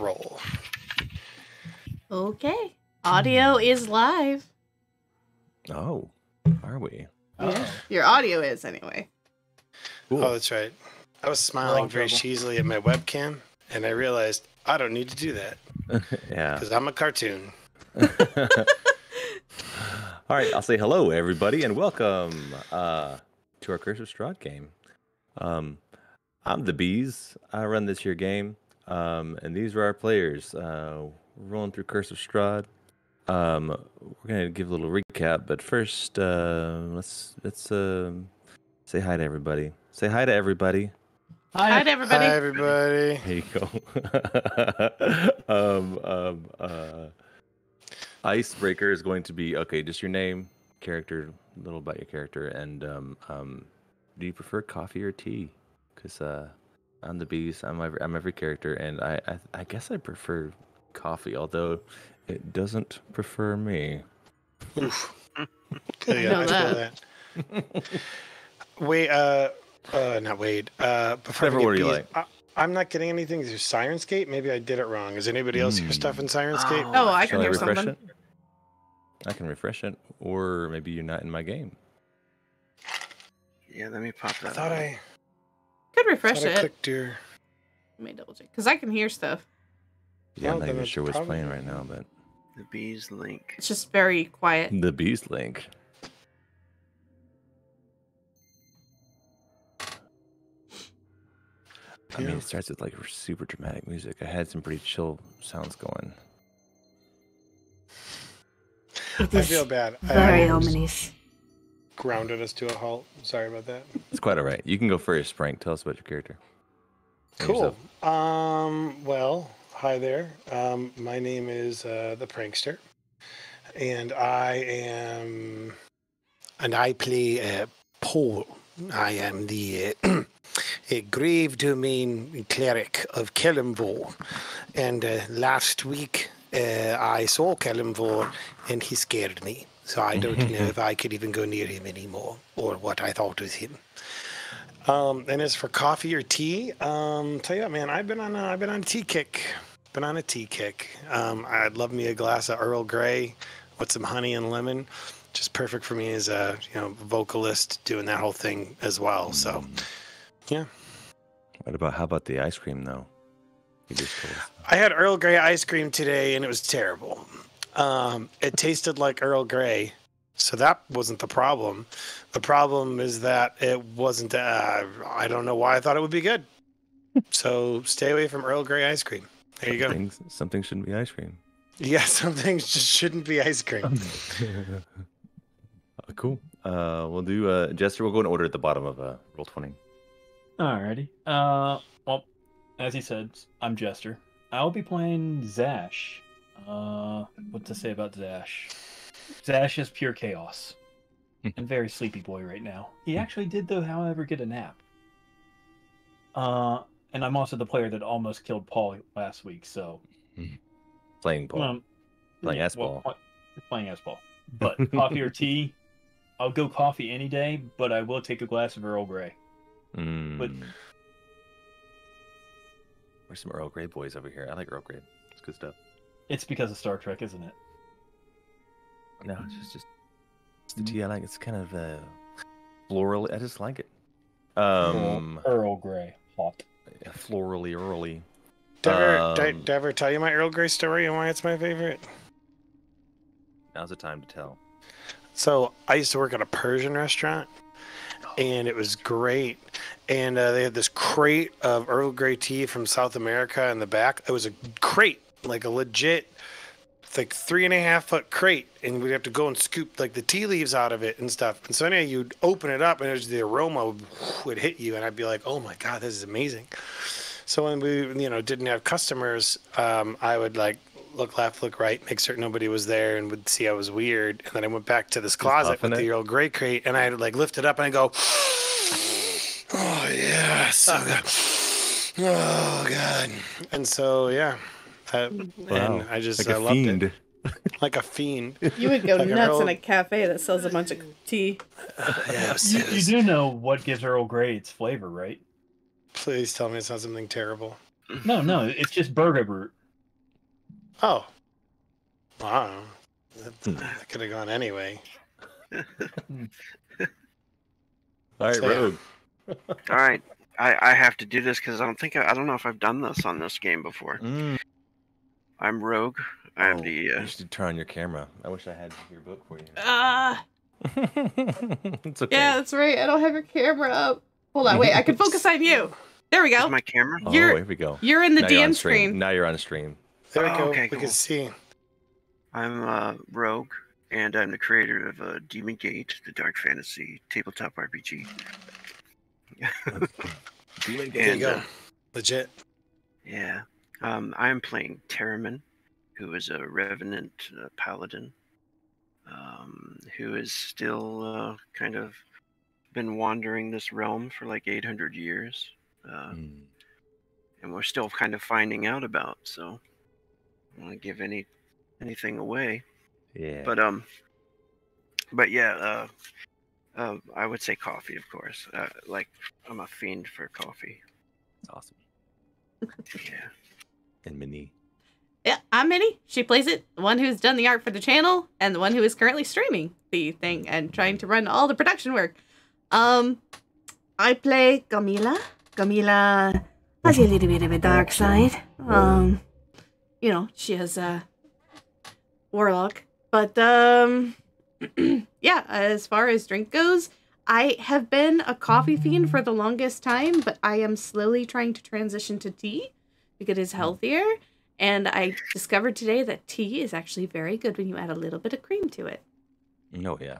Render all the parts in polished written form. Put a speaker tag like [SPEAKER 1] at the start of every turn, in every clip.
[SPEAKER 1] Roll.
[SPEAKER 2] Okay. Audio is live.
[SPEAKER 3] Oh, are we?
[SPEAKER 2] Yeah. Your audio is, anyway.
[SPEAKER 3] Cool.
[SPEAKER 1] Oh, that's right. I was smiling very cheesily at my webcam, and I realized I don't need to do that.
[SPEAKER 3] Yeah.
[SPEAKER 1] Because I'm a cartoon.
[SPEAKER 3] All right, I'll say hello, everybody, and welcome to our Curse of Strahd game. I'm the Bees. I run this here game, and these are our players. We're rolling through Curse of Strahd. We're gonna give a little recap, but first, let's say hi to everybody. Say hi to everybody.
[SPEAKER 2] Hi to everybody.
[SPEAKER 1] Hi, everybody.
[SPEAKER 3] There you go. Icebreaker is going to be just your name, character, a little about your character, and do you prefer coffee or tea? Because I'm the Beast. I'm every character, and I guess I prefer coffee, although it doesn't prefer me.
[SPEAKER 1] Oof.
[SPEAKER 2] I know that.
[SPEAKER 1] Wait, not Wade. Before
[SPEAKER 3] Whatever order you like.
[SPEAKER 1] I'm not getting anything through Sirenscape. Maybe I did it wrong. Is anybody else hear stuff in Sirenscape?
[SPEAKER 2] Oh, I
[SPEAKER 3] Shall
[SPEAKER 2] can hear
[SPEAKER 3] refresh
[SPEAKER 2] something.
[SPEAKER 3] it? I can refresh it, or maybe you're not in my game.
[SPEAKER 4] Yeah, let me pop that.
[SPEAKER 1] I thought I
[SPEAKER 2] Could refresh
[SPEAKER 1] I
[SPEAKER 2] it.
[SPEAKER 1] clicked your...
[SPEAKER 2] Let me double check. Because I can hear stuff.
[SPEAKER 3] Yeah, I'm
[SPEAKER 1] Well,
[SPEAKER 3] not
[SPEAKER 1] then
[SPEAKER 3] even
[SPEAKER 1] it's
[SPEAKER 3] sure what's playing
[SPEAKER 1] probably-
[SPEAKER 3] right now, but
[SPEAKER 4] The Bees link.
[SPEAKER 2] It's just very quiet.
[SPEAKER 3] the Beast link. I mean,
[SPEAKER 1] Yeah.
[SPEAKER 3] it starts with like super dramatic music. I had some pretty chill sounds going.
[SPEAKER 5] It
[SPEAKER 1] I
[SPEAKER 5] is
[SPEAKER 1] feel bad.
[SPEAKER 5] very
[SPEAKER 1] I
[SPEAKER 5] ominous.
[SPEAKER 1] grounded us to a halt. Sorry about that.
[SPEAKER 3] It's quite all right. You can go first, Frank. Tell us about your character. And
[SPEAKER 1] Cool.
[SPEAKER 3] yourself.
[SPEAKER 1] Well, hi there. My name is the Prankster, and I play Paul. I am the a grave domain cleric of Kellimvor, and last week I saw Kellimvor, and he scared me. So I don't know if I could even go near him anymore, or what I thought was him. And as for coffee or tea, tell you what, man, I've been on a tea kick. I'd love me a glass of Earl Grey with some honey and lemon. Just perfect for me as a vocalist doing that whole thing as well. So, yeah.
[SPEAKER 3] How about the ice cream though? You just told us.
[SPEAKER 1] I had Earl Grey ice cream today, and it was terrible. It tasted like Earl Grey, so that wasn't the problem. The problem is that it wasn't. I don't know why I thought it would be good. So stay away from Earl Grey ice cream. There you go.
[SPEAKER 3] Something shouldn't be ice cream.
[SPEAKER 1] Yeah, some things just shouldn't be ice cream.
[SPEAKER 3] Cool. We'll do Jester. We'll go in order at the bottom of Roll20.
[SPEAKER 6] Alrighty. Well, as he said, I'm Jester. I'll be playing Zash. What to say about Zash? Zash is pure chaos. And very sleepy boy right now. He actually did, though, however, get a nap. And I'm also the player that almost killed Paul last week, so...
[SPEAKER 3] Playing Paul. Playing as Paul.
[SPEAKER 6] Playing as Paul. But coffee or tea, I'll go coffee any day, but I will take a glass of Earl Grey. But
[SPEAKER 3] There's some Earl Grey boys over here. I like Earl Grey. It's good stuff.
[SPEAKER 6] it's because of Star Trek, isn't it?
[SPEAKER 3] No, it's just it's the tea I like. It's kind of floral. I just like it.
[SPEAKER 6] Earl Grey. Hot.
[SPEAKER 3] Florally, early.
[SPEAKER 1] Did I ever tell you my Earl Grey story and why it's my favorite?
[SPEAKER 3] Now's the time to tell.
[SPEAKER 1] So I used to work at a Persian restaurant, and it was great. And they had this crate of Earl Grey tea from South America in the back. It was a crate, like a legit, like 3.5 foot crate, and we'd have to go and scoop like the tea leaves out of it and stuff. And so anyway, you'd open it up, and there's the aroma would hit you, and I'd be like, "Oh my god, this is amazing." So when we, didn't have customers, I would like look left, look right, make certain nobody was there, and would see I was weird. And then I went back to this closet with the Earl Grey crate, and I'd like lift it up and I go, "Oh yeah, so good. Oh god." And so yeah, and I just
[SPEAKER 3] like a
[SPEAKER 1] loved
[SPEAKER 3] fiend.
[SPEAKER 1] it. Like a fiend.
[SPEAKER 2] You would go
[SPEAKER 1] Like an
[SPEAKER 2] nuts
[SPEAKER 1] Earl-
[SPEAKER 2] in a cafe that sells a bunch of tea.
[SPEAKER 1] Yeah,
[SPEAKER 6] You do know what gives Earl Grey its flavor, right?
[SPEAKER 1] please tell me it's not something terrible.
[SPEAKER 6] No, it's just burger root.
[SPEAKER 1] Oh. Wow. That could have gone anyway.
[SPEAKER 3] All right,
[SPEAKER 1] So, yeah.
[SPEAKER 3] Rogue.
[SPEAKER 4] All right. I have to do this because I don't know if I've done this on this game before.
[SPEAKER 3] Mm.
[SPEAKER 4] I'm Rogue. I'm
[SPEAKER 3] Oh,
[SPEAKER 4] the
[SPEAKER 3] you should turn on your camera. I wish I had your book for you. It's okay.
[SPEAKER 2] Yeah, that's right. I don't have your camera up. Hold on, wait. I can focus on you. There we
[SPEAKER 4] is
[SPEAKER 2] go.
[SPEAKER 4] my camera.
[SPEAKER 3] Oh,
[SPEAKER 2] You're-
[SPEAKER 3] here we go.
[SPEAKER 2] You're in the
[SPEAKER 3] Now you're on
[SPEAKER 2] DM
[SPEAKER 3] stream.
[SPEAKER 2] screen.
[SPEAKER 3] Now you're on stream.
[SPEAKER 1] There we
[SPEAKER 4] Oh,
[SPEAKER 1] go.
[SPEAKER 4] okay,
[SPEAKER 1] We
[SPEAKER 4] cool.
[SPEAKER 1] can see.
[SPEAKER 4] I'm Rogue, and I'm the creator of Demon Gate, the dark fantasy tabletop RPG.
[SPEAKER 1] There you
[SPEAKER 4] And,
[SPEAKER 1] go. Legit.
[SPEAKER 4] Yeah. I am playing Terramin, who is a revenant paladin, who is still kind of been wandering this realm for like 800 years,
[SPEAKER 3] Mm.
[SPEAKER 4] and we're still kind of finding out about. So, I don't want to give anything away.
[SPEAKER 3] Yeah.
[SPEAKER 4] But yeah, I would say coffee, of course. Like I'm a fiend for coffee.
[SPEAKER 3] Awesome.
[SPEAKER 4] Yeah.
[SPEAKER 3] And Minnie.
[SPEAKER 2] Yeah, I'm Minnie. She plays it. The one who's done the art for the channel, and the one who is currently streaming the thing and trying to run all the production work. I play Camila. Camila has a little bit of a dark side. You know, she has a warlock. But yeah, as far as drink goes, I have been a coffee fiend for the longest time, but I am slowly trying to transition to tea because it is healthier. And I discovered today that tea is actually very good when you add a little bit of cream to it.
[SPEAKER 3] Oh, yeah.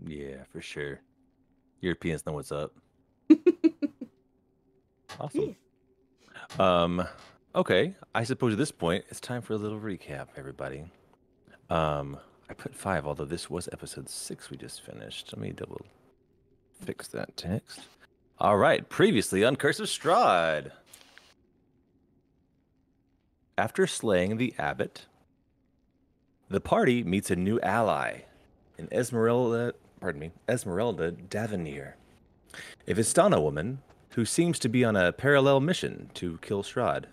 [SPEAKER 3] Yeah, for sure. Europeans know what's up. Awesome. Okay. I suppose at this point, it's time for a little recap, everybody. I put 5, although this was episode 6 we just finished. Let me double fix that text. All right. Previously on Curse of Strahd. After slaying the abbot, the party meets a new ally in Esmeralda Davenir, a Vistana woman who seems to be on a parallel mission to kill Strahd,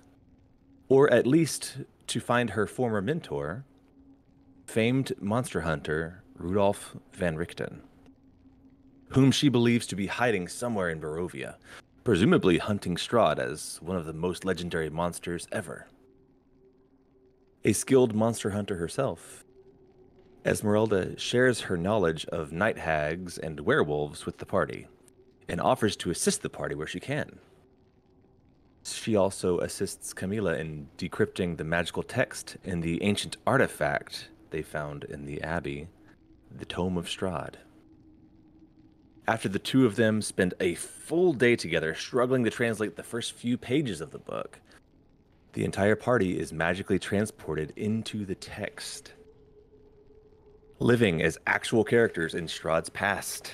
[SPEAKER 3] or at least to find her former mentor, famed monster hunter Rudolf van Richten, whom she believes to be hiding somewhere in Barovia, presumably hunting Strahd as one of the most legendary monsters ever. A skilled monster hunter herself, Esmeralda shares her knowledge of night hags and werewolves with the party, and offers to assist the party where she can. She also assists Camila in decrypting the magical text in the ancient artifact they found in the Abbey, the Tome of Strahd. After the two of them spend a full day together struggling to translate the first few pages of the book, the entire party is magically transported into the text, living as actual characters in Strahd's past.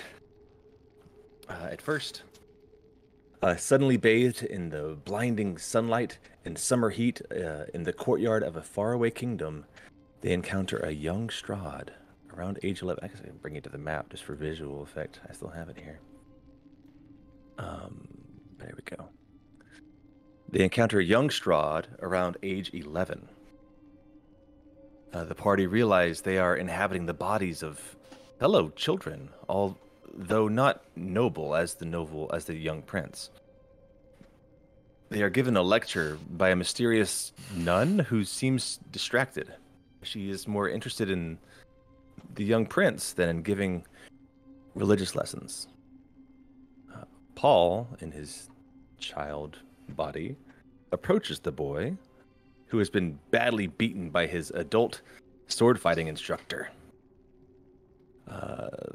[SPEAKER 3] At first, suddenly bathed in the blinding sunlight and summer heat in the courtyard of a faraway kingdom, they encounter a young Strahd around age 11. I guess I can bring it to the map just for visual effect. I still have it here. There we go. They encounter young Strahd around age 11. The party realize they are inhabiting the bodies of fellow children, although not noble as the young prince. They are given a lecture by a mysterious nun who seems distracted. She is more interested in the young prince than in giving religious lessons. Paul, in his child body, approaches the boy, who has been badly beaten by his adult sword fighting instructor.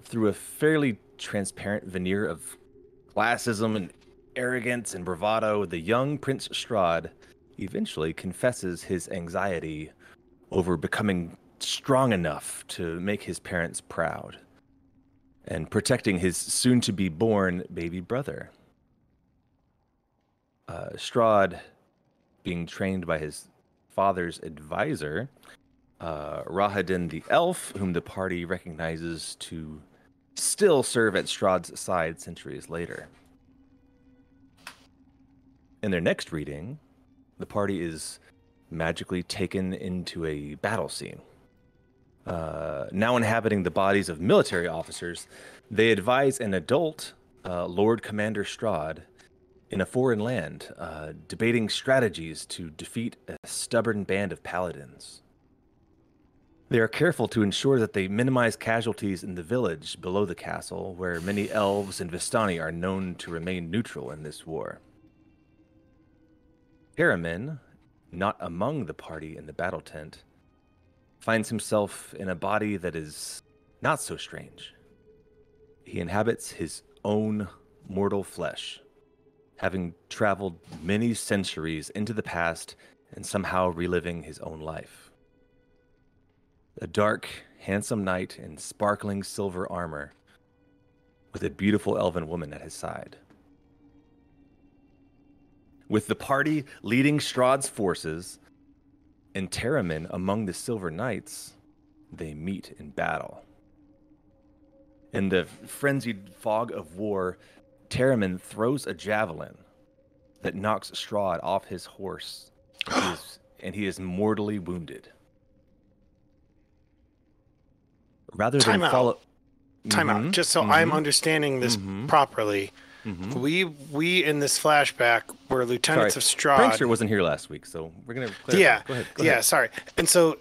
[SPEAKER 3] Through a fairly transparent veneer of classism and arrogance and bravado, the young Prince Strahd eventually confesses his anxiety over becoming strong enough to make his parents proud and protecting his soon-to-be-born baby brother. Strahd, being trained by his father's advisor, Rahadin the Elf, whom the party recognizes to still serve at Strahd's side centuries later. In their next reading, the party is magically taken into a battle scene. Now inhabiting the bodies of military officers, they advise an adult Lord Commander Strahd in a foreign land, debating strategies to defeat a stubborn band of paladins. They are careful to ensure that they minimize casualties in the village below the castle, where many elves and Vistani are known to remain neutral in this war. Haramin, not among the party in the battle tent, finds himself in a body that is not so strange. He inhabits his own mortal flesh, having traveled many centuries into the past and somehow reliving his own life. A dark, handsome knight in sparkling silver armor, with a beautiful elven woman at his side. With the party leading Strahd's forces and Teramin among the Silver Knights, they meet in battle. In the frenzied fog of war, Teramin throws a javelin that knocks Strahd off his horse, and he is mortally wounded. Rather than follow...
[SPEAKER 1] Time out. Just so I'm understanding this properly. We in this flashback were lieutenants of Strahd.
[SPEAKER 3] Prankster wasn't here last week, so we're gonna clarify.
[SPEAKER 1] Yeah.
[SPEAKER 3] Go
[SPEAKER 1] Yeah.
[SPEAKER 3] ahead.
[SPEAKER 1] Sorry. And so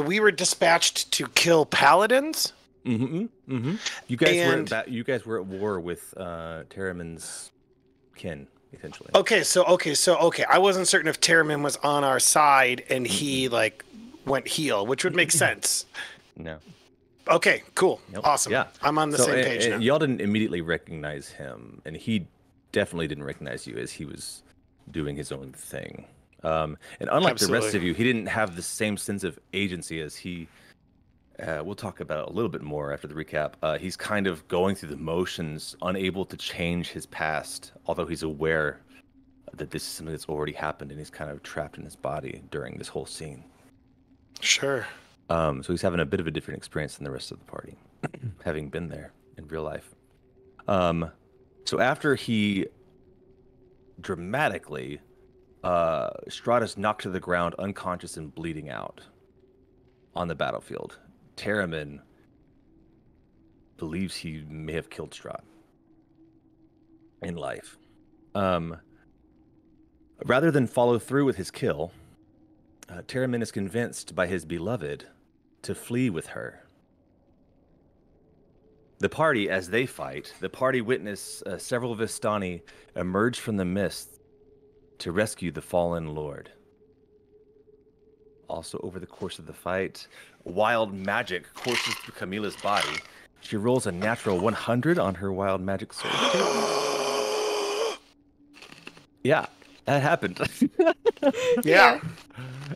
[SPEAKER 1] we were dispatched to kill paladins.
[SPEAKER 3] You guys were at war with Teramin's kin, essentially.
[SPEAKER 1] Okay. I wasn't certain if Teramin was on our side and he like went heel, which would make sense.
[SPEAKER 3] No.
[SPEAKER 1] Okay, cool.
[SPEAKER 3] Nope.
[SPEAKER 1] Awesome.
[SPEAKER 3] Yeah.
[SPEAKER 1] I'm on the same page now.
[SPEAKER 3] Y'all didn't immediately recognize him, and he definitely didn't recognize you as he was doing his own thing. And unlike the rest of you, he didn't have the same sense of agency as he... we'll talk about a little bit more after the recap. He's kind of going through the motions, unable to change his past, although he's aware that this is something that's already happened, and he's kind of trapped in his body during this whole scene.
[SPEAKER 1] Sure.
[SPEAKER 3] So he's having a bit of a different experience than the rest of the party, having been there in real life. So after he dramatically, Strahd is knocked to the ground, unconscious and bleeding out on the battlefield, Teramin believes he may have killed Strahd in life. Rather than follow through with his kill, Teramin is convinced by his beloved to flee with her. The party, as they fight, witness several Vistani emerge from the mist to rescue the fallen lord. Also, over the course of the fight, wild magic courses through Camilla's body. She rolls a natural 100 on her wild magic sword. Yeah, that happened.
[SPEAKER 1] Yeah.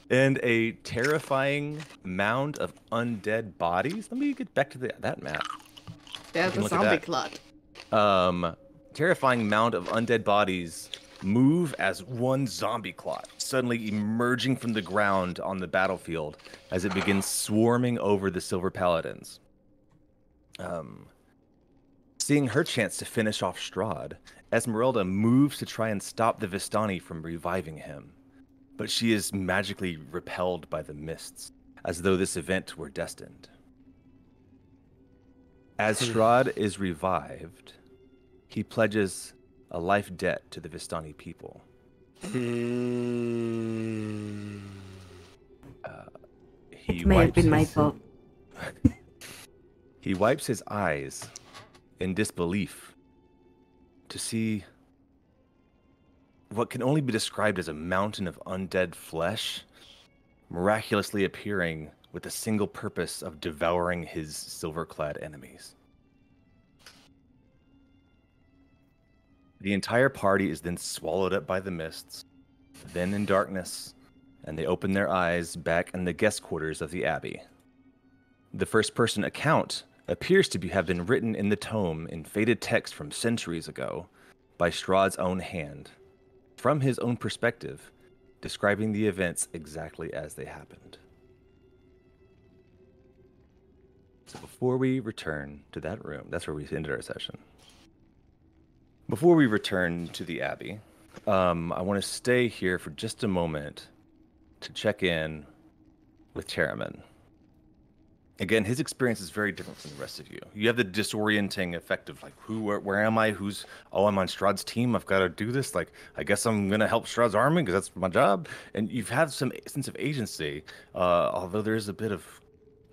[SPEAKER 3] And a terrifying mound of undead bodies. Let me get back to that map.
[SPEAKER 2] There's a zombie clot.
[SPEAKER 3] Terrifying mound of undead bodies move as one zombie clot, suddenly emerging from the ground on the battlefield as it begins swarming over the Silver Paladins. Seeing her chance to finish off Strahd, Esmeralda moves to try and stop the Vistani from reviving him, but she is magically repelled by the mists, as though this event were destined. As Strahd is revived, he pledges a life debt to the Vistani people.
[SPEAKER 2] It may have been my fault.
[SPEAKER 3] He wipes his eyes in disbelief to see what can only be described as a mountain of undead flesh miraculously appearing with the single purpose of devouring his silver-clad enemies. The entire party is then swallowed up by the mists, then in darkness, and they open their eyes back in the guest quarters of the Abbey. The first-person account appears to have been written in the tome in faded text from centuries ago by Strahd's own hand, from his own perspective, describing the events exactly as they happened. So before we return to that room, that's where we ended our session. Before we return to the Abbey, I want to stay here for just a moment to check in with Terramin. Again, his experience is very different from the rest of you. You have the disorienting effect of like, where am I? I'm on Strahd's team. I've got to do this. Like, I guess I'm gonna help Strahd's army because that's my job. And you've had some sense of agency, although there is a bit of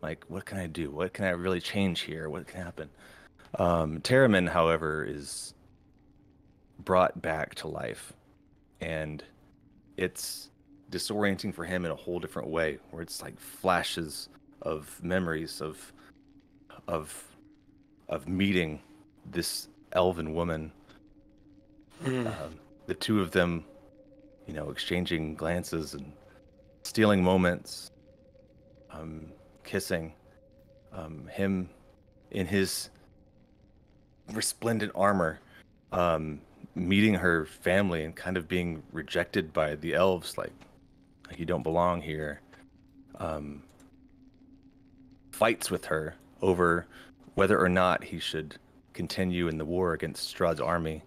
[SPEAKER 3] like, what can I do? What can I really change here? What can happen? Terramin, however, is brought back to life, and it's disorienting for him in a whole different way, where it's like flashes of memories of meeting this elven woman. The two of them, exchanging glances and stealing moments, kissing, him in his resplendent armor, meeting her family and kind of being rejected by the elves, like you don't belong here. Fights with her over whether or not he should continue in the war against Strahd's army.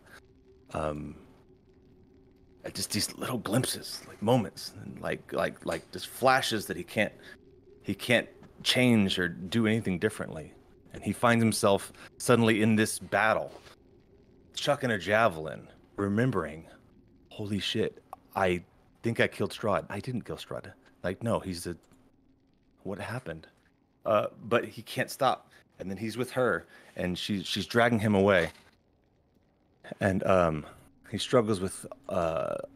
[SPEAKER 3] Just these little glimpses, like moments, and like just flashes that he can't change or do anything differently. And he finds himself suddenly in this battle, chucking a javelin, remembering, holy shit, I think I killed Strahd. I didn't kill Strahd. Like, no, what happened? But he can't stop. And then he's with her, and she's dragging him away. And he struggles with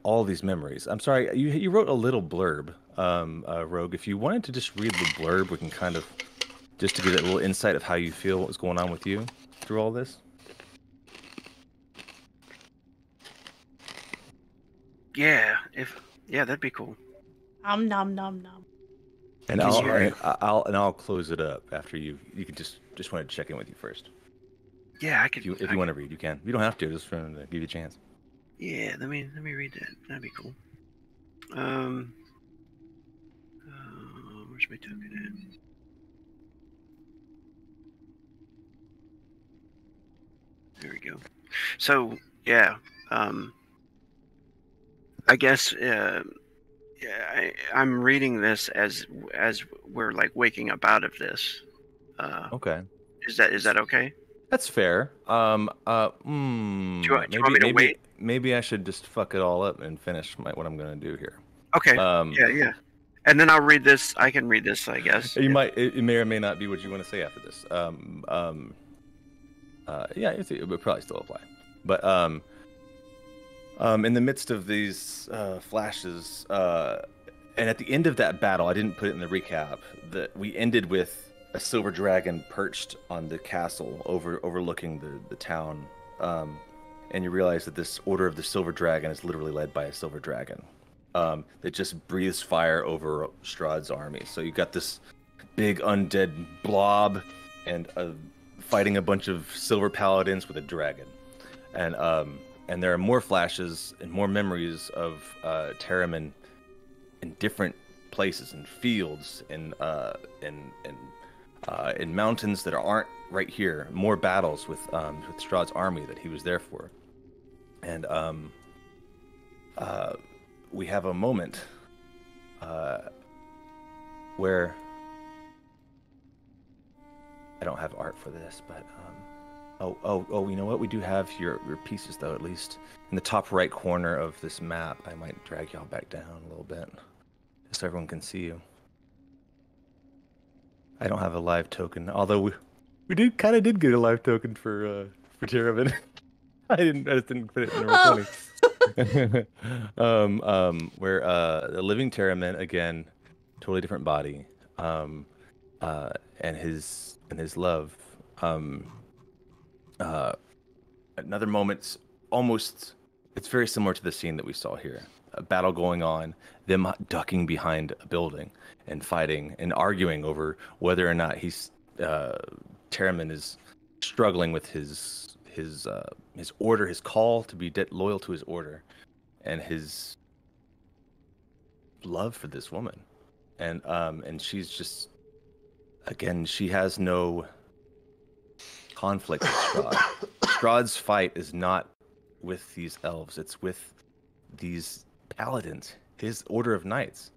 [SPEAKER 3] all these memories. I'm sorry, you wrote a little blurb, Rogue. If you wanted to just read the blurb, we can kind of, just to get a little insight of how you feel, what was going on with you through all this.
[SPEAKER 4] Yeah, that'd be cool.
[SPEAKER 2] Nom nom nom nom.
[SPEAKER 3] And I'll close it up after you. You can just want to check in with you first.
[SPEAKER 4] Yeah, I could.
[SPEAKER 3] If you want to read, you can. You don't have to. Just to give you a chance.
[SPEAKER 4] Yeah, let me read that. That'd be cool. Where's my token at? There we go. So yeah, I guess I'm reading this as we're like waking up out of this.
[SPEAKER 3] Okay.
[SPEAKER 4] Is that okay?
[SPEAKER 3] That's fair.
[SPEAKER 4] Do you want me to wait?
[SPEAKER 3] Maybe I should just fuck it all up and finish what I'm gonna do here.
[SPEAKER 4] Okay. Yeah. And then I'll read this. I can read this, I guess.
[SPEAKER 3] It may or may not be what you want to say after this. Yeah, it would probably still apply. But in the midst of these flashes, and at the end of that battle, I didn't put it in the recap, that we ended with a silver dragon perched on the castle overlooking the town. And you realize that this Order of the Silver Dragon is literally led by a silver dragon that just breathes fire over Strahd's army. So you got this big undead blob and fighting a bunch of silver paladins with a dragon. And there are more flashes and more memories of Terramin in different places, in fields, in mountains that aren't right here. More battles with Strahd's army that he was there for. And we have a moment where I don't have art for this, but you know what? We do have your pieces, though, at least. In the top right corner of this map, I might drag y'all back down a little bit, just so everyone can see you. I don't have a live token, although we did get a live token for Terramin. I just didn't put it in the roll. Where the living Terramin, again, totally different body, and his love. Another moment's almost, it's very similar to the scene that we saw here. A battle going on, them ducking behind a building and fighting and arguing over whether or not Terramin is struggling with his order, his call to be loyal to his order, and his love for this woman. And she's just, again, she has no conflict with Strahd. Strahd's fight is not with these elves, it's with these paladins, his order of knights.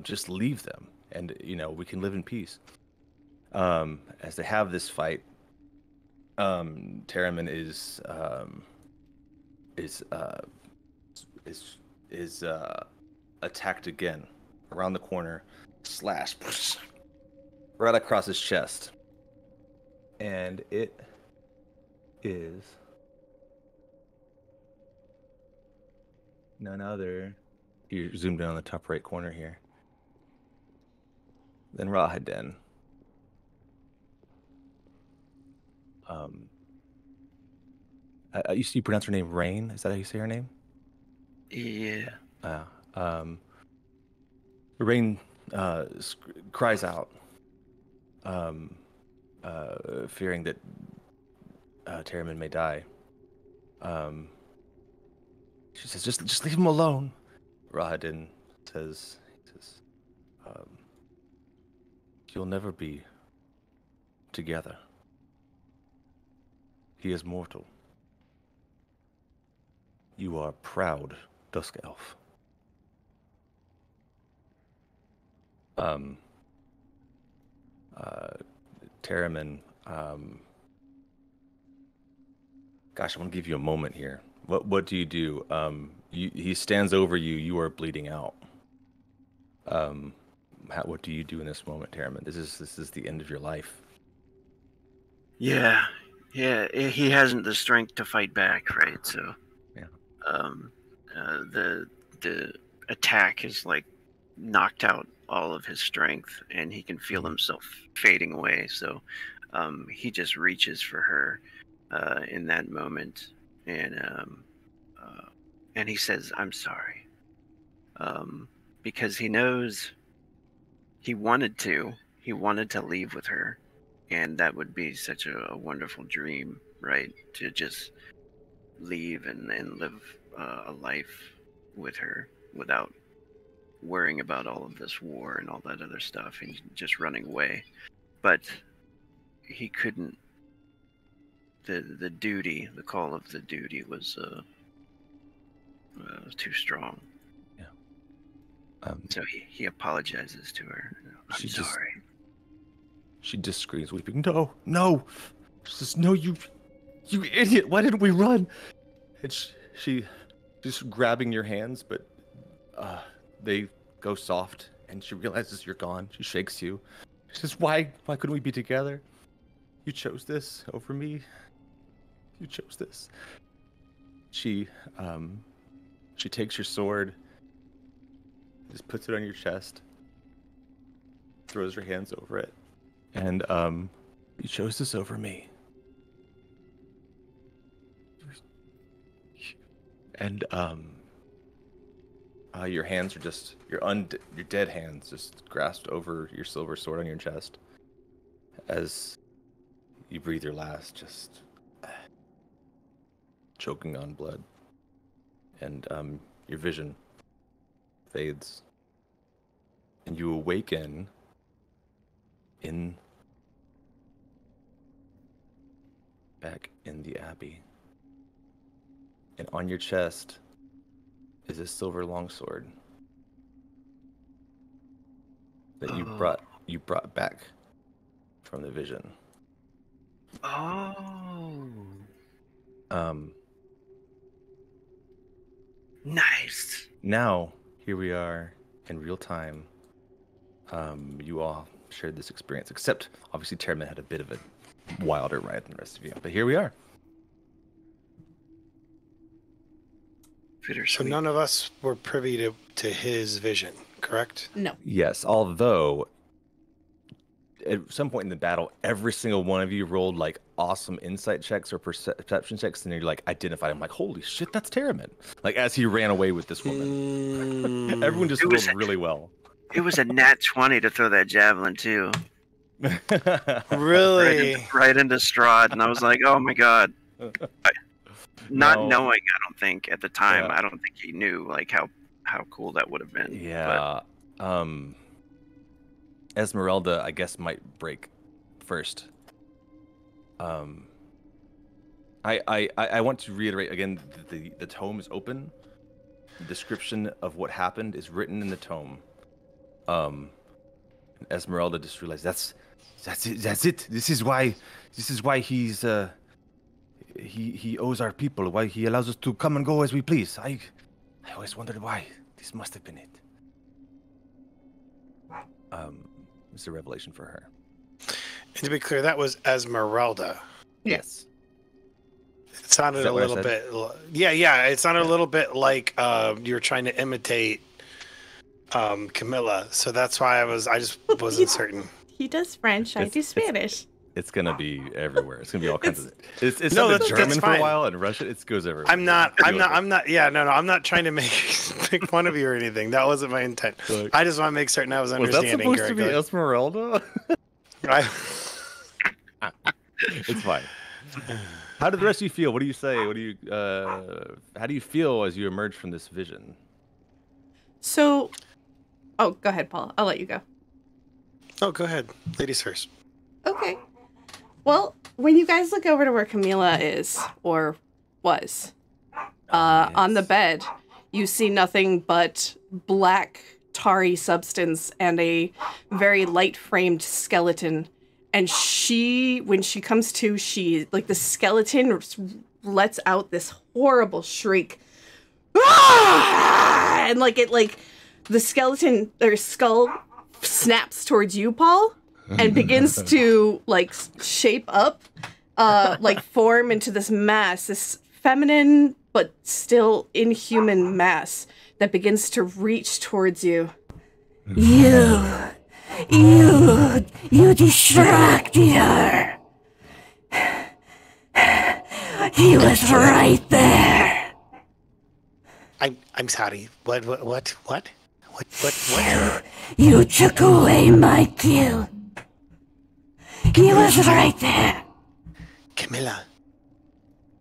[SPEAKER 3] just leave them, and we can live in peace. As they have this fight, Terramin is attacked again around the corner, slash right across his chest, and it is none other. You zoomed in on the top right corner here. Then Rahaden. You pronounce her name Rain? Is that how you say her name?
[SPEAKER 4] Yeah.
[SPEAKER 3] Rain cries out, fearing that Terramin may die. She says, "Just leave him alone." Rahadin says, "You'll never be together. He is mortal. You are proud, Dusk Elf." Terramin, gosh, I want to give you a moment here. What do you do? He stands over you. You are bleeding out. What do you do in this moment, Terramin? This is the end of your life.
[SPEAKER 4] Yeah, he hasn't the strength to fight back, right? So,
[SPEAKER 3] yeah.
[SPEAKER 4] The attack has like knocked out all of his strength, and he can feel himself fading away. So, he just reaches for her in that moment, and he says, "I'm sorry," because he knows he wanted to leave with her. And that would be such a wonderful dream, right? To just leave and live a life with her without worrying about all of this war and all that other stuff and just running away. But he couldn't. The call of the duty was too strong.
[SPEAKER 3] Yeah.
[SPEAKER 4] So he apologizes to her. I'm sorry.
[SPEAKER 3] She just screams, weeping, "No!" She says, "No, you idiot! Why didn't we run?" And she just grabbing your hands, but they go soft, and she realizes you're gone. She shakes you. She says, "Why couldn't we be together? You chose this over me. You chose this." She takes your sword, just puts it on your chest, throws her hands over it. And you chose this over me. And your hands are just your dead hands just grasped over your silver sword on your chest as you breathe your last, just choking on blood. And your vision fades, and you awaken back in the Abbey, and on your chest is a silver longsword that you brought back from the vision.
[SPEAKER 4] Nice.
[SPEAKER 3] Now here we are in real time. You all shared this experience, except obviously Terramin had a bit of a wilder ride than the rest of you, but here we are.
[SPEAKER 1] So none of us were privy to his vision, correct?
[SPEAKER 2] No.
[SPEAKER 3] Yes, although at some point in the battle, every single one of you rolled like awesome insight checks or perception checks, and you like identified him. Like, holy shit, that's Terramin! Like as he ran away with this woman, everyone just rolled really well.
[SPEAKER 4] It was a nat 20 to throw that javelin too.
[SPEAKER 1] Really?
[SPEAKER 4] Right into Strahd, and I was like, "Oh my god!" Knowing, I don't think at the time, I don't think he knew like how cool that would have been.
[SPEAKER 3] Yeah. But... Esmeralda, I guess, might break first. I want to reiterate again. The tome is open. The description of what happened is written in the tome. Esmeralda just realized that's it. This is why he's he owes our people. Why he allows us to come and go as we please. I always wondered why. This must have been it. It's a revelation for her.
[SPEAKER 1] And to be clear, that was Esmeralda.
[SPEAKER 3] Yes.
[SPEAKER 1] It sounded a little bit. Yeah. It sounded a little bit like you were trying to imitate Camilla. So that's why I just wasn't certain.
[SPEAKER 2] He does French. I do Spanish.
[SPEAKER 3] It's gonna be everywhere. It's gonna be all kinds of. It's
[SPEAKER 1] No,
[SPEAKER 3] sounded
[SPEAKER 1] that's
[SPEAKER 3] German for
[SPEAKER 1] fine.
[SPEAKER 3] a while and Russian. It goes everywhere.
[SPEAKER 1] I'm not. Yeah, no. I'm not trying to make fun of you or anything. That wasn't my intent.
[SPEAKER 3] Look,
[SPEAKER 1] I just want to make certain I was
[SPEAKER 3] was that
[SPEAKER 1] understanding
[SPEAKER 3] supposed to be
[SPEAKER 1] correctly.
[SPEAKER 3] Esmeralda? It's fine. How did the rest of you feel? What do you say? What do you? How do you feel as you emerge from this vision?
[SPEAKER 2] So, oh, go ahead, Paul. I'll let you go.
[SPEAKER 1] Oh, go ahead, ladies first.
[SPEAKER 2] Okay. Well, when you guys look over to where Camila is, or was, on the bed, you see nothing but black, tarry substance and a very light-framed skeleton. And when she comes to, the skeleton lets out this horrible shriek. Ah! And the skeleton, or skull, snaps towards you, Paul, and begins to shape up, form into this mass, this feminine but still inhuman mass that begins to reach towards you. You distracted her. He was right there.
[SPEAKER 1] I'm sorry. What?
[SPEAKER 5] You took away my kill. He was right there.
[SPEAKER 1] Camilla,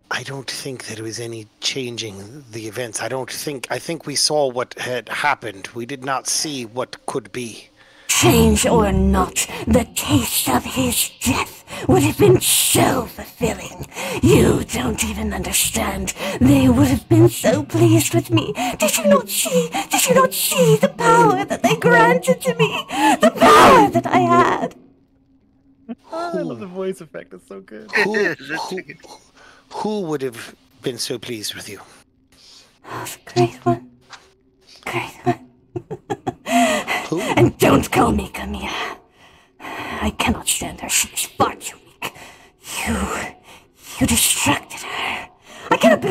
[SPEAKER 1] I don't think there was any changing the events. I think we saw what had happened. We did not see what could be.
[SPEAKER 5] Change or not, the taste of his death would have been so fulfilling. You don't even understand. They would have been so pleased with me. Did you not see the power that they granted to me? The power that I had?
[SPEAKER 3] I love the voice effect. It's so good.
[SPEAKER 1] Who would have been so pleased with you?
[SPEAKER 5] Oh, the great one. Great one.
[SPEAKER 1] Who?
[SPEAKER 5] And don't call me Camilla. I cannot stand her. She is far too weak. You distracted her. I cannot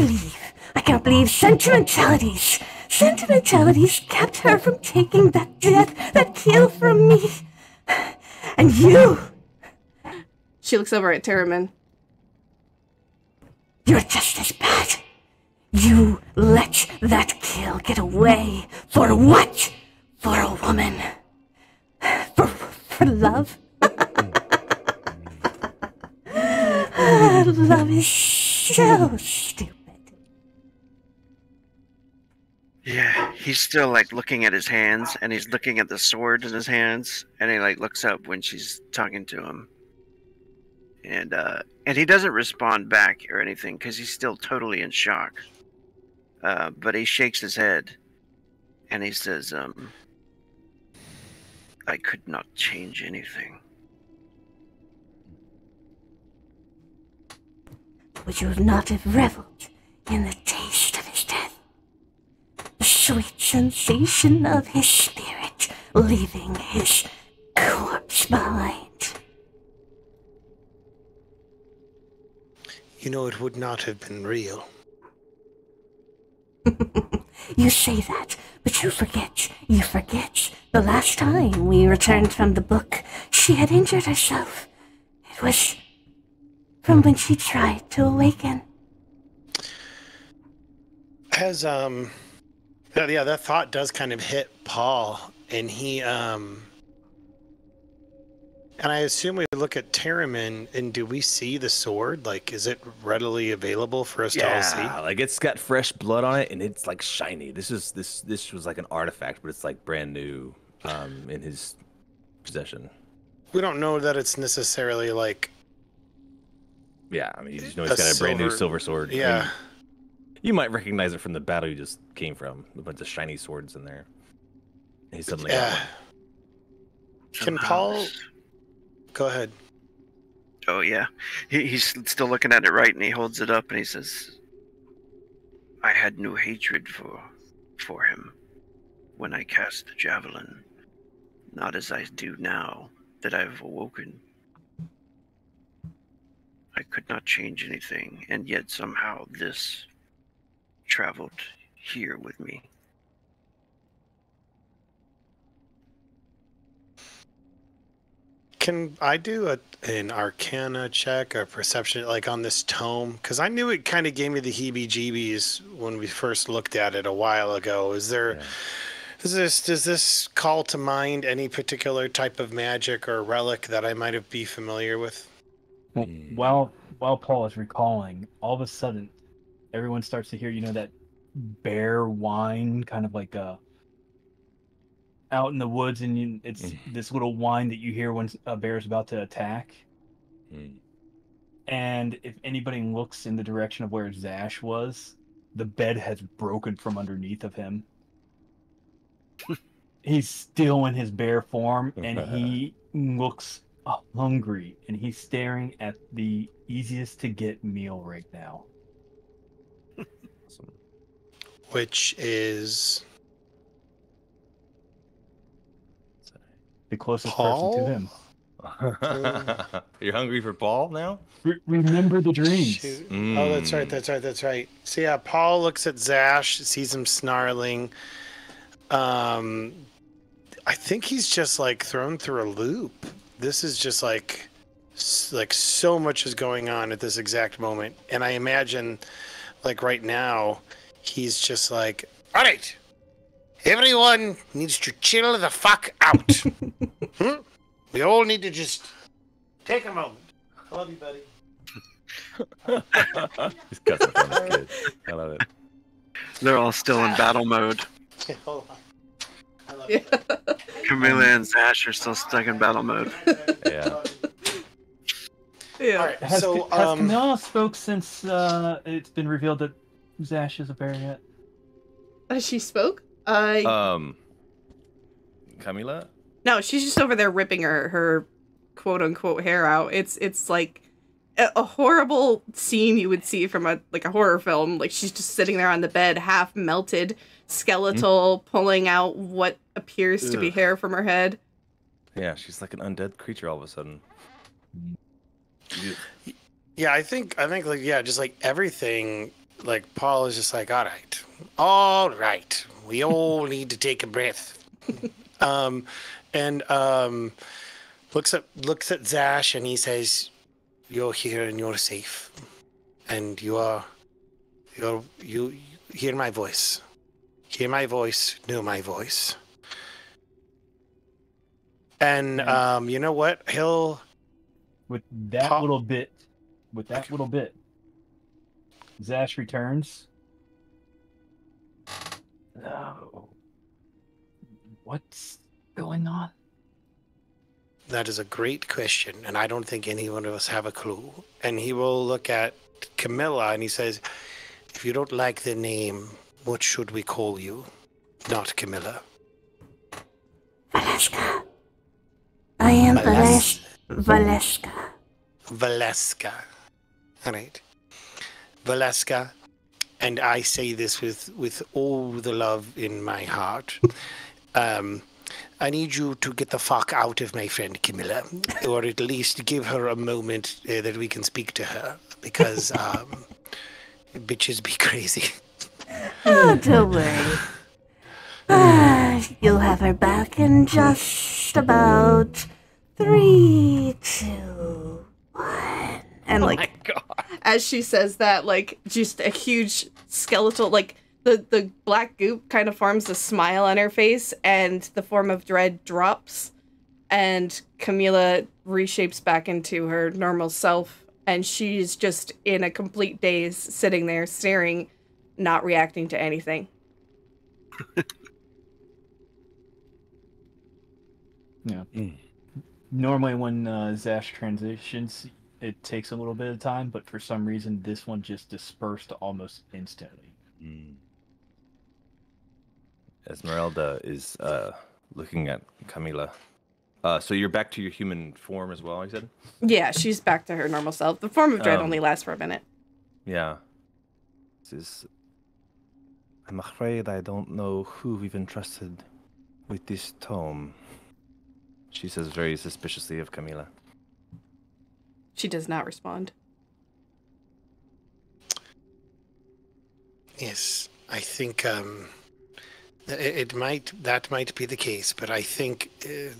[SPEAKER 5] believe sentimentalities kept her from taking that death, that kill from me. And you.
[SPEAKER 2] She looks over at Terriman.
[SPEAKER 5] You're just as bad. You let that kill get away. For what? For a woman. For love. Love is so stupid.
[SPEAKER 4] Yeah, he's still looking at his hands, and he's looking at the sword in his hands, and he looks up when she's talking to him. And he doesn't respond back or anything because he's still totally in shock. But he shakes his head, and he says, I could not change anything.
[SPEAKER 5] Would you not have reveled in the taste of his death? The sweet sensation of his spirit leaving his corpse behind.
[SPEAKER 1] You know, it would not have been real.
[SPEAKER 5] You say that, but you forget. The last time we returned from the book, she had injured herself. It was from when she tried to awaken.
[SPEAKER 1] As that thought does kind of hit Paul, and he and I assume we look at Terriman, and do we see the sword? Is it readily available for us to all see?
[SPEAKER 3] Yeah, it's got fresh blood on it, and it's shiny. This was like an artifact, but it's brand new in his possession.
[SPEAKER 1] We don't know that it's necessarily
[SPEAKER 3] Yeah, I mean, you just know he's got a brand new silver sword.
[SPEAKER 1] Yeah.
[SPEAKER 3] I mean, you might recognize it from the battle you just came from. A bunch of shiny swords in there. And he suddenly got one.
[SPEAKER 1] Can
[SPEAKER 4] Somehow
[SPEAKER 1] Paul
[SPEAKER 4] this-
[SPEAKER 1] go ahead?
[SPEAKER 4] Oh yeah, he's still looking at it right, and he holds it up and he says, "I had no hatred for him when I cast the javelin, not as I do now that I've awoken. I could not change anything, and yet somehow this traveled here with me."
[SPEAKER 1] Can I do an Arcana check or perception, like on this tome? Because I knew it kind of gave me the heebie-jeebies when we first looked at it a while ago. Is there,
[SPEAKER 3] Yeah.
[SPEAKER 1] does this call to mind any particular type of magic or relic that I might have be familiar with?
[SPEAKER 6] Well, while Paul is recalling, all of a sudden, everyone starts to hear, that bear whine, kind of like out in the woods, and it's this little whine that you hear when a bear is about to attack.
[SPEAKER 3] Mm.
[SPEAKER 6] And if anybody looks in the direction of where Zash was, the bed has broken from underneath of him. He's still in his bear form, and he looks hungry, and he's staring at the easiest to get meal right now.
[SPEAKER 3] Awesome.
[SPEAKER 1] Which is
[SPEAKER 6] The closest
[SPEAKER 1] Paul?
[SPEAKER 6] person to him.
[SPEAKER 3] You're hungry for Paul now?
[SPEAKER 6] Remember the dreams.
[SPEAKER 1] Shoot. Oh, that's right. That's right. So yeah, Paul looks at Zash, sees him snarling. I think he's just like thrown through a loop. This is just like so much is going on at this exact moment, and I imagine, like right now, he's just like, all right, everyone needs to chill the fuck out. We all need to just take a moment. I love you, buddy.
[SPEAKER 3] He's got some fun with kids. I love it.
[SPEAKER 4] They're all still in battle mode.
[SPEAKER 1] Hold on. I love
[SPEAKER 2] Yeah.
[SPEAKER 4] Camilla and Zash are still stuck in battle mode.
[SPEAKER 3] Yeah.
[SPEAKER 2] Yeah.
[SPEAKER 1] All right,
[SPEAKER 6] Has,
[SPEAKER 1] so
[SPEAKER 6] has Camilla spoke since it's been revealed that Zash is a bear yet?
[SPEAKER 2] She spoke?
[SPEAKER 3] Camila?
[SPEAKER 2] No, she's just over there ripping her quote unquote hair out. It's like a horrible scene you would see from a horror film. Like she's just sitting there on the bed, half melted, skeletal, pulling out what appears to be
[SPEAKER 4] Ugh.
[SPEAKER 2] hair from her head.
[SPEAKER 3] Yeah, she's like an undead creature all of a sudden.
[SPEAKER 1] Yeah, I think like just like everything, like Paul is just like, all right, we all need to take a breath. Looks at Zash and he says, "You're here and you're safe, and you hear my voice, know my voice." And you know what? He'll.
[SPEAKER 6] With that
[SPEAKER 1] Paul-
[SPEAKER 6] little bit, Zash returns. Oh, what's going on?
[SPEAKER 1] That is a great question, and I don't think any one of us have a clue. And he will look at Camilla and he says, "If you don't like the name, what should we call you? Not Camilla."
[SPEAKER 5] Valeska. I am
[SPEAKER 1] Vales-
[SPEAKER 5] Valeska.
[SPEAKER 1] Valeska. All right. Valeska, and I say this with all the love in my heart. I need you to get the fuck out of my friend Camilla, or at least give her a moment that we can speak to her, because bitches be crazy.
[SPEAKER 5] Oh, don't worry. You'll have her back in just about 3, 2, 1.
[SPEAKER 2] And
[SPEAKER 3] Oh
[SPEAKER 2] like
[SPEAKER 3] my god.
[SPEAKER 2] as she says that, like just a huge skeletal, like the black goop kind of forms a smile on her face, and the form of dread drops, and Camilla reshapes back into her normal self, and she's just in a complete daze, sitting there staring, not reacting to anything.
[SPEAKER 6] Yeah.
[SPEAKER 3] Mm.
[SPEAKER 6] Normally, when Zash transitions, it takes a little bit of time, but for some reason, this one just dispersed almost instantly.
[SPEAKER 3] Mm. Esmeralda is looking at Camila So you're back to your human form as well, you said?
[SPEAKER 2] Yeah, she's back to her normal self. The form of dread
[SPEAKER 3] Um,
[SPEAKER 2] only lasts for a minute.
[SPEAKER 3] Yeah. I'm afraid I don't know who we've entrusted with this tome. She says very suspiciously of Camila.
[SPEAKER 2] She does not respond.
[SPEAKER 1] Yes, I think that might be the case, but I think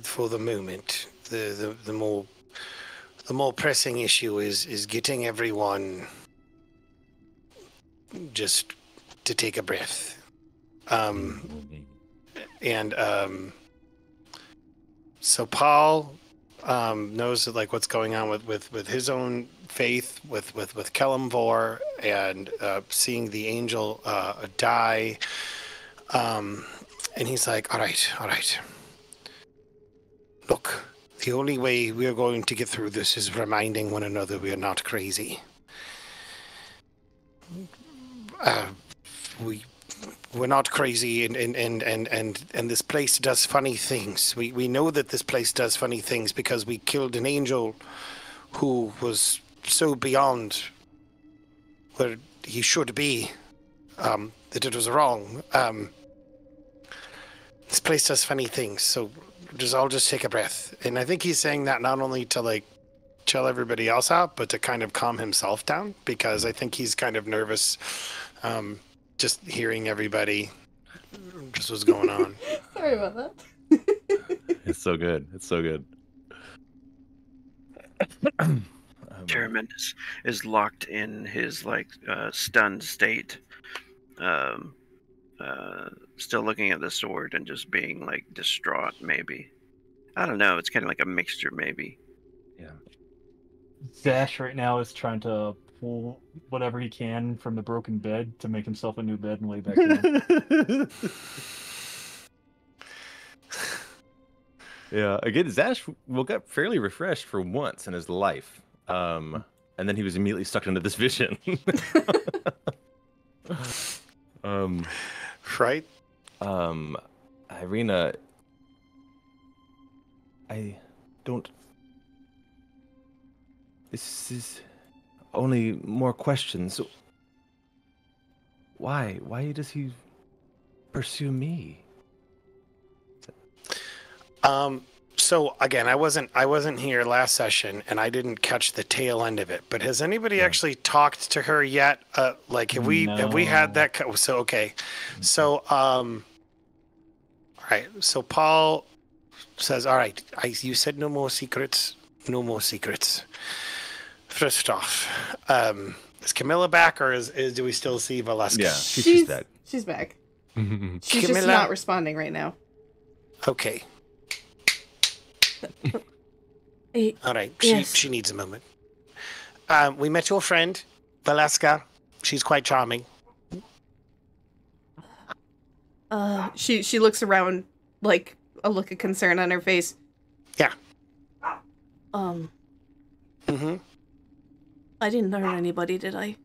[SPEAKER 1] for the moment, the more pressing issue is getting everyone just to take a breath. So Paul knows that, like, what's going on with his own faith, with Kellamvor, and seeing the angel die. And he's like, all right. Look, the only way we're going to get through this is reminding one another we are not crazy. We're not crazy, and this place does funny things. We know that this place does funny things because we killed an angel who was so beyond where he should be that it was wrong. This place does funny things, so I'll just take a breath. And I think he's saying that not only to, like, chill everybody else out, but to kind of calm himself down, because I think he's kind of nervous just hearing everybody just what's going on.
[SPEAKER 2] Sorry about that.
[SPEAKER 3] It's so good. It's so good.
[SPEAKER 4] Terramin is locked in his stunned state, still looking at the sword and just being like distraught. Maybe, I don't know. It's kind of like a mixture, maybe.
[SPEAKER 3] Yeah.
[SPEAKER 6] Zash right now is trying to pull whatever he can from the broken bed to make himself a new bed and lay back down.
[SPEAKER 3] Yeah, again, Zash woke up fairly refreshed for once in his life. And then he was immediately sucked into this vision.
[SPEAKER 1] Right?
[SPEAKER 3] Irina, I don't... This is only more questions. Why? Why does he pursue me?
[SPEAKER 1] So again, I wasn't here last session, and I didn't catch the tail end of it. But has anybody actually talked to her yet? Like, have we had that? So okay, so all right. So Paul says, "All right, you said no more secrets. No more secrets. First off, is Camilla back, or do we still see Valeska?
[SPEAKER 3] Yeah, she's back.
[SPEAKER 2] She's back. She's just
[SPEAKER 1] Camilla?
[SPEAKER 2] not responding right now.
[SPEAKER 1] Okay. All right.
[SPEAKER 2] Yes.
[SPEAKER 1] She needs a moment. We met your friend, Valeska. She's quite charming.
[SPEAKER 2] She looks around, like a look of concern on her face.
[SPEAKER 1] Yeah.
[SPEAKER 2] I didn't hurt anybody, did I?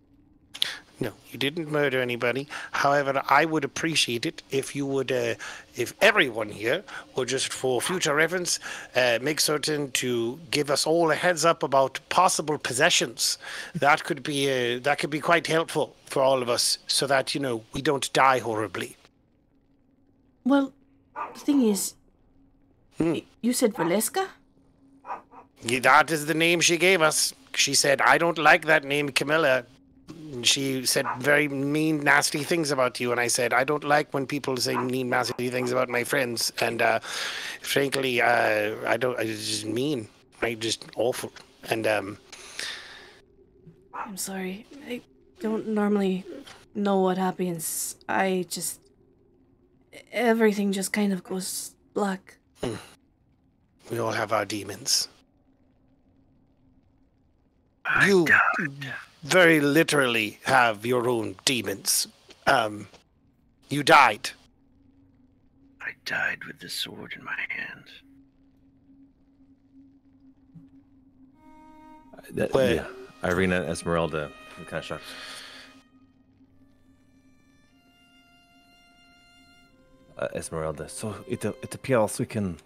[SPEAKER 1] No, you didn't murder anybody. However, I would appreciate it if you would, if everyone here would just, for future reference, make certain to give us all a heads up about possible possessions. That could be quite helpful for all of us, so that we don't die horribly.
[SPEAKER 2] Well, the thing is, you said Valeska?
[SPEAKER 1] Yeah, that is the name she gave us. She said, "I don't like that name, Camilla." She said very mean, nasty things about you, and I said, I don't like when people say mean, nasty things about my friends. And frankly, I don't. It's just mean, right? Just awful. And
[SPEAKER 2] I'm sorry. I don't normally know what happens. Everything just kind of goes black.
[SPEAKER 1] We all have our demons.
[SPEAKER 4] You
[SPEAKER 1] very literally have your own demons. You died.
[SPEAKER 4] I died with the sword in my hand.
[SPEAKER 3] Yeah. Irina and Esmeralda are kind of shocked. Esmeralda, so it appears we can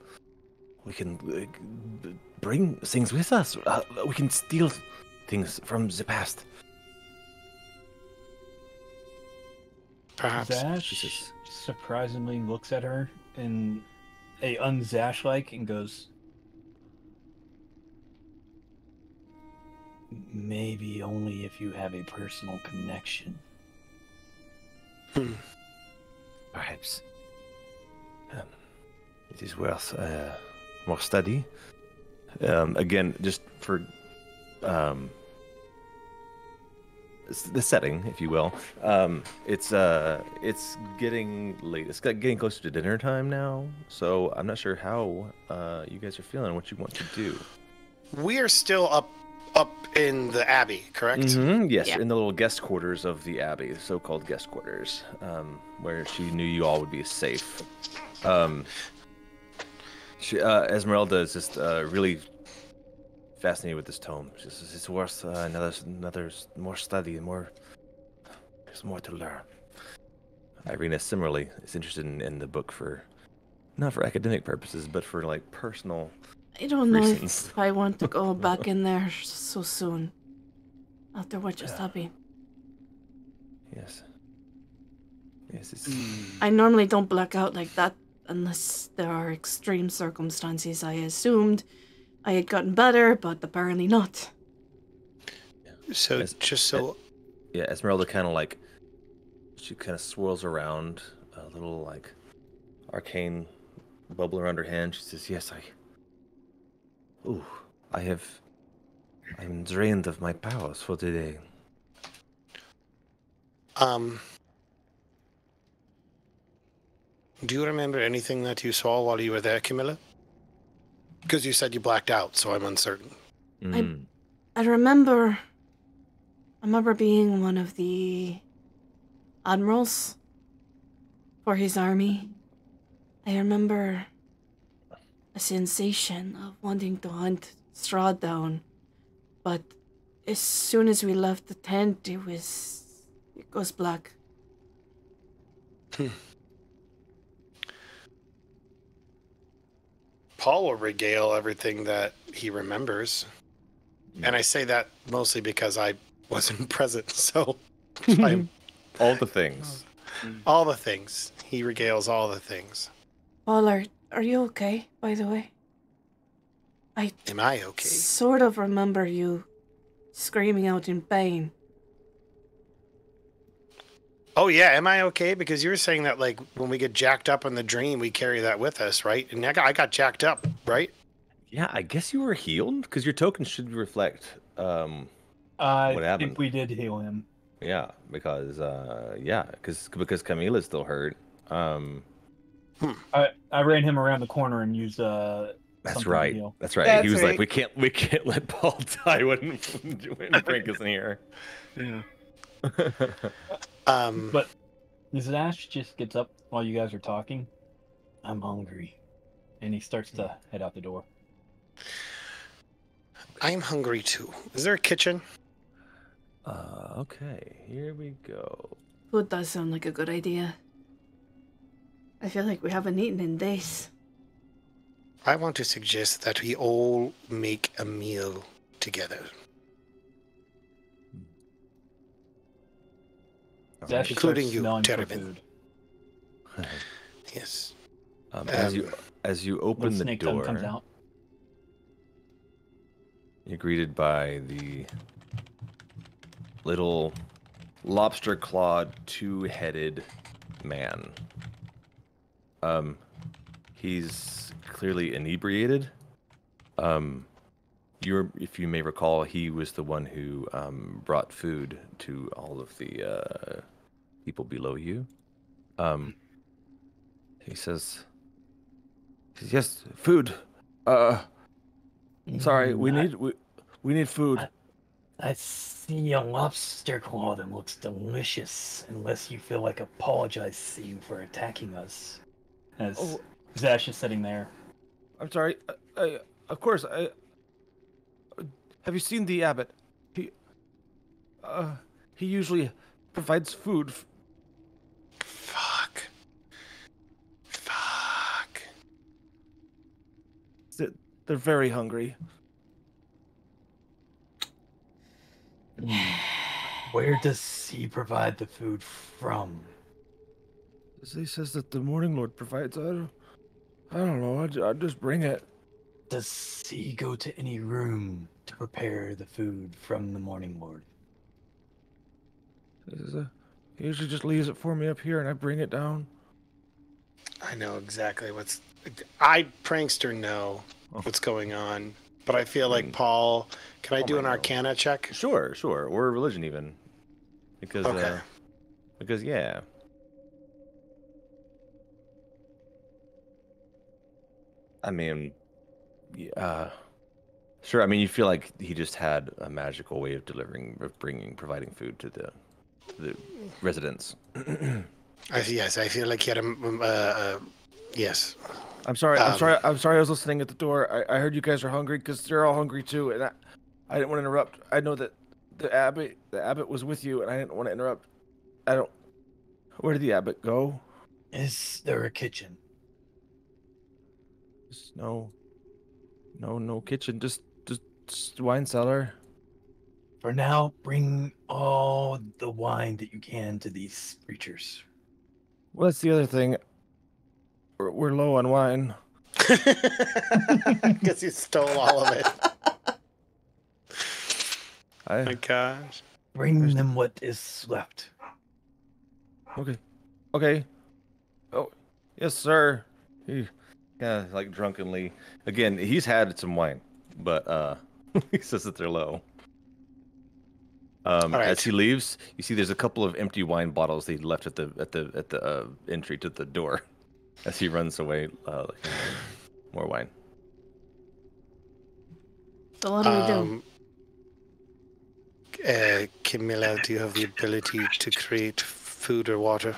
[SPEAKER 3] we can bring things with us. We can steal things from the past.
[SPEAKER 1] Perhaps.
[SPEAKER 6] Zash surprisingly looks at her in a unzash-like and goes, maybe only if you have a personal connection.
[SPEAKER 3] Perhaps. It is worth more study. Again, just for the setting, if you will. It's getting late. It's getting closer to dinner time now, so I'm not sure how you guys are feeling. What you want to do?
[SPEAKER 1] We are still up in the Abbey, correct?
[SPEAKER 3] Mm-hmm. Yes,
[SPEAKER 2] Yeah.
[SPEAKER 3] in the little guest quarters of the Abbey, the so-called guest quarters, where she knew you all would be safe. Esmeralda is just really fascinated with this tome. She says it's worth another more study and more. There's more to learn. Irina similarly is interested in the book for not for academic purposes, but for like personal.
[SPEAKER 2] I don't know
[SPEAKER 3] reasons.
[SPEAKER 2] if I want to go back in there so soon. After what just happened.
[SPEAKER 3] Yes. Yes, it's.
[SPEAKER 2] I normally don't black out like that unless there are extreme circumstances. I assumed I had gotten better, but apparently not.
[SPEAKER 1] So
[SPEAKER 3] Yes.
[SPEAKER 1] just so
[SPEAKER 3] Yeah, Esmeralda kind of like she kind of swirls around a little like arcane bubble around her hand. She says, "Yes, I'm drained of my powers for today."
[SPEAKER 1] do you remember anything that you saw while you were there, Camilla? Because you said you blacked out, so I'm uncertain.
[SPEAKER 3] Mm.
[SPEAKER 2] I remember being one of the admirals for his army. I remember a sensation of wanting to hunt Strahd down, but as soon as we left the tent, it goes black.
[SPEAKER 1] Paul will regale everything that he remembers. And I say that mostly because I wasn't present, so I'm
[SPEAKER 3] All the things.
[SPEAKER 1] all the things. He regales all the things.
[SPEAKER 2] Paul, are you okay, by the way? I
[SPEAKER 1] Am I okay?
[SPEAKER 2] sort of remember you screaming out in pain.
[SPEAKER 1] Oh yeah, am I okay? Because you were saying that like when we get jacked up in the dream, we carry that with us, right? And I got jacked up, right?
[SPEAKER 3] Yeah, I guess you were healed because your tokens should reflect. What
[SPEAKER 6] I
[SPEAKER 3] happened?
[SPEAKER 6] think we did heal him.
[SPEAKER 3] Yeah, because because Camila's still hurt.
[SPEAKER 6] I ran him around the corner and used
[SPEAKER 3] That's
[SPEAKER 6] something to
[SPEAKER 3] right.
[SPEAKER 6] heal.
[SPEAKER 3] That's right.
[SPEAKER 2] That's
[SPEAKER 3] He was
[SPEAKER 2] right.
[SPEAKER 3] like, we can't let Paul die when Frank isn't here.
[SPEAKER 4] Yeah.
[SPEAKER 6] But Zash just gets up while you guys are talking. I'm hungry. And he starts to head out the door.
[SPEAKER 1] I'm hungry too. Is there a kitchen?
[SPEAKER 3] Okay, here we go.
[SPEAKER 2] Food does sound like a good idea. I feel like we haven't eaten in days.
[SPEAKER 1] I want to suggest that we all make a meal together.
[SPEAKER 6] Zash
[SPEAKER 1] Including
[SPEAKER 6] starts
[SPEAKER 1] you,
[SPEAKER 6] smelling for
[SPEAKER 1] Terabin.
[SPEAKER 6] food.
[SPEAKER 1] Yes.
[SPEAKER 3] As you
[SPEAKER 6] When
[SPEAKER 3] open the
[SPEAKER 6] Snake Tongue
[SPEAKER 3] door,
[SPEAKER 6] comes out.
[SPEAKER 3] you're greeted by the little lobster-clawed, two-headed man. He's clearly inebriated. If you may recall, he was the one who brought food to all of the people below you. He says, "Yes, food. Sorry, we need food."
[SPEAKER 6] I see a lobster claw that looks delicious, unless you feel like apologizing for attacking us. As
[SPEAKER 3] Oh.
[SPEAKER 6] Zash is sitting there.
[SPEAKER 3] I'm sorry. Of course. Have you seen the abbot? He usually provides food.
[SPEAKER 1] Fuck.
[SPEAKER 7] They're very hungry.
[SPEAKER 6] Where does he provide the food from?
[SPEAKER 7] He says that the Morning Lord provides. I don't know. I just bring it.
[SPEAKER 6] Does he go to any room to prepare the food from the Morning Lord?
[SPEAKER 7] He usually just leaves it for me up here, and I bring it down.
[SPEAKER 1] I know exactly what's. I prankster know what's going on, but I feel like Paul. Can I do an Arcana check?
[SPEAKER 3] Sure. Or religion even, because
[SPEAKER 1] Okay.
[SPEAKER 3] Yeah. I mean, sure. I mean, you feel like he just had a magical way of providing food to the residents.
[SPEAKER 1] Yes, I feel like he had a. Yes.
[SPEAKER 7] I'm sorry. I'm sorry. I was listening at the door. I heard you guys are hungry because they're all hungry too, and I didn't want to interrupt. I know that the abbot was with you, and I didn't want to interrupt. Where did the abbot go?
[SPEAKER 6] Is there a kitchen?
[SPEAKER 7] No kitchen. Just wine cellar.
[SPEAKER 6] For now, bring all the wine that you can to these creatures.
[SPEAKER 7] Well, that's the other thing. We're low on wine.
[SPEAKER 1] Because you stole all of it.
[SPEAKER 7] I
[SPEAKER 1] My gosh.
[SPEAKER 6] Bring them what is left.
[SPEAKER 7] Okay. Oh, yes, sir.
[SPEAKER 3] Yeah, like drunkenly. Again, he's had some wine, but he says that they're low.
[SPEAKER 1] right.
[SPEAKER 3] As he leaves, you see there's a couple of empty wine bottles that he left at the entry to the door. As he runs away, more wine.
[SPEAKER 2] So what do we do?
[SPEAKER 1] Camilla, do you have the ability to create food or water?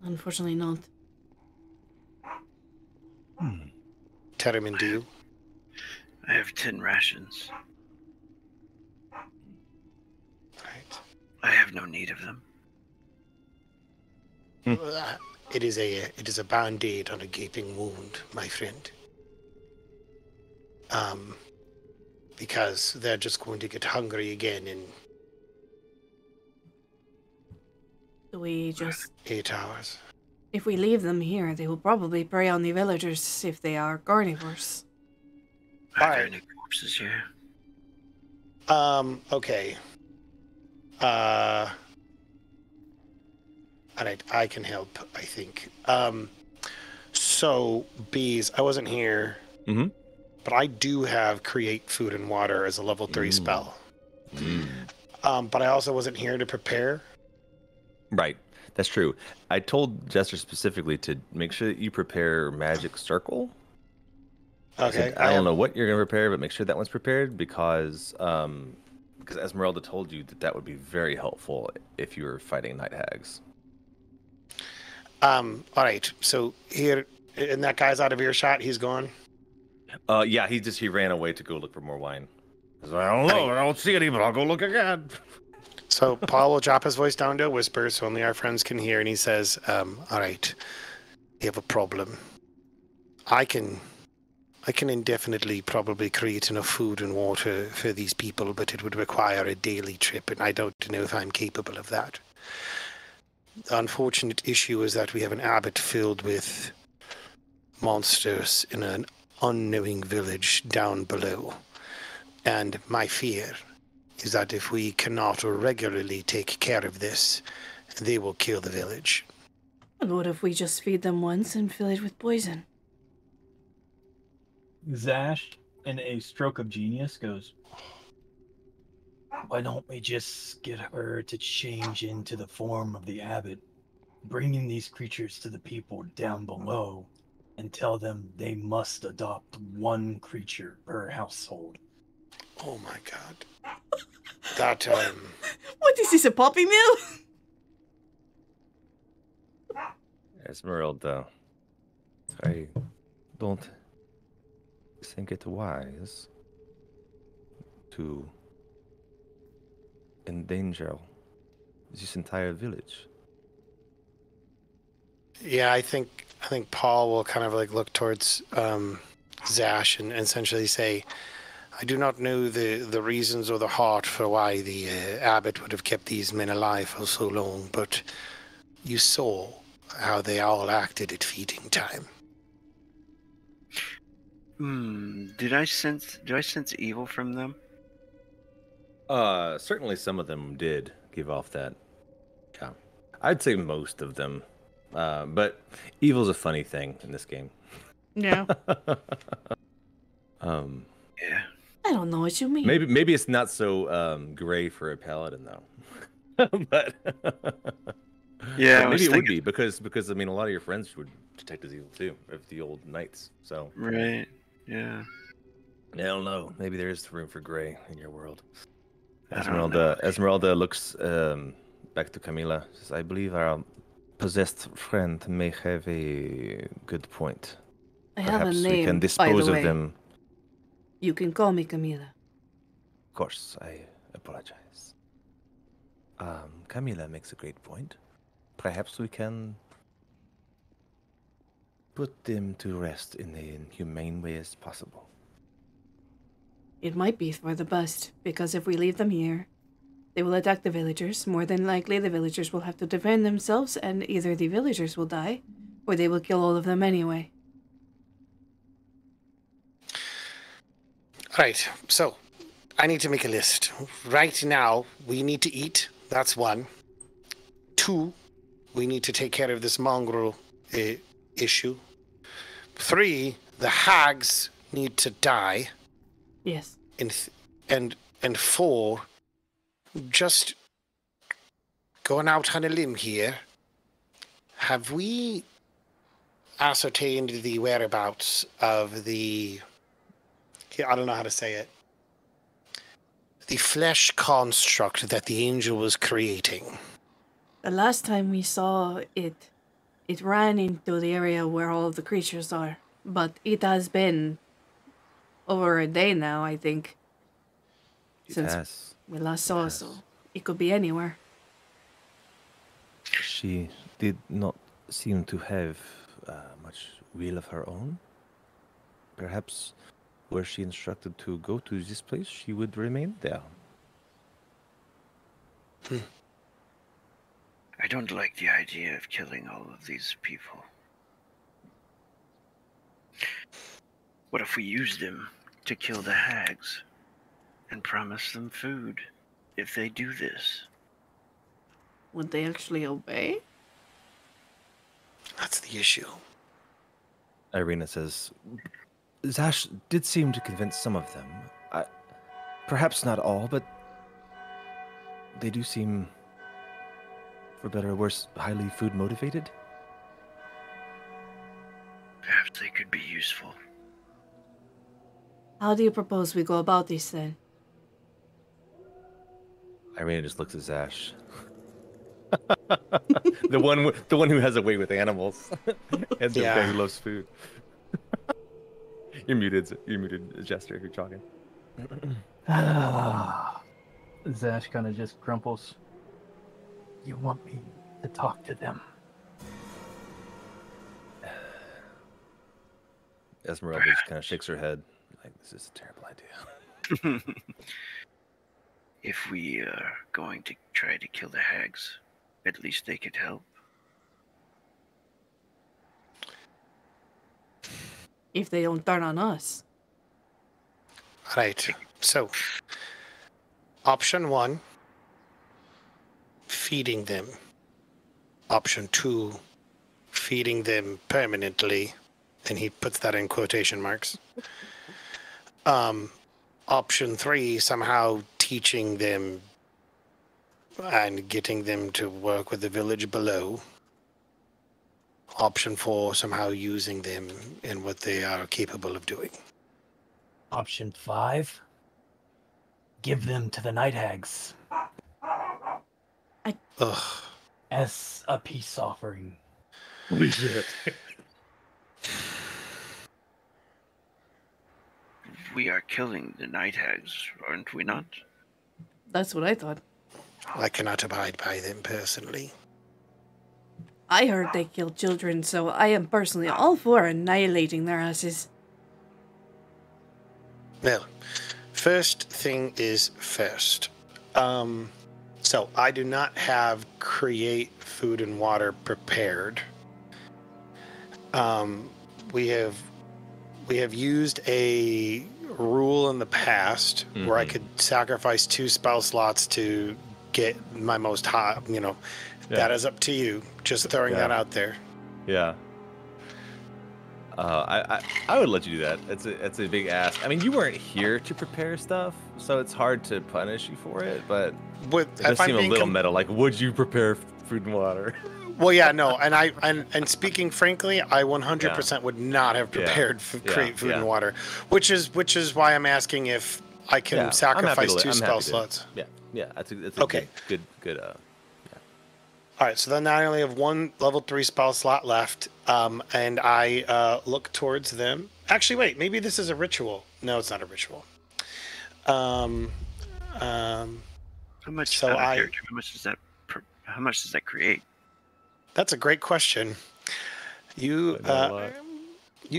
[SPEAKER 2] Unfortunately not.
[SPEAKER 1] Termin, do you?
[SPEAKER 4] I have 10 rations.
[SPEAKER 1] Right.
[SPEAKER 4] I have no need of them.
[SPEAKER 1] It is a band-aid on a gaping wound, my friend. Because they're just going to get hungry again in
[SPEAKER 2] Do we just...
[SPEAKER 1] 8 hours.
[SPEAKER 2] If we leave them here, they will probably prey on the villagers if they are carnivores.
[SPEAKER 4] Are there
[SPEAKER 1] Alright.
[SPEAKER 4] any corpses here?
[SPEAKER 1] Okay. Alright, I can help, I think. So, bees, I wasn't here.
[SPEAKER 3] Mhm.
[SPEAKER 1] But I do have create food and water as a level 3 spell. But I also wasn't here to prepare.
[SPEAKER 3] Right, that's true. I told Jester specifically to make sure that you prepare Magic Circle.
[SPEAKER 1] Okay.
[SPEAKER 3] I don't know what you're going to prepare, but make sure that one's prepared because Esmeralda told you that would be very helpful if you were fighting night hags.
[SPEAKER 1] All right. So here, and that guy's out of earshot. He's gone.
[SPEAKER 3] Yeah, he ran away to go look for more wine.
[SPEAKER 7] I don't know. I don't see any, but I'll go look again.
[SPEAKER 1] So Paul will drop his voice down to a whisper so only our friends can hear, and he says, all right, you have a problem. I can indefinitely probably create enough food and water for these people, but it would require a daily trip, and I don't know if I'm capable of that. The unfortunate issue is that we have an abbot filled with monsters in an unknowing village down below. And my fear is that if we cannot regularly take care of this, they will kill the village.
[SPEAKER 2] And what if we just feed them once and fill it with poison?
[SPEAKER 6] Zash, in a stroke of genius, goes, why don't we just get her to change into the form of the abbot, bringing these creatures to the people down below, and tell them they must adopt one creature per household.
[SPEAKER 1] Oh my god. That,
[SPEAKER 2] What is this, a poppy mill?
[SPEAKER 3] Esmeralda, I don't think it wise to endanger this entire village.
[SPEAKER 1] yeah, I think Paul will kind of like look towards Zash and essentially say, I do not know the reasons or the heart for why the abbot would have kept these men alive for so long, but you saw how they all acted at feeding time.
[SPEAKER 4] Do I sense evil from them?
[SPEAKER 3] Certainly some of them did give off that. Yeah, I'd say most of them. But evil's a funny thing in this game.
[SPEAKER 2] Yeah.
[SPEAKER 4] Yeah.
[SPEAKER 2] I don't know what you mean.
[SPEAKER 3] Maybe it's not so gray for a paladin though. But
[SPEAKER 4] Yeah,
[SPEAKER 3] but
[SPEAKER 4] I was
[SPEAKER 3] maybe it would
[SPEAKER 4] thinking-
[SPEAKER 3] be because I mean a lot of your friends would detect as evil too, of the old knights. So
[SPEAKER 4] Right. Yeah.
[SPEAKER 3] I don't know. Maybe there is room for gray in your world.
[SPEAKER 4] I don't know.
[SPEAKER 3] Esmeralda looks back to Camila. Says, I believe our possessed friend may have a good point.
[SPEAKER 2] I have a
[SPEAKER 3] Perhaps
[SPEAKER 2] name,
[SPEAKER 3] we can
[SPEAKER 2] by
[SPEAKER 3] dispose
[SPEAKER 2] the
[SPEAKER 3] of
[SPEAKER 2] way.
[SPEAKER 3] them.
[SPEAKER 2] You can call me Camila.
[SPEAKER 3] Of course, I apologize. Camila makes a great point. Perhaps we can put them to rest in a humane way as possible.
[SPEAKER 2] It might be for the best, because if we leave them here, they will attack the villagers. More than likely, the villagers will have to defend themselves, and either the villagers will die, or they will kill all of them anyway.
[SPEAKER 1] Right, so I need to make a list. Right now, we need to eat. That's one. 2, we need to take care of this mongrel issue. 3, the hags need to die.
[SPEAKER 2] Yes.
[SPEAKER 1] And 4, just going out on a limb here. Have we ascertained the whereabouts of the... I don't know how to say it. The flesh construct that the angel was creating.
[SPEAKER 2] The last time we saw it, it ran into the area where all of the creatures are. But it has been over a day now, I think, since
[SPEAKER 3] Yes,
[SPEAKER 2] we last saw, so it could be anywhere.
[SPEAKER 3] she did not seem to have much will of her own. Perhaps were she instructed to go to this place, she would remain there.
[SPEAKER 4] I don't like the idea of killing all of these people. What if we use them to kill the hags and promise them food if they do this?
[SPEAKER 2] Would they actually obey?
[SPEAKER 1] That's the issue.
[SPEAKER 3] Irina says, Zash did seem to convince some of them. Perhaps not all, but they do seem, for better or worse, highly food motivated.
[SPEAKER 4] Perhaps they could be useful.
[SPEAKER 2] How do you propose we go about this then?
[SPEAKER 3] Irina just looks at Zash. the one who has a way with animals, and the guy who loves food. You're muted, Jester, if you're talking.
[SPEAKER 6] Zash kind of just grumples. You want me to talk to them?
[SPEAKER 3] Esmeralda just kind of shakes her head, like, this is a terrible idea.
[SPEAKER 4] If we are going to try to kill the hags, at least they could help.
[SPEAKER 2] If they don't turn on us.
[SPEAKER 1] Right. So, option 1, feeding them. Option 2, feeding them permanently. And he puts that in quotation marks. Option 3, somehow teaching them and getting them to work with the village below. Option 4, somehow using them in what they are capable of doing.
[SPEAKER 6] Option 5. Give them to the night hags
[SPEAKER 1] Ugh.
[SPEAKER 6] as a peace offering.
[SPEAKER 3] Holy shit.
[SPEAKER 4] We are killing the night hags, aren't we not?
[SPEAKER 2] That's what I thought.
[SPEAKER 1] I cannot abide by them personally.
[SPEAKER 2] I heard they kill children, so I am personally all for annihilating their asses.
[SPEAKER 1] Well, first thing is first. So I do not have create food and water prepared. We have used a rule in the past where I could sacrifice 2 spell slots to get my most hot. That is up to you. Just throwing that out there.
[SPEAKER 3] Yeah. I would let you do that. It's a big ask. I mean, you weren't here to prepare stuff, so it's hard to punish you for it. But it does seem a little meta. Like, would you prepare food and water?
[SPEAKER 1] Well, yeah, no, and speaking frankly, I 100% would not have prepared create food and water, which is why I'm asking if I can sacrifice 2 spell slots.
[SPEAKER 3] Yeah, that's a
[SPEAKER 1] okay.
[SPEAKER 3] Good.
[SPEAKER 1] All right, so then I only have 1 level 3 spell slot left, and I look towards them. Actually, wait, maybe this is a ritual. No, it's not a ritual.
[SPEAKER 4] How much?
[SPEAKER 1] So
[SPEAKER 4] How much does that? How much does that create?
[SPEAKER 1] That's a great question. You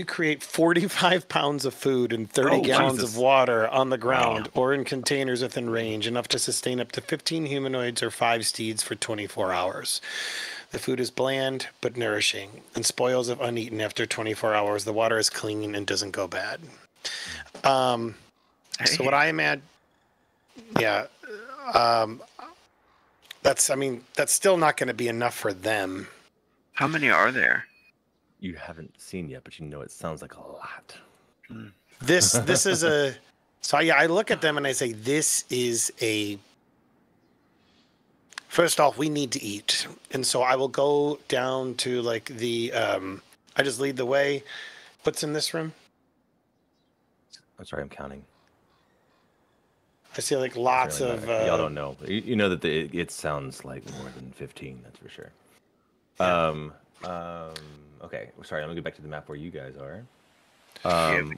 [SPEAKER 1] create 45 pounds of food and 30 gallons of water on the ground or in containers within range, enough to sustain up to 15 humanoids or 5 steeds for 24 hours. The food is bland but nourishing and spoils if uneaten after 24 hours. The water is clean and doesn't go bad. So what I imagine, that's still not going to be enough for them.
[SPEAKER 4] How many are there?
[SPEAKER 3] You haven't seen yet, but it sounds like a lot.
[SPEAKER 1] This is a. So I look at them and I say, this is a. First off, we need to eat, and so I will go down to like the. I just lead the way. What's in this room?
[SPEAKER 3] I'm sorry, I'm counting.
[SPEAKER 1] I see like lots of.
[SPEAKER 3] Y'all don't know. You know that it sounds like more than 15. That's for sure. Okay. Sorry, I'm gonna go back to the map where you guys are.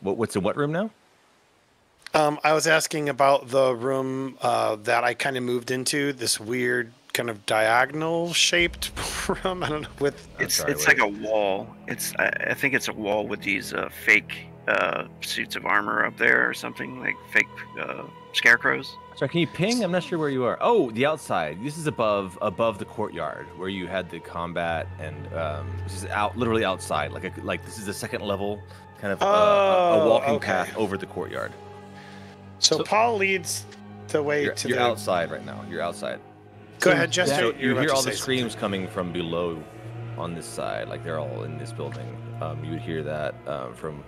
[SPEAKER 3] What's in what room now?
[SPEAKER 1] I was asking about the room that I kind of moved into. This weird kind of diagonal shaped room. I don't know.
[SPEAKER 4] It's like a wall. I think it's a wall with these fake suits of armor up there or something, like fake scarecrows.
[SPEAKER 3] Sorry, can you ping? I'm not sure where you are. Oh, the outside. This is above the courtyard where you had the combat, and this is literally outside. Like this is the second level, kind of a walking path over the courtyard.
[SPEAKER 1] So Paul leads the way to
[SPEAKER 3] You're outside right now. You're outside.
[SPEAKER 1] Go ahead, Jester.
[SPEAKER 3] So you hear all the screams coming from below on this side, like they're all in this building. You would hear that from,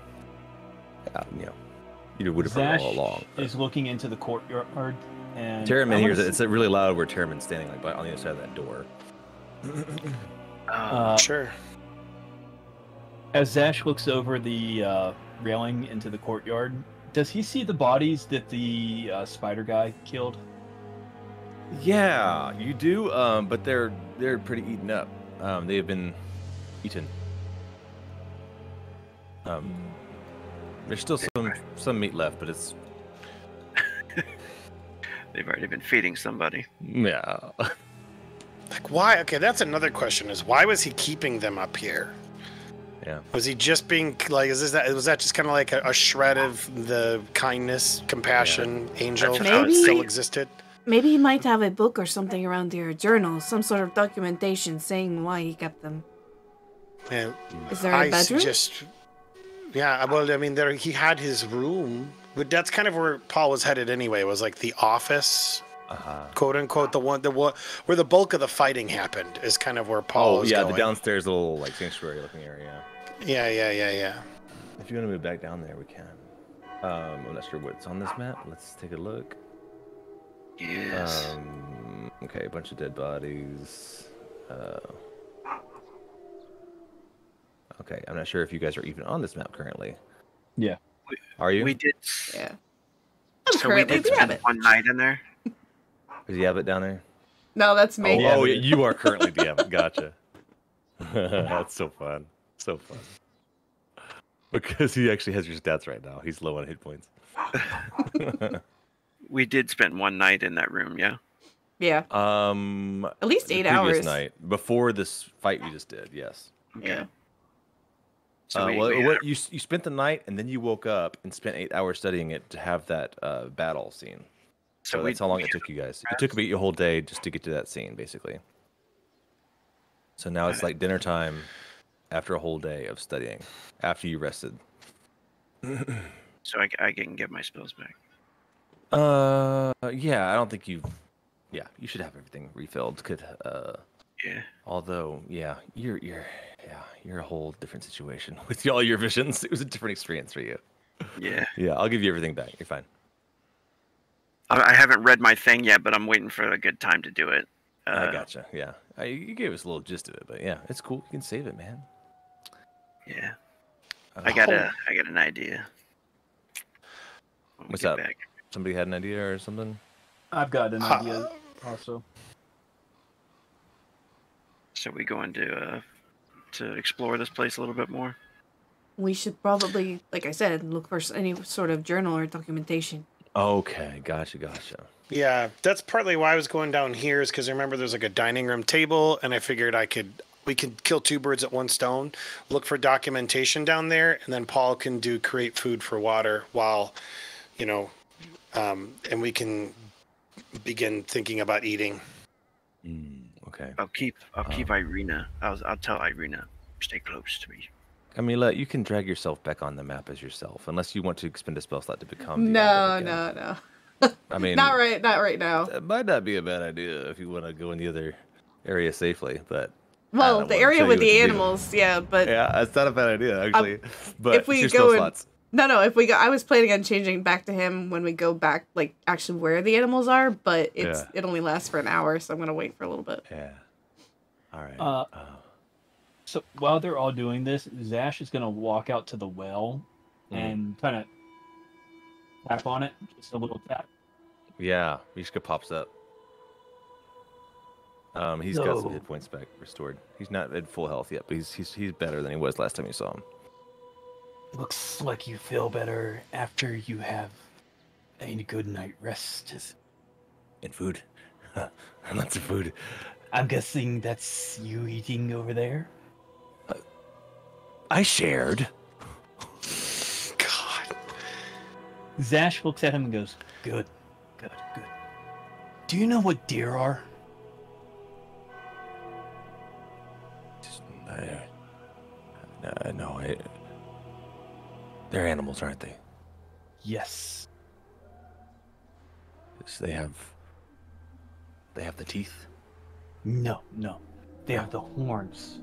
[SPEAKER 3] you would have heard all along.
[SPEAKER 6] Is looking into the courtyard, and
[SPEAKER 3] Terraman hears it. It's really loud where Terraman's standing on the other side of that door.
[SPEAKER 1] Sure.
[SPEAKER 6] As Zash looks over the railing into the courtyard, does he see the bodies that the spider guy killed?
[SPEAKER 3] Yeah, you do, but they're pretty eaten up. They have been eaten. There's still some meat left, but it's...
[SPEAKER 4] They've already been feeding somebody.
[SPEAKER 3] Yeah.
[SPEAKER 1] Like, why? Okay, that's another question, is why was he keeping them up here?
[SPEAKER 3] Yeah.
[SPEAKER 1] Was he just being, like, was that just kind of like a shred of the kindness, compassion, angel that still existed?
[SPEAKER 2] Maybe he might have a book or something around here, a journal, some sort of documentation saying why he kept them.
[SPEAKER 1] Yeah.
[SPEAKER 2] Is there a bedroom?
[SPEAKER 1] Yeah, well, I mean, he had his room, but that's kind of where Paul was headed anyway. Was like the office, quote unquote, the one where the bulk of the fighting happened is kind of where Paul was going.
[SPEAKER 3] The downstairs little like sanctuary looking area.
[SPEAKER 1] Yeah.
[SPEAKER 3] If you want to move back down there, we can. I'm not sure what's on this map. Let's take a look.
[SPEAKER 4] Yes.
[SPEAKER 3] Okay, a bunch of dead bodies. Okay, I'm not sure if you guys are even on this map currently.
[SPEAKER 6] Yeah.
[SPEAKER 3] Are you?
[SPEAKER 4] We did.
[SPEAKER 2] Yeah.
[SPEAKER 4] So we did spend one night in there.
[SPEAKER 3] Is the Abbott down there?
[SPEAKER 2] No, that's me.
[SPEAKER 3] Oh, yeah, you are currently the Abbott. Gotcha. That's so fun. So fun. Because he actually has your stats right now. He's low on hit points.
[SPEAKER 4] We did spend one night in that room, yeah?
[SPEAKER 2] Yeah.
[SPEAKER 3] At
[SPEAKER 2] least 8 hours.
[SPEAKER 3] Night before this fight we just did, yes.
[SPEAKER 4] Okay.
[SPEAKER 2] Yeah.
[SPEAKER 4] So
[SPEAKER 3] you spent the night and then you woke up and spent 8 hours studying it to have that battle scene. So that's how long it took you guys. It took about your whole day just to get to that scene, basically. So now it's like dinner time after a whole day of studying, after you rested.
[SPEAKER 4] So I can get my spells back.
[SPEAKER 3] Yeah, I don't think you should have everything refilled.
[SPEAKER 4] Yeah.
[SPEAKER 3] Although, yeah, you're a whole different situation with all your visions. It was a different experience for you.
[SPEAKER 4] Yeah.
[SPEAKER 3] Yeah, I'll give you everything back. You're fine.
[SPEAKER 4] I haven't read my thing yet, but I'm waiting for a good time to do it.
[SPEAKER 3] I gotcha. Yeah, you gave us a little gist of it, but yeah, it's cool. You can save it, man.
[SPEAKER 4] Yeah. I got an idea.
[SPEAKER 3] What's up? Back. Somebody had an idea or something?
[SPEAKER 6] I've got an idea also.
[SPEAKER 4] So we going to explore this place a little bit more?
[SPEAKER 2] We should probably, like I said, look for any sort of journal or documentation.
[SPEAKER 3] Okay, gotcha.
[SPEAKER 1] Yeah, that's partly why I was going down here, is because I remember there's like a dining room table, and I figured we could kill two birds at one stone, look for documentation down there, and then Paul can create food for water while, and we can begin thinking about eating.
[SPEAKER 3] Okay.
[SPEAKER 4] I'll keep Irina. I'll tell Irina, stay close to me.
[SPEAKER 3] Camila, you can drag yourself back on the map as yourself, unless you want to expend a spell slot to become.
[SPEAKER 2] No.
[SPEAKER 3] I mean,
[SPEAKER 2] not right now.
[SPEAKER 3] It might not be a bad idea if you want to go in the other area safely, but.
[SPEAKER 2] Well, the area with the animals, yeah, but.
[SPEAKER 3] Yeah, it's not a bad idea actually. But
[SPEAKER 2] if we go in, if we go, I was planning on changing back to him when we go back, like actually where the animals are, but it only lasts for an hour, so I'm gonna wait for a little bit.
[SPEAKER 3] Yeah. All right.
[SPEAKER 6] So while they're all doing this, Zash is going to walk out to the well and kind of tap on it. Just a little tap.
[SPEAKER 3] Yeah, Mishka pops up. He's got some hit points back restored. He's not at full health yet, but he's better than he was last time you saw him.
[SPEAKER 6] Looks like you feel better after you have a good night rest.
[SPEAKER 3] And food. Lots of food.
[SPEAKER 6] I'm guessing that's you eating over there?
[SPEAKER 3] I shared.
[SPEAKER 1] God.
[SPEAKER 6] Zash looks at him and goes, Good. Do you know what deer are?
[SPEAKER 3] No, they're animals, aren't they?
[SPEAKER 6] Yes.
[SPEAKER 3] They have the teeth?
[SPEAKER 6] No. They have the horns.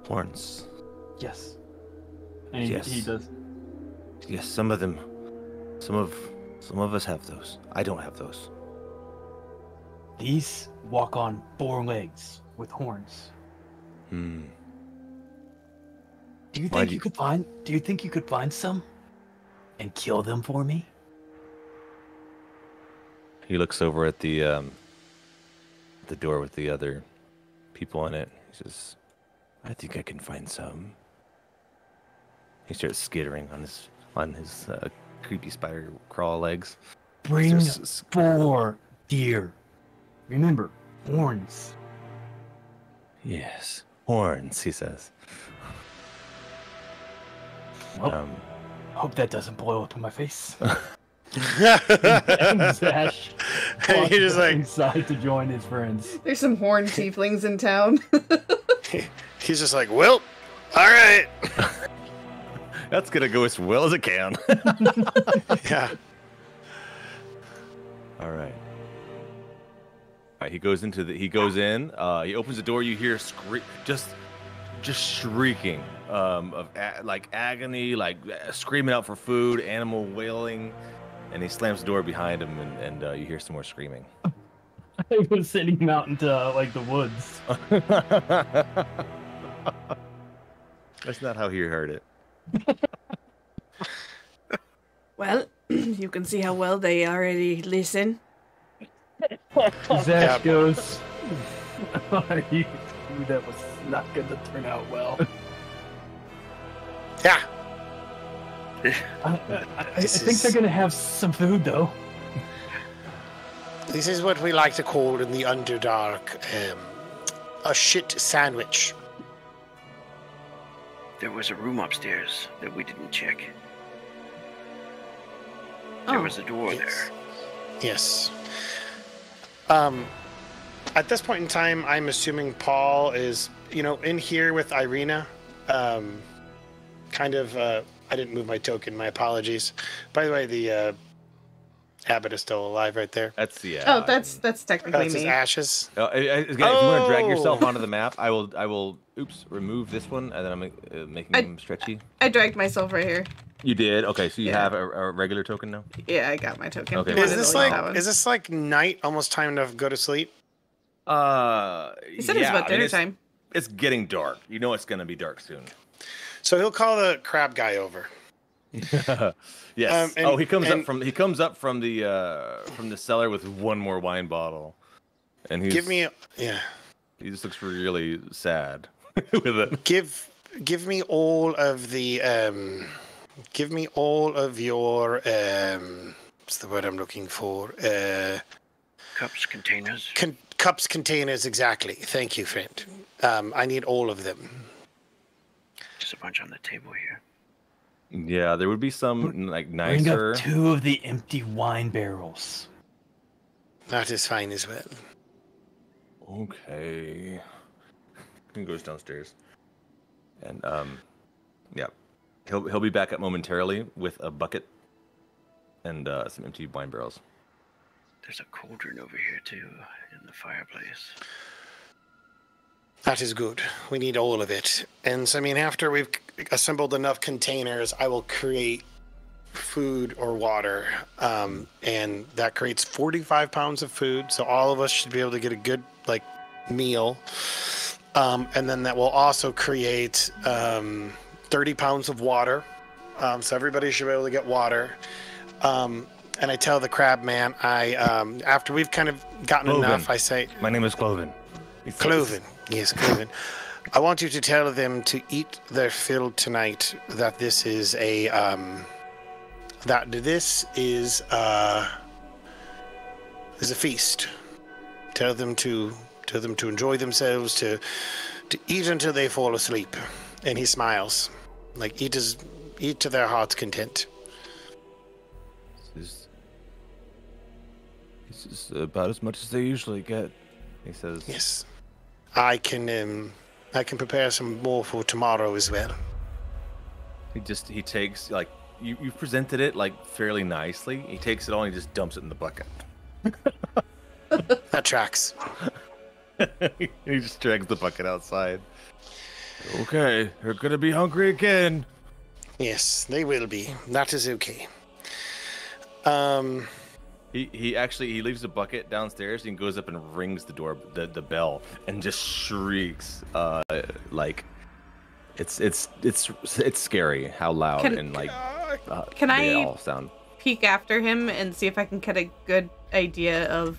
[SPEAKER 3] Horns.
[SPEAKER 6] Yes. And he does.
[SPEAKER 3] Yes, some of them. Some of us have those. I don't have those.
[SPEAKER 6] These walk on 4 legs with horns.
[SPEAKER 3] Hmm.
[SPEAKER 6] Do you think you could find some and kill them for me?
[SPEAKER 3] He looks over at the door with the other people in it. He says, I think I can find some. He starts skittering on his creepy spider crawl legs.
[SPEAKER 6] Bring 4 deer. Remember, horns.
[SPEAKER 3] Yes, horns, he says.
[SPEAKER 6] Well, hope that doesn't blow up in my face. Zash
[SPEAKER 1] He just like
[SPEAKER 6] inside to join his friends.
[SPEAKER 2] There's some horned tieflings in town.
[SPEAKER 1] He's just like, well, all right.
[SPEAKER 3] That's gonna go as well as it can.
[SPEAKER 1] Yeah.
[SPEAKER 3] All right. He goes in. He opens the door. You hear just shrieking of agony, like screaming out for food, animal wailing, and he slams the door behind him, and you hear some more screaming.
[SPEAKER 6] I was sending him out into the woods.
[SPEAKER 3] That's not how he heard it.
[SPEAKER 2] Well, you can see how well they already listen.
[SPEAKER 6] Zash goes, you knew that was not going to turn out well.
[SPEAKER 1] Yeah.
[SPEAKER 6] I think they're going to have some food, though.
[SPEAKER 1] This is what we like to call in the Underdark a shit sandwich.
[SPEAKER 4] there was a room upstairs that we didn't check. There was a door there.
[SPEAKER 1] Yes. At this point in time, I'm assuming Paul is, in here with Irina. Kind of, I didn't move my token. My apologies. By the way, the Abbott is still alive right there.
[SPEAKER 3] That's the.
[SPEAKER 2] Oh, that's technically
[SPEAKER 1] That's
[SPEAKER 2] me.
[SPEAKER 1] his ashes.
[SPEAKER 3] If you want to drag yourself onto the map, I will. Oops, remove this one, and then I'm making him stretchy.
[SPEAKER 2] I dragged myself right here.
[SPEAKER 3] You did? Okay, so you have a regular token now.
[SPEAKER 2] Yeah, I got my token.
[SPEAKER 3] Okay.
[SPEAKER 2] You
[SPEAKER 1] Is
[SPEAKER 2] wanted
[SPEAKER 1] this
[SPEAKER 2] to leave that one.
[SPEAKER 1] like night? Almost time to go to sleep.
[SPEAKER 2] He said it was about dinner time.
[SPEAKER 3] It's getting dark. You know it's gonna be dark soon.
[SPEAKER 1] So he'll call the crab guy over.
[SPEAKER 3] Yes.
[SPEAKER 1] And-
[SPEAKER 3] he comes
[SPEAKER 1] and-
[SPEAKER 3] up from the cellar with one more wine bottle, and
[SPEAKER 1] Give me, yeah.
[SPEAKER 3] He just looks really sad with it.
[SPEAKER 1] Give me all of the give me all of your what's the word I'm looking for?
[SPEAKER 4] Cups, containers.
[SPEAKER 1] Cups, containers, exactly. Thank you, friend. I need all of them.
[SPEAKER 4] Just a bunch on the table here.
[SPEAKER 3] Yeah, there would be some like
[SPEAKER 6] Bring
[SPEAKER 3] nicer.
[SPEAKER 6] up 2 of the empty wine barrels.
[SPEAKER 1] That is fine as well.
[SPEAKER 3] Okay. He goes downstairs, and yeah, he'll be back up momentarily with a bucket and some empty wine barrels.
[SPEAKER 4] There's a cauldron over here too, in the fireplace.
[SPEAKER 1] That is good. We need all of it. And so, I mean, after we've assembled enough containers, I will create food or water. And that creates 45 pounds of food. So all of us should be able to get a good, meal. And then that will also create 30 pounds of water. So everybody should be able to get water. And I tell the crab man, after we've kind of gotten
[SPEAKER 3] Cloven.
[SPEAKER 1] enough, I say,
[SPEAKER 3] My name is Cloven.
[SPEAKER 1] Cloven. Yes, Cloven. I want you to tell them to eat their fill tonight. That this is a feast. Tell them to enjoy themselves, to eat until they fall asleep. And he smiles, eat to their heart's content.
[SPEAKER 3] This is about as much as they usually get. He says.
[SPEAKER 1] Yes, I can prepare some more for tomorrow as well.
[SPEAKER 3] He takes you presented it fairly nicely. He takes it all and he just dumps it in the bucket.
[SPEAKER 1] That tracks.
[SPEAKER 3] He just drags the bucket outside.
[SPEAKER 7] Okay, they're gonna be hungry again.
[SPEAKER 1] Yes, they will be. That is okay.
[SPEAKER 3] He leaves the bucket downstairs and goes up and rings the door, the bell, and just shrieks it's scary how loud
[SPEAKER 2] Can
[SPEAKER 3] they
[SPEAKER 2] I
[SPEAKER 3] all sound.
[SPEAKER 2] peek after him and see if I can get a good idea of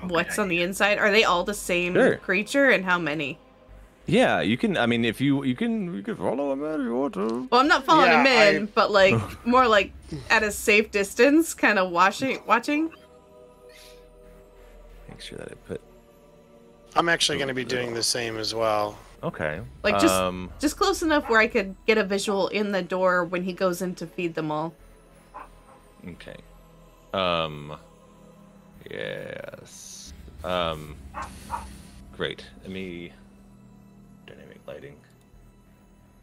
[SPEAKER 2] what's on the inside? Are they all the same
[SPEAKER 3] Sure.
[SPEAKER 2] creature, and how many?
[SPEAKER 3] Yeah, you can. I mean, if you can follow him if you want to.
[SPEAKER 2] Well, I'm not following him
[SPEAKER 1] Yeah,
[SPEAKER 2] in, but more at a safe distance, kind of watching.
[SPEAKER 3] Make sure that I put.
[SPEAKER 1] I'm actually going to be doing the same as well.
[SPEAKER 3] Okay.
[SPEAKER 2] Just close enough where I could get a visual in the door when he goes in to feed them all.
[SPEAKER 3] Okay. Yes. Great. Let me. Dynamic lighting.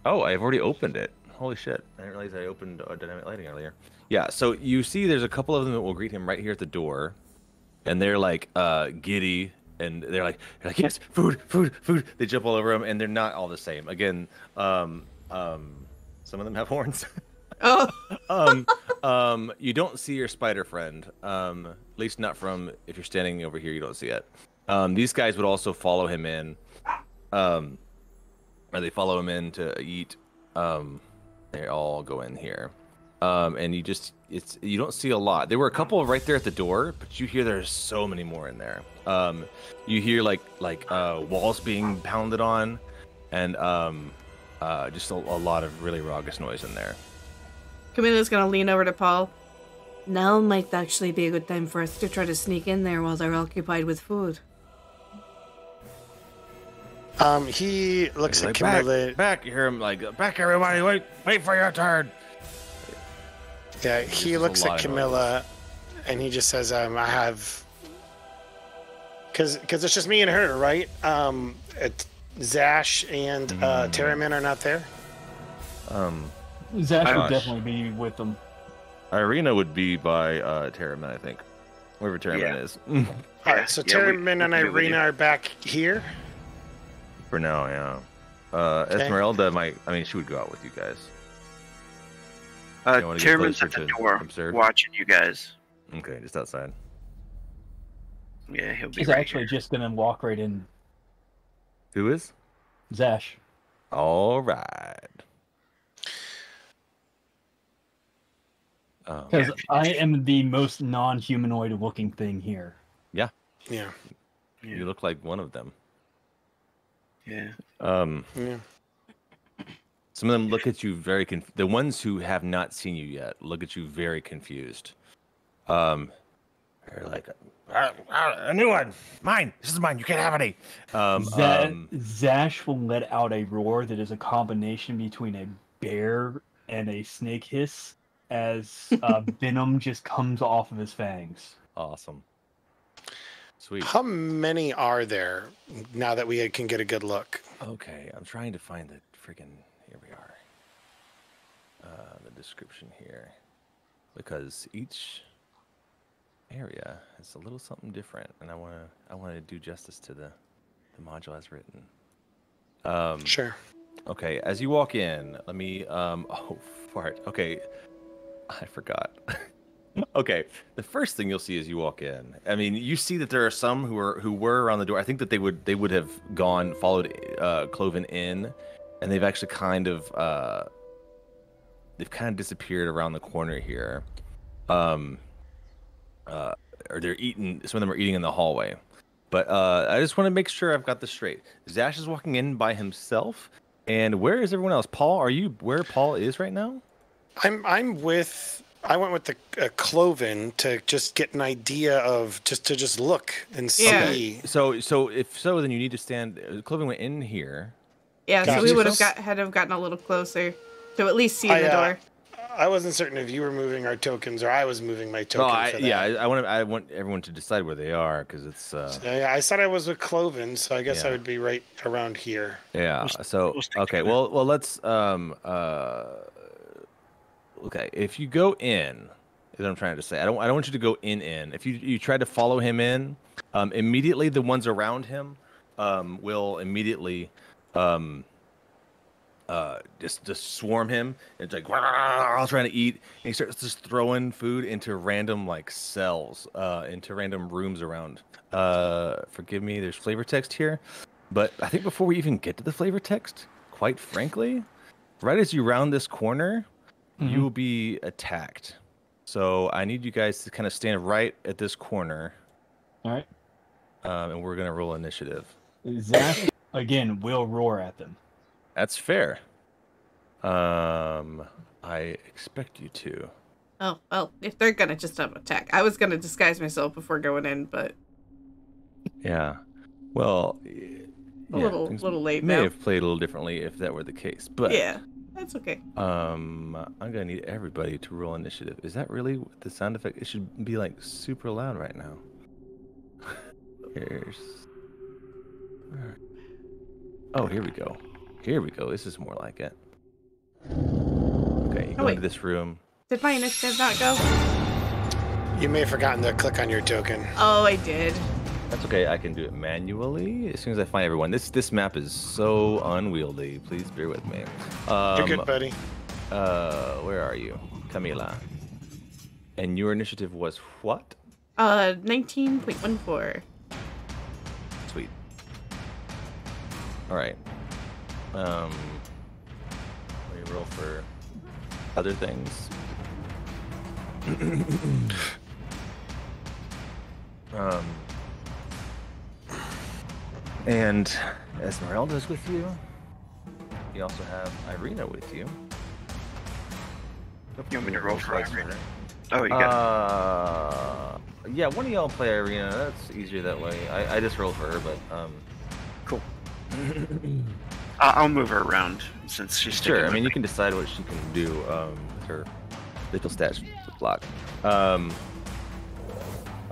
[SPEAKER 3] Oh, I've already opened it. Holy shit. I didn't realize I opened dynamic lighting earlier. Yeah, so you see there's a couple of them that will greet him right here at the door. And they're giddy. And they're like, yes, food. They jump all over him, and they're not all the same. Again, some of them have horns.
[SPEAKER 2] Oh,
[SPEAKER 3] You don't see your spider friend. At least not from if you're standing over here, you don't see it. These guys would also follow him in. Or they follow him in to eat. They all go in here. And you don't see a lot. There were a couple right there at the door, but you hear there's so many more in there. You hear walls being pounded on, and just a lot of really raucous noise in there.
[SPEAKER 2] Camilla's gonna lean over to Paul.
[SPEAKER 5] Now might actually be a good time for us to try to sneak in there while they're occupied with food.
[SPEAKER 1] He looks
[SPEAKER 3] He's
[SPEAKER 1] at
[SPEAKER 3] like,
[SPEAKER 1] Camilla.
[SPEAKER 7] Back, you hear him like, back everybody, wait for your turn.
[SPEAKER 1] Yeah, he
[SPEAKER 3] There's
[SPEAKER 1] looks
[SPEAKER 3] a lot
[SPEAKER 1] at
[SPEAKER 3] of
[SPEAKER 1] Camilla, and he just says, "I have." Because it's just me and her, right? Zash and Terramin are not there.
[SPEAKER 6] Zash would
[SPEAKER 3] Gosh.
[SPEAKER 6] definitely be with them.
[SPEAKER 3] Irina would be by Terramin, I think. Wherever Terramin
[SPEAKER 4] Yeah.
[SPEAKER 3] is.
[SPEAKER 1] All right, so
[SPEAKER 4] Yeah, we
[SPEAKER 1] Terramin and
[SPEAKER 4] can be with
[SPEAKER 1] Irina
[SPEAKER 4] you.
[SPEAKER 1] are back here.
[SPEAKER 3] For now, yeah. Esmeralda might. I mean, she would go out with you guys. You wanna get
[SPEAKER 4] Chairman's
[SPEAKER 3] closer
[SPEAKER 4] at the
[SPEAKER 3] to
[SPEAKER 4] door,
[SPEAKER 3] observe?
[SPEAKER 4] watching you guys.
[SPEAKER 3] Okay, just outside.
[SPEAKER 4] Yeah, he'll be
[SPEAKER 6] He's
[SPEAKER 4] right
[SPEAKER 6] actually
[SPEAKER 4] here.
[SPEAKER 6] just gonna walk right in.
[SPEAKER 3] Who is?
[SPEAKER 6] Zash.
[SPEAKER 3] All right.
[SPEAKER 6] Because I am the most non-humanoid looking thing here.
[SPEAKER 1] Yeah.
[SPEAKER 3] You look like one of them.
[SPEAKER 4] Yeah.
[SPEAKER 1] Yeah.
[SPEAKER 3] Some of them look at you very the ones who have not seen you yet look at you very confused. They're like,
[SPEAKER 7] A new one, mine. This is mine. You can't have any.
[SPEAKER 6] Zash will let out a roar that is a combination between a bear and a snake hiss as venom just comes off of his fangs.
[SPEAKER 3] awesome. Sweet.
[SPEAKER 1] How many are there now that we can get a good look?
[SPEAKER 3] Okay, I'm trying to find the friggin'. Here we are. The description here, because each area is a little something different, and I want to do justice to the module as written.
[SPEAKER 1] Sure.
[SPEAKER 3] Okay, as you walk in, let me oh fart. Okay, I forgot. Okay, the first thing you'll see as you walk in, I mean, you see that there are some who were around the door. I think that they would have followed Cloven in, and they've actually kind of disappeared around the corner here. Or they're eating. Some of them are eating in the hallway. But I just want to make sure I've got this straight. Zash is walking in by himself, and where is everyone else? Paul, are you where Paul is right now?
[SPEAKER 1] I went with the Cloven to just get an idea of just look and see.
[SPEAKER 2] Yeah.
[SPEAKER 3] So if so, then you need to stand. Cloven went in here.
[SPEAKER 2] Yeah, so
[SPEAKER 1] Got
[SPEAKER 2] we
[SPEAKER 1] you.
[SPEAKER 2] would have gotten a little closer to at least see the door.
[SPEAKER 1] I wasn't certain if you were moving our tokens or I was moving my
[SPEAKER 3] No,
[SPEAKER 1] tokens. for that.
[SPEAKER 3] I want everyone to decide where they are because it's
[SPEAKER 1] So, yeah, I said I was with Cloven, so I guess I
[SPEAKER 3] Yeah.
[SPEAKER 1] would be right around here.
[SPEAKER 3] yeah.
[SPEAKER 4] We'll
[SPEAKER 3] So
[SPEAKER 4] stick
[SPEAKER 3] okay,
[SPEAKER 4] to it.
[SPEAKER 3] well let's okay. If you go in, is what I'm trying to say. I don't want you to go in. If you try to follow him in, immediately the ones around him will immediately just swarm him. It's like all trying to eat, and he starts just throwing food into random like cells, into random rooms around. Forgive me, there's flavor text here, but I think before we even get to the flavor text, quite frankly, right as you round this corner, you will be attacked. So I need you guys to kind of stand right at this corner,
[SPEAKER 6] All right.
[SPEAKER 3] and we're gonna roll initiative.
[SPEAKER 6] Zash again will roar at them.
[SPEAKER 3] That's fair. I expect you to.
[SPEAKER 2] Oh, well, if they're gonna just attack. I was gonna disguise myself before going in, but
[SPEAKER 3] Yeah. Well,
[SPEAKER 2] a little late
[SPEAKER 3] may
[SPEAKER 2] now.
[SPEAKER 3] have played a little differently if that were the case. But
[SPEAKER 2] Yeah, that's okay.
[SPEAKER 3] I'm gonna need everybody to roll initiative. Is that really the sound effect? It should be like super loud right now. Oh, here we go. Here we go. This is more like it. Okay, you go
[SPEAKER 2] wait.
[SPEAKER 3] into this room.
[SPEAKER 2] Did my initiative not go?
[SPEAKER 1] You may have forgotten to click on your token.
[SPEAKER 2] Oh, I did.
[SPEAKER 3] That's okay. I can do it manually as soon as I find everyone. This map is so unwieldy. Please bear with me.
[SPEAKER 1] You're good, buddy.
[SPEAKER 3] Where are you, Camila? And your initiative was what?
[SPEAKER 2] 19.14.
[SPEAKER 3] Sweet. All right. Let me roll for other things. And Esmeralda's with you. You also have Irina with you.
[SPEAKER 4] You want me to roll for
[SPEAKER 3] Twice
[SPEAKER 4] Irina?
[SPEAKER 3] her.
[SPEAKER 4] Oh, you got
[SPEAKER 3] Yeah, one of y'all play Irina. That's easier that way. I just rolled for her, but
[SPEAKER 4] Cool. I'll move her around since she's sticking
[SPEAKER 3] Sure. I
[SPEAKER 4] with
[SPEAKER 3] mean,
[SPEAKER 4] me.
[SPEAKER 3] you can decide what she can do with her little stats block. All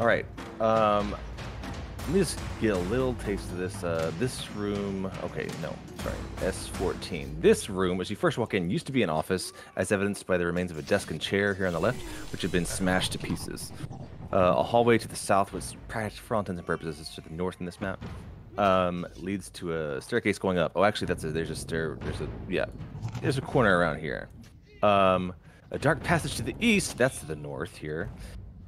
[SPEAKER 3] right. Let me just get a little taste of this. This room. Okay, no, sorry. S14. This room, as you first walk in, used to be an office, as evidenced by the remains of a desk and chair here on the left, which have been smashed to pieces. A hallway to the south, was practically for all intents and purposes, is to the north in this map. Leads to a staircase going up. Oh, actually, there's a stair. There's a corner around here. A dark passage to the east. That's to the north here.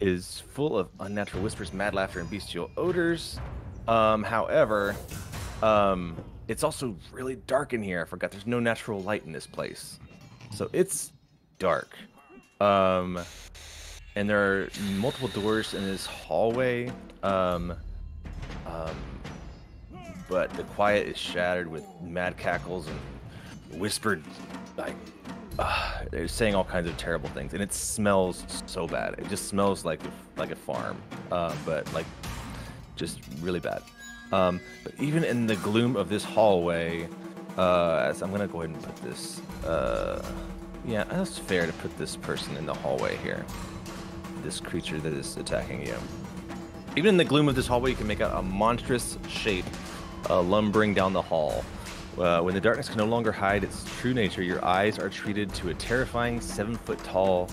[SPEAKER 3] Is full of unnatural whispers, mad laughter, and bestial odors. However, it's also really dark in here. I forgot there's no natural light in this place, so it's dark. And there are multiple doors in this hallway. But the quiet is shattered with mad cackles and whispered, like, they're saying all kinds of terrible things, and it smells so bad. It just smells like a farm, but like just really bad. But even in the gloom of this hallway, as I'm gonna go ahead and put this, yeah, that's fair to put this person in the hallway here. This creature that is attacking you. Even in the gloom of this hallway, you can make out a monstrous shape lumbering down the hall. When the darkness can no longer hide its true nature, your eyes are treated to a terrifying 7-foot-tall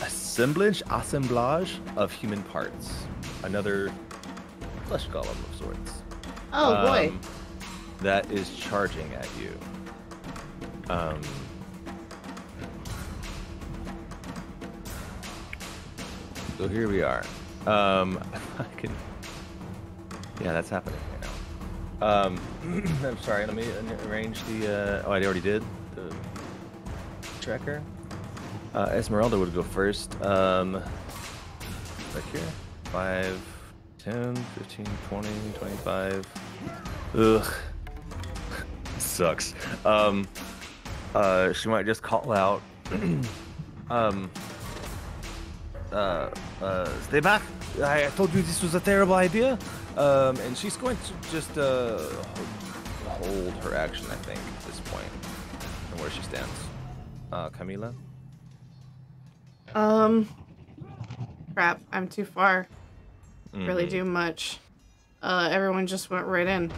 [SPEAKER 3] assemblage of human parts. Another flesh golem of sorts.
[SPEAKER 2] Oh boy.
[SPEAKER 3] That is charging at you. So here we are. Yeah, that's happening right now. I'm sorry, let me arrange the, oh, I already did the tracker. Esmeralda would go first. Back here. 5, 10, 15, 20, 25. Ugh. Sucks. She might just call out, stay back. I told you this was a terrible idea. And she's going to just hold her action, I think, at this point, and where she stands. Camila?
[SPEAKER 2] Crap, I'm too far. Really do much. Everyone just went right in.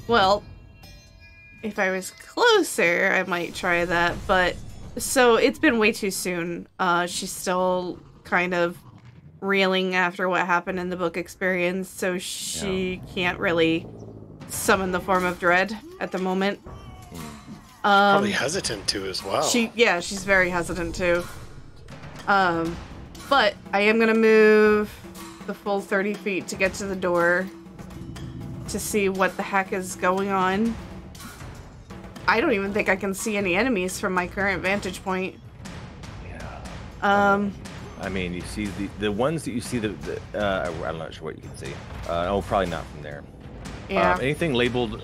[SPEAKER 2] Well, if I was closer, I might try that, but so it's been way too soon. She's still kind of reeling after what happened in the book experience, so she can't really summon the form of dread at the moment.
[SPEAKER 1] Probably hesitant to as well.
[SPEAKER 2] She's very hesitant too. But I am gonna move the full 30 feet to get to the door to see what the heck is going on. I don't even think I can see any enemies from my current vantage point.
[SPEAKER 3] I mean, you see the ones that you see I'm not sure what you can see. Oh, probably not from there.
[SPEAKER 2] Yeah.
[SPEAKER 3] Anything labeled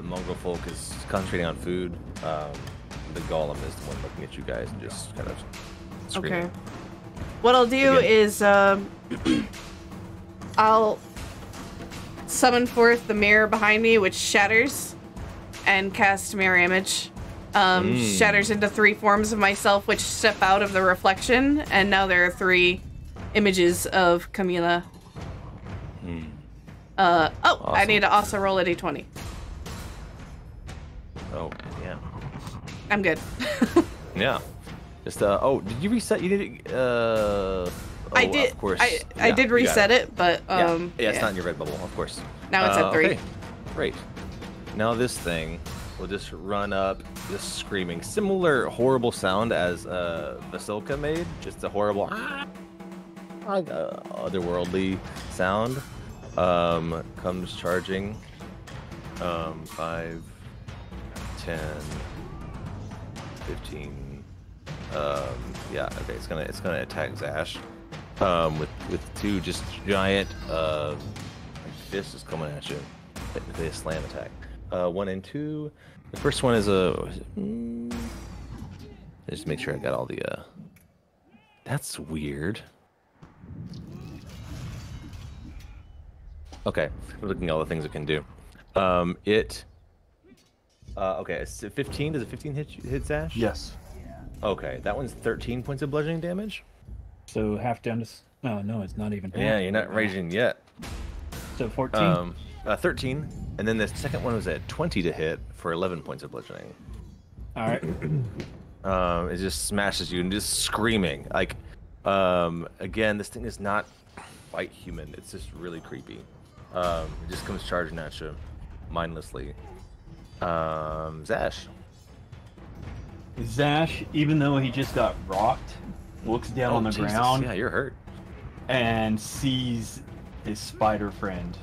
[SPEAKER 3] Mongol folk is concentrating on food. The golem is the one looking at you guys and just kind of screaming.
[SPEAKER 2] Okay. What I'll do is I'll summon forth the mirror behind me, which shatters, and cast mirror image. Shatters into 3 forms of myself, which step out of the reflection, and now there are 3 images of Camila. Awesome. I need to also roll a d20.
[SPEAKER 3] Oh, yeah.
[SPEAKER 2] I'm good.
[SPEAKER 3] Yeah. Just oh, did you reset? You did
[SPEAKER 2] I did.
[SPEAKER 3] Of course.
[SPEAKER 2] I did reset it, but
[SPEAKER 3] yeah, it's not in your red bubble, of course.
[SPEAKER 2] Now it's at 3.
[SPEAKER 3] Okay. Great. Now this thing will just run up, just screaming. Similar horrible sound as Vasilka made, just a horrible otherworldly sound. Comes charging. 5, 10, 15. Yeah, okay, it's gonna attack Zash. With 2 just giant fists just coming at you. They slam attack. 1 and 2. The first one is just make sure I got all the That's weird. Okay, we're looking at all the things it can do. Okay, it's 15. Does a 15 hit Zash?
[SPEAKER 6] Yes.
[SPEAKER 3] Okay, that one's 13 points of bludgeoning damage.
[SPEAKER 6] So half down to. Oh no, it's not even.
[SPEAKER 3] Yeah, you're not raging yet.
[SPEAKER 6] So 14.
[SPEAKER 3] 13, and then the second one was at 20 to hit for 11 points of bludgeoning.
[SPEAKER 6] All right.
[SPEAKER 3] It just smashes you and just screaming. Like, again, this thing is not quite human. It's just really creepy. It just comes charging at you mindlessly. Zash.
[SPEAKER 6] Zash, even though he just got rocked, looks down on the
[SPEAKER 3] Jesus.
[SPEAKER 6] ground
[SPEAKER 3] Yeah, you're hurt.
[SPEAKER 6] and sees his spider friend.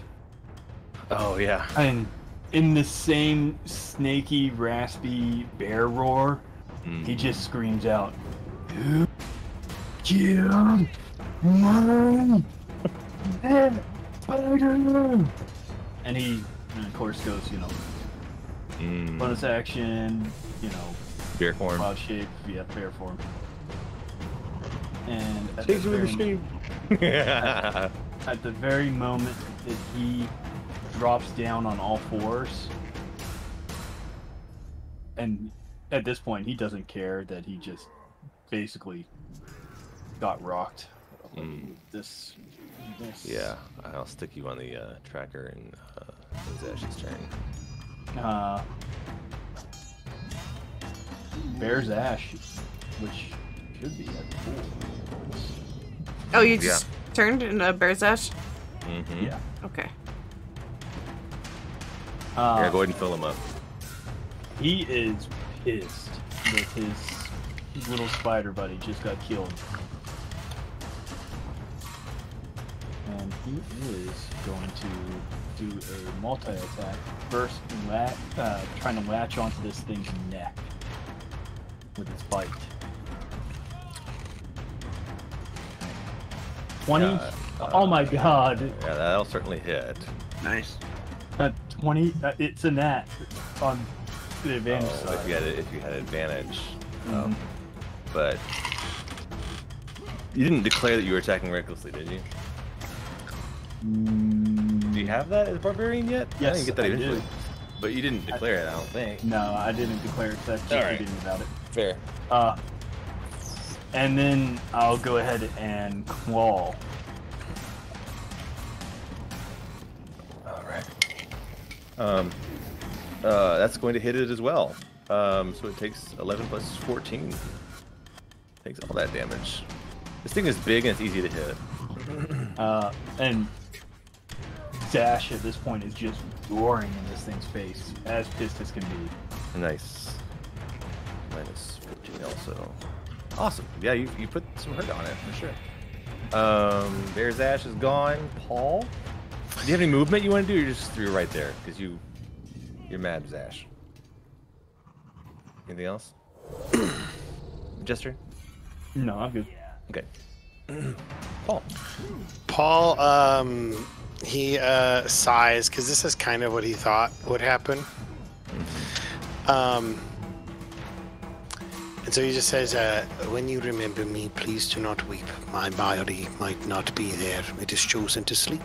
[SPEAKER 3] Oh, yeah.
[SPEAKER 6] And in the same snaky, raspy bear roar, he just screams out, "Who killed my spider?" And he, of course, goes, bonus action,
[SPEAKER 3] Bear form.
[SPEAKER 6] cloud shape, bear form. And at
[SPEAKER 3] Takes
[SPEAKER 6] the,
[SPEAKER 3] me to
[SPEAKER 6] very,
[SPEAKER 3] shame.
[SPEAKER 6] at the very moment that he drops down on all fours, and at this point he doesn't care that he just basically got rocked. This.
[SPEAKER 3] Yeah, I'll stick you on the tracker and Zash's turn.
[SPEAKER 6] Bear's Ash, which should be at 4.
[SPEAKER 2] Oh, you just turned into a Bear's Ash?
[SPEAKER 3] Mm-hmm.
[SPEAKER 6] Yeah.
[SPEAKER 2] Okay.
[SPEAKER 3] Yeah, go ahead and fill him up.
[SPEAKER 6] He is pissed that his little spider buddy just got killed. And he is going to do a multi-attack. First, trying to latch onto this thing's neck with its bite. 20? Oh my god.
[SPEAKER 3] Yeah, that'll certainly hit.
[SPEAKER 4] Nice.
[SPEAKER 6] 20, it's a nat on the advantage side.
[SPEAKER 3] If you had advantage. But you didn't declare that you were attacking recklessly, did you? Do you have that as barbarian yet?
[SPEAKER 6] Yes,
[SPEAKER 3] I didn't get that
[SPEAKER 6] I
[SPEAKER 3] eventually.
[SPEAKER 6] do.
[SPEAKER 3] But you didn't declare it, I don't think.
[SPEAKER 6] No, I didn't declare it. That's just
[SPEAKER 3] Alright.
[SPEAKER 6] reading about it.
[SPEAKER 3] Fair.
[SPEAKER 6] And then I'll go ahead and claw.
[SPEAKER 3] Alright. That's going to hit it as well. So it takes 11 plus 14. Takes all that damage. This thing is big and it's easy to hit.
[SPEAKER 6] And Dash at this point is just roaring in this thing's face, as pissed as can be.
[SPEAKER 3] Nice. Minus 15 also. Awesome. Yeah, you put some hurt on it, for sure. Bear's Ash is gone. Paul? Do you have any movement you want to do, or you're right there? Because you're mad, Zash. Anything else? Jester?
[SPEAKER 6] No, I'm good.
[SPEAKER 3] Okay. Paul.
[SPEAKER 1] He sighs because this is kind of what he thought would happen. And so he just says, when you remember me, please do not weep. My body might not be there. It is chosen to sleep.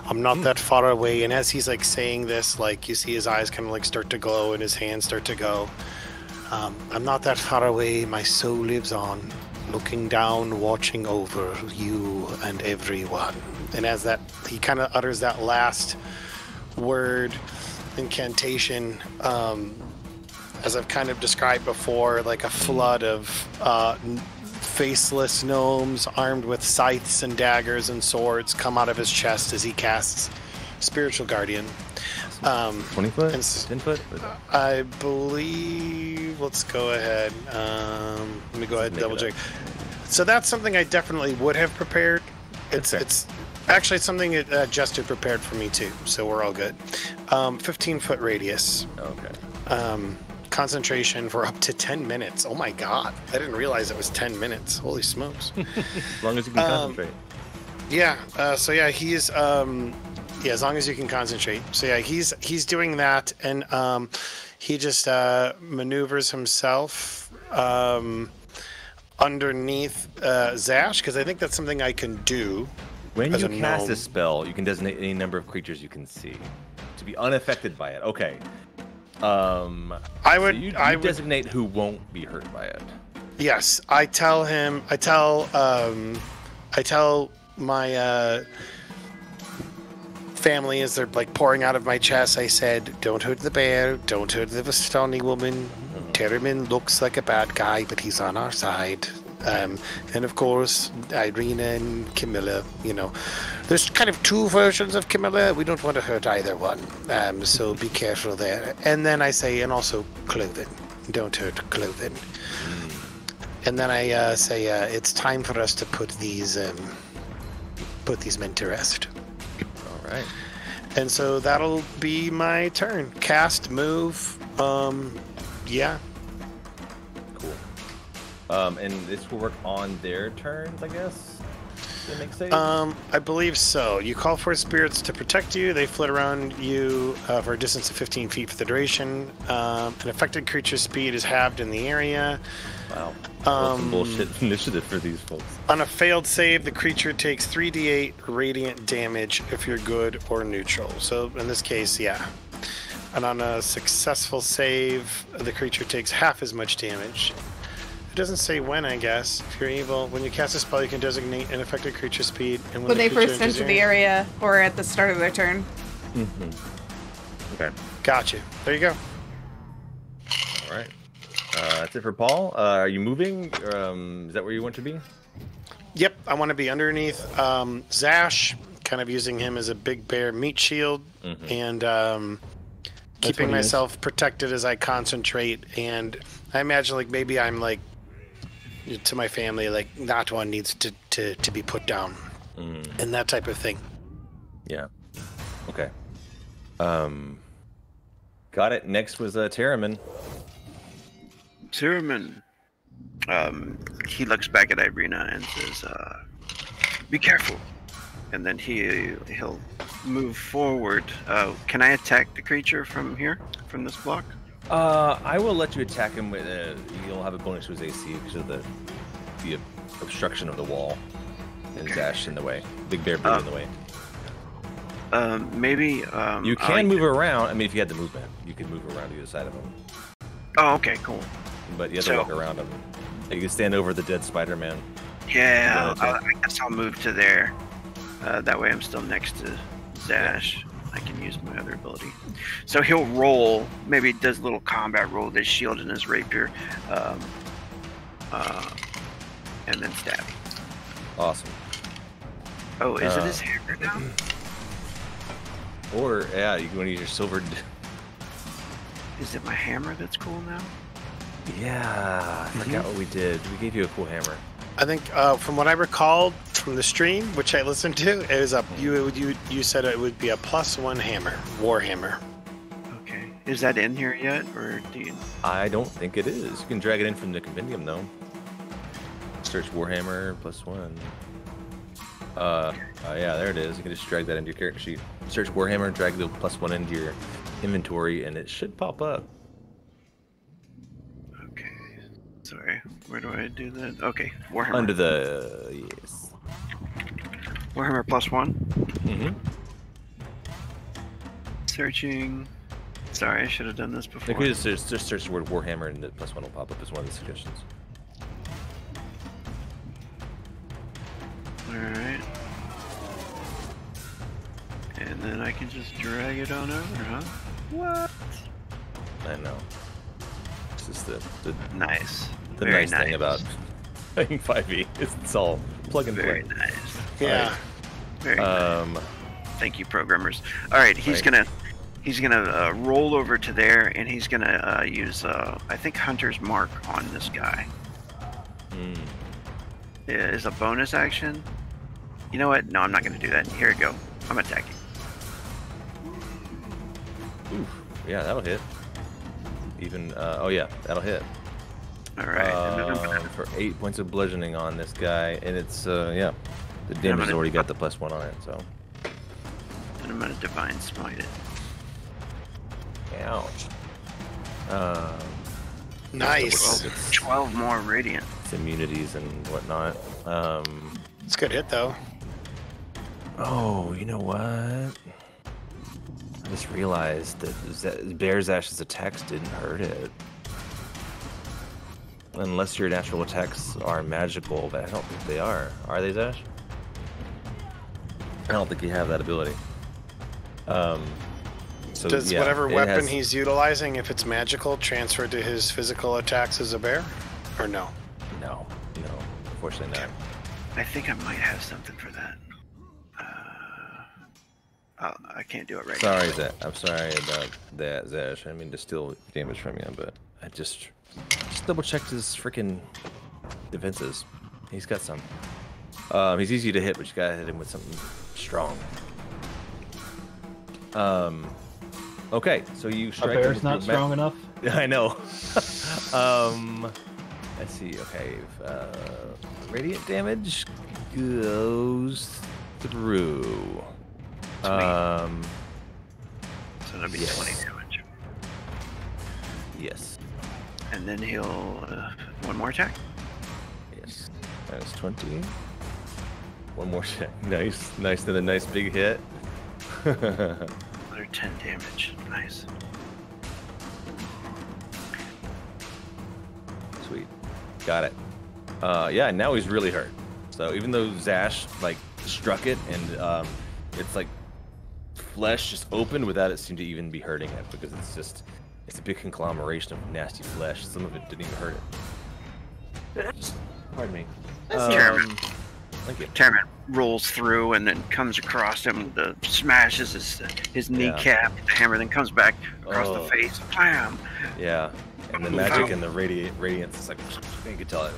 [SPEAKER 1] I'm not that far away. And as he's like saying this, like you see his eyes kind of like start to glow and his hands start to go. I'm not that far away. My soul lives on, looking down, watching over you and everyone. And as that, he kind of utters that last word, incantation, as I've kind of described before, like a flood of faceless gnomes armed with scythes and daggers and swords come out of his chest as he casts Spiritual Guardian.
[SPEAKER 3] 20 foot? 10 foot?
[SPEAKER 1] I believe, let's go ahead. Let me go ahead and double check. So that's something I definitely would have prepared. It's actually something that Jester prepared for me too, so we're all good. 15-foot radius.
[SPEAKER 3] Okay.
[SPEAKER 1] Concentration for up to 10 minutes. Oh my god. I didn't realize it was 10 minutes. Holy smokes.
[SPEAKER 3] As long as you can concentrate.
[SPEAKER 1] Yeah, so yeah, he's as long as you can concentrate. So yeah, he's doing that, and he just maneuvers himself underneath Zash, because I think that's something I can do.
[SPEAKER 3] When
[SPEAKER 1] as
[SPEAKER 3] you
[SPEAKER 1] a
[SPEAKER 3] cast a
[SPEAKER 1] gnome.
[SPEAKER 3] spell, you can designate any number of creatures you can see to be unaffected by it. Okay.
[SPEAKER 1] I would.
[SPEAKER 3] So you
[SPEAKER 1] I would.
[SPEAKER 3] designate who won't be hurt by it.
[SPEAKER 1] Yes, I tell him. I tell my family as they're like pouring out of my chest. I said, "Don't hurt the bear. Don't hurt the Vistani woman. Terriman looks like a bad guy, but he's on our side." And of course, Irina and Camilla. You know, there's kind of two versions of Camilla. We don't want to hurt either one. So be careful there. And then I say, and also Cloven. Don't hurt Cloven. And then I say, it's time for us to put these men to rest.
[SPEAKER 3] All right.
[SPEAKER 1] And so that'll be my turn. Cast, move. Yeah.
[SPEAKER 3] Cool. And this will work on their turns, I guess. Does that make sense?
[SPEAKER 1] I believe so. You call for spirits to protect you. They flit around you for a distance of 15 feet for the duration. An affected creature's speed is halved in the area.
[SPEAKER 3] Wow. That's some bullshit initiative for these folks.
[SPEAKER 1] On a failed save, the creature takes 3d8 radiant damage if you're good or neutral. So in this case, yeah. And on a successful save, the creature takes half as much damage. It doesn't say when, I guess. If you're evil, when you cast a spell, you can designate an affected creature speed. And
[SPEAKER 2] When
[SPEAKER 1] the
[SPEAKER 2] they
[SPEAKER 1] creature
[SPEAKER 2] first
[SPEAKER 1] enters
[SPEAKER 2] enter the area or at the start of their turn.
[SPEAKER 3] Okay.
[SPEAKER 1] Gotcha. There you go.
[SPEAKER 3] All right. That's it for Paul. Are you moving? Is that where you want to be?
[SPEAKER 1] Yep, I want to be underneath Zash, kind of using him as a big bear meat shield, and keeping
[SPEAKER 6] what he is.
[SPEAKER 1] myself protected as I concentrate. And I imagine, like, maybe I'm like to my family, like, not one needs to be put down, and that type of thing.
[SPEAKER 3] Yeah. Okay. Got it. Next was Terriman.
[SPEAKER 4] Tyriman, he looks back at Irina and says, "Be careful." And then he'll move forward. Can I attack the creature from here, from this block?
[SPEAKER 3] I will let you attack him with. You'll have a bonus to his AC because of the obstruction of the wall and Zash in the way. Big bear in the way.
[SPEAKER 4] Maybe.
[SPEAKER 3] You can move around. I mean, if you had the movement, you could move around to the other side of him.
[SPEAKER 4] Oh, okay, cool.
[SPEAKER 3] But you have to walk around him. You can stand over the dead Spider-Man.
[SPEAKER 4] Yeah, I guess I'll move to there. That way I'm still next to Zash. I can use my other ability. So he'll roll, maybe does a little combat roll with his shield and his rapier, and then stab.
[SPEAKER 3] Awesome.
[SPEAKER 4] Oh, is it his hammer now?
[SPEAKER 3] Or, yeah, you can use your silver...
[SPEAKER 4] Is it my hammer that's cool now?
[SPEAKER 3] Yeah, I forgot what we did. We gave you a cool hammer.
[SPEAKER 1] I think from what I recalled from the stream, which I listened to, it was you said it would be a +1 hammer, war hammer.
[SPEAKER 4] Okay. Is that in here yet, or do you...
[SPEAKER 3] I don't think it is. You can drag it in from the compendium, though. Search Warhammer +1. Yeah, there it is. You can just drag that into your character sheet. Search Warhammer, drag the +1 into your inventory, and it should pop up.
[SPEAKER 4] Okay. Sorry. Where do I do that? Okay. Warhammer.
[SPEAKER 3] Under the... yes.
[SPEAKER 4] Warhammer +1.
[SPEAKER 3] Mm-hmm.
[SPEAKER 4] Searching. Sorry, I should have done this
[SPEAKER 3] You
[SPEAKER 4] before.
[SPEAKER 3] can just search the word Warhammer, and the +1 will pop up as one of the suggestions.
[SPEAKER 4] Alright. And then I can just drag it on over, huh? What?
[SPEAKER 3] I know. It's just the
[SPEAKER 4] Nice.
[SPEAKER 3] the
[SPEAKER 4] Very
[SPEAKER 3] nice thing about playing 5e. It's all plug and
[SPEAKER 4] Very
[SPEAKER 3] play.
[SPEAKER 4] nice.
[SPEAKER 1] Yeah.
[SPEAKER 4] Very nice. Thank you, programmers. All right, he's
[SPEAKER 3] Right.
[SPEAKER 4] gonna roll over to there, and he's gonna use I think Hunter's Mark on this guy. Is a bonus action. You know what? No, I'm not gonna do that. Here we go. I'm attacking.
[SPEAKER 3] Oof. Yeah, that'll hit. Even oh yeah, that'll hit.
[SPEAKER 4] All right. And then I'm gonna,
[SPEAKER 3] For 8 points of bludgeoning on this guy, and it's yeah, the damage has
[SPEAKER 4] gonna-
[SPEAKER 3] already got the +1 on it. So
[SPEAKER 4] and I'm gonna divine smite it.
[SPEAKER 3] ouch.
[SPEAKER 1] Nice.
[SPEAKER 3] It's
[SPEAKER 4] 12 more radiant.
[SPEAKER 3] immunities and whatnot.
[SPEAKER 1] It's a good hit though.
[SPEAKER 3] Oh, you know what? I just realized that Bear's Ash's attacks didn't hurt it. Unless your natural attacks are magical, but I don't think they are. Are they, Zash? I don't think you have that ability. So
[SPEAKER 1] Does
[SPEAKER 3] yeah,
[SPEAKER 1] whatever
[SPEAKER 3] it
[SPEAKER 1] weapon
[SPEAKER 3] has-
[SPEAKER 1] he's utilizing, if it's magical, transfer to his physical attacks as a bear? Or no?
[SPEAKER 3] No, unfortunately not.
[SPEAKER 4] I think I might have something for that. I can't do it right now.
[SPEAKER 3] Sorry, Zash. I'm sorry about that, Zash. I mean to steal damage from you, but I just double checked his freaking defenses. He's got some. He's easy to hit, but you gotta hit him with something strong. Okay, so you
[SPEAKER 6] A
[SPEAKER 3] strike him
[SPEAKER 6] bear's
[SPEAKER 3] with
[SPEAKER 6] not
[SPEAKER 3] your
[SPEAKER 6] strong enough.
[SPEAKER 3] I know. Let's see. Okay, radiant damage goes through.
[SPEAKER 4] So that'll be
[SPEAKER 3] Yes.
[SPEAKER 4] 20 damage.
[SPEAKER 3] Yes.
[SPEAKER 4] And then he'll one more attack.
[SPEAKER 3] Yes. That's 20. One more check. Nice. Nice to the nice big hit.
[SPEAKER 4] Another 10 damage. Nice.
[SPEAKER 3] Sweet. Got it. Yeah, now he's really hurt. So even though Zash like struck it and it's like flesh just opened without it seem to even be hurting it because it's a big conglomeration of nasty flesh. Some of it didn't even hurt it. Pardon me.
[SPEAKER 4] Chairman.
[SPEAKER 3] Thank you.
[SPEAKER 4] Termin rolls through and then comes across him, smashes his kneecap, the hammer, then comes back across the
[SPEAKER 3] Oh.
[SPEAKER 4] face, blam!
[SPEAKER 3] Yeah. And the magic and the radiance is like you can tell it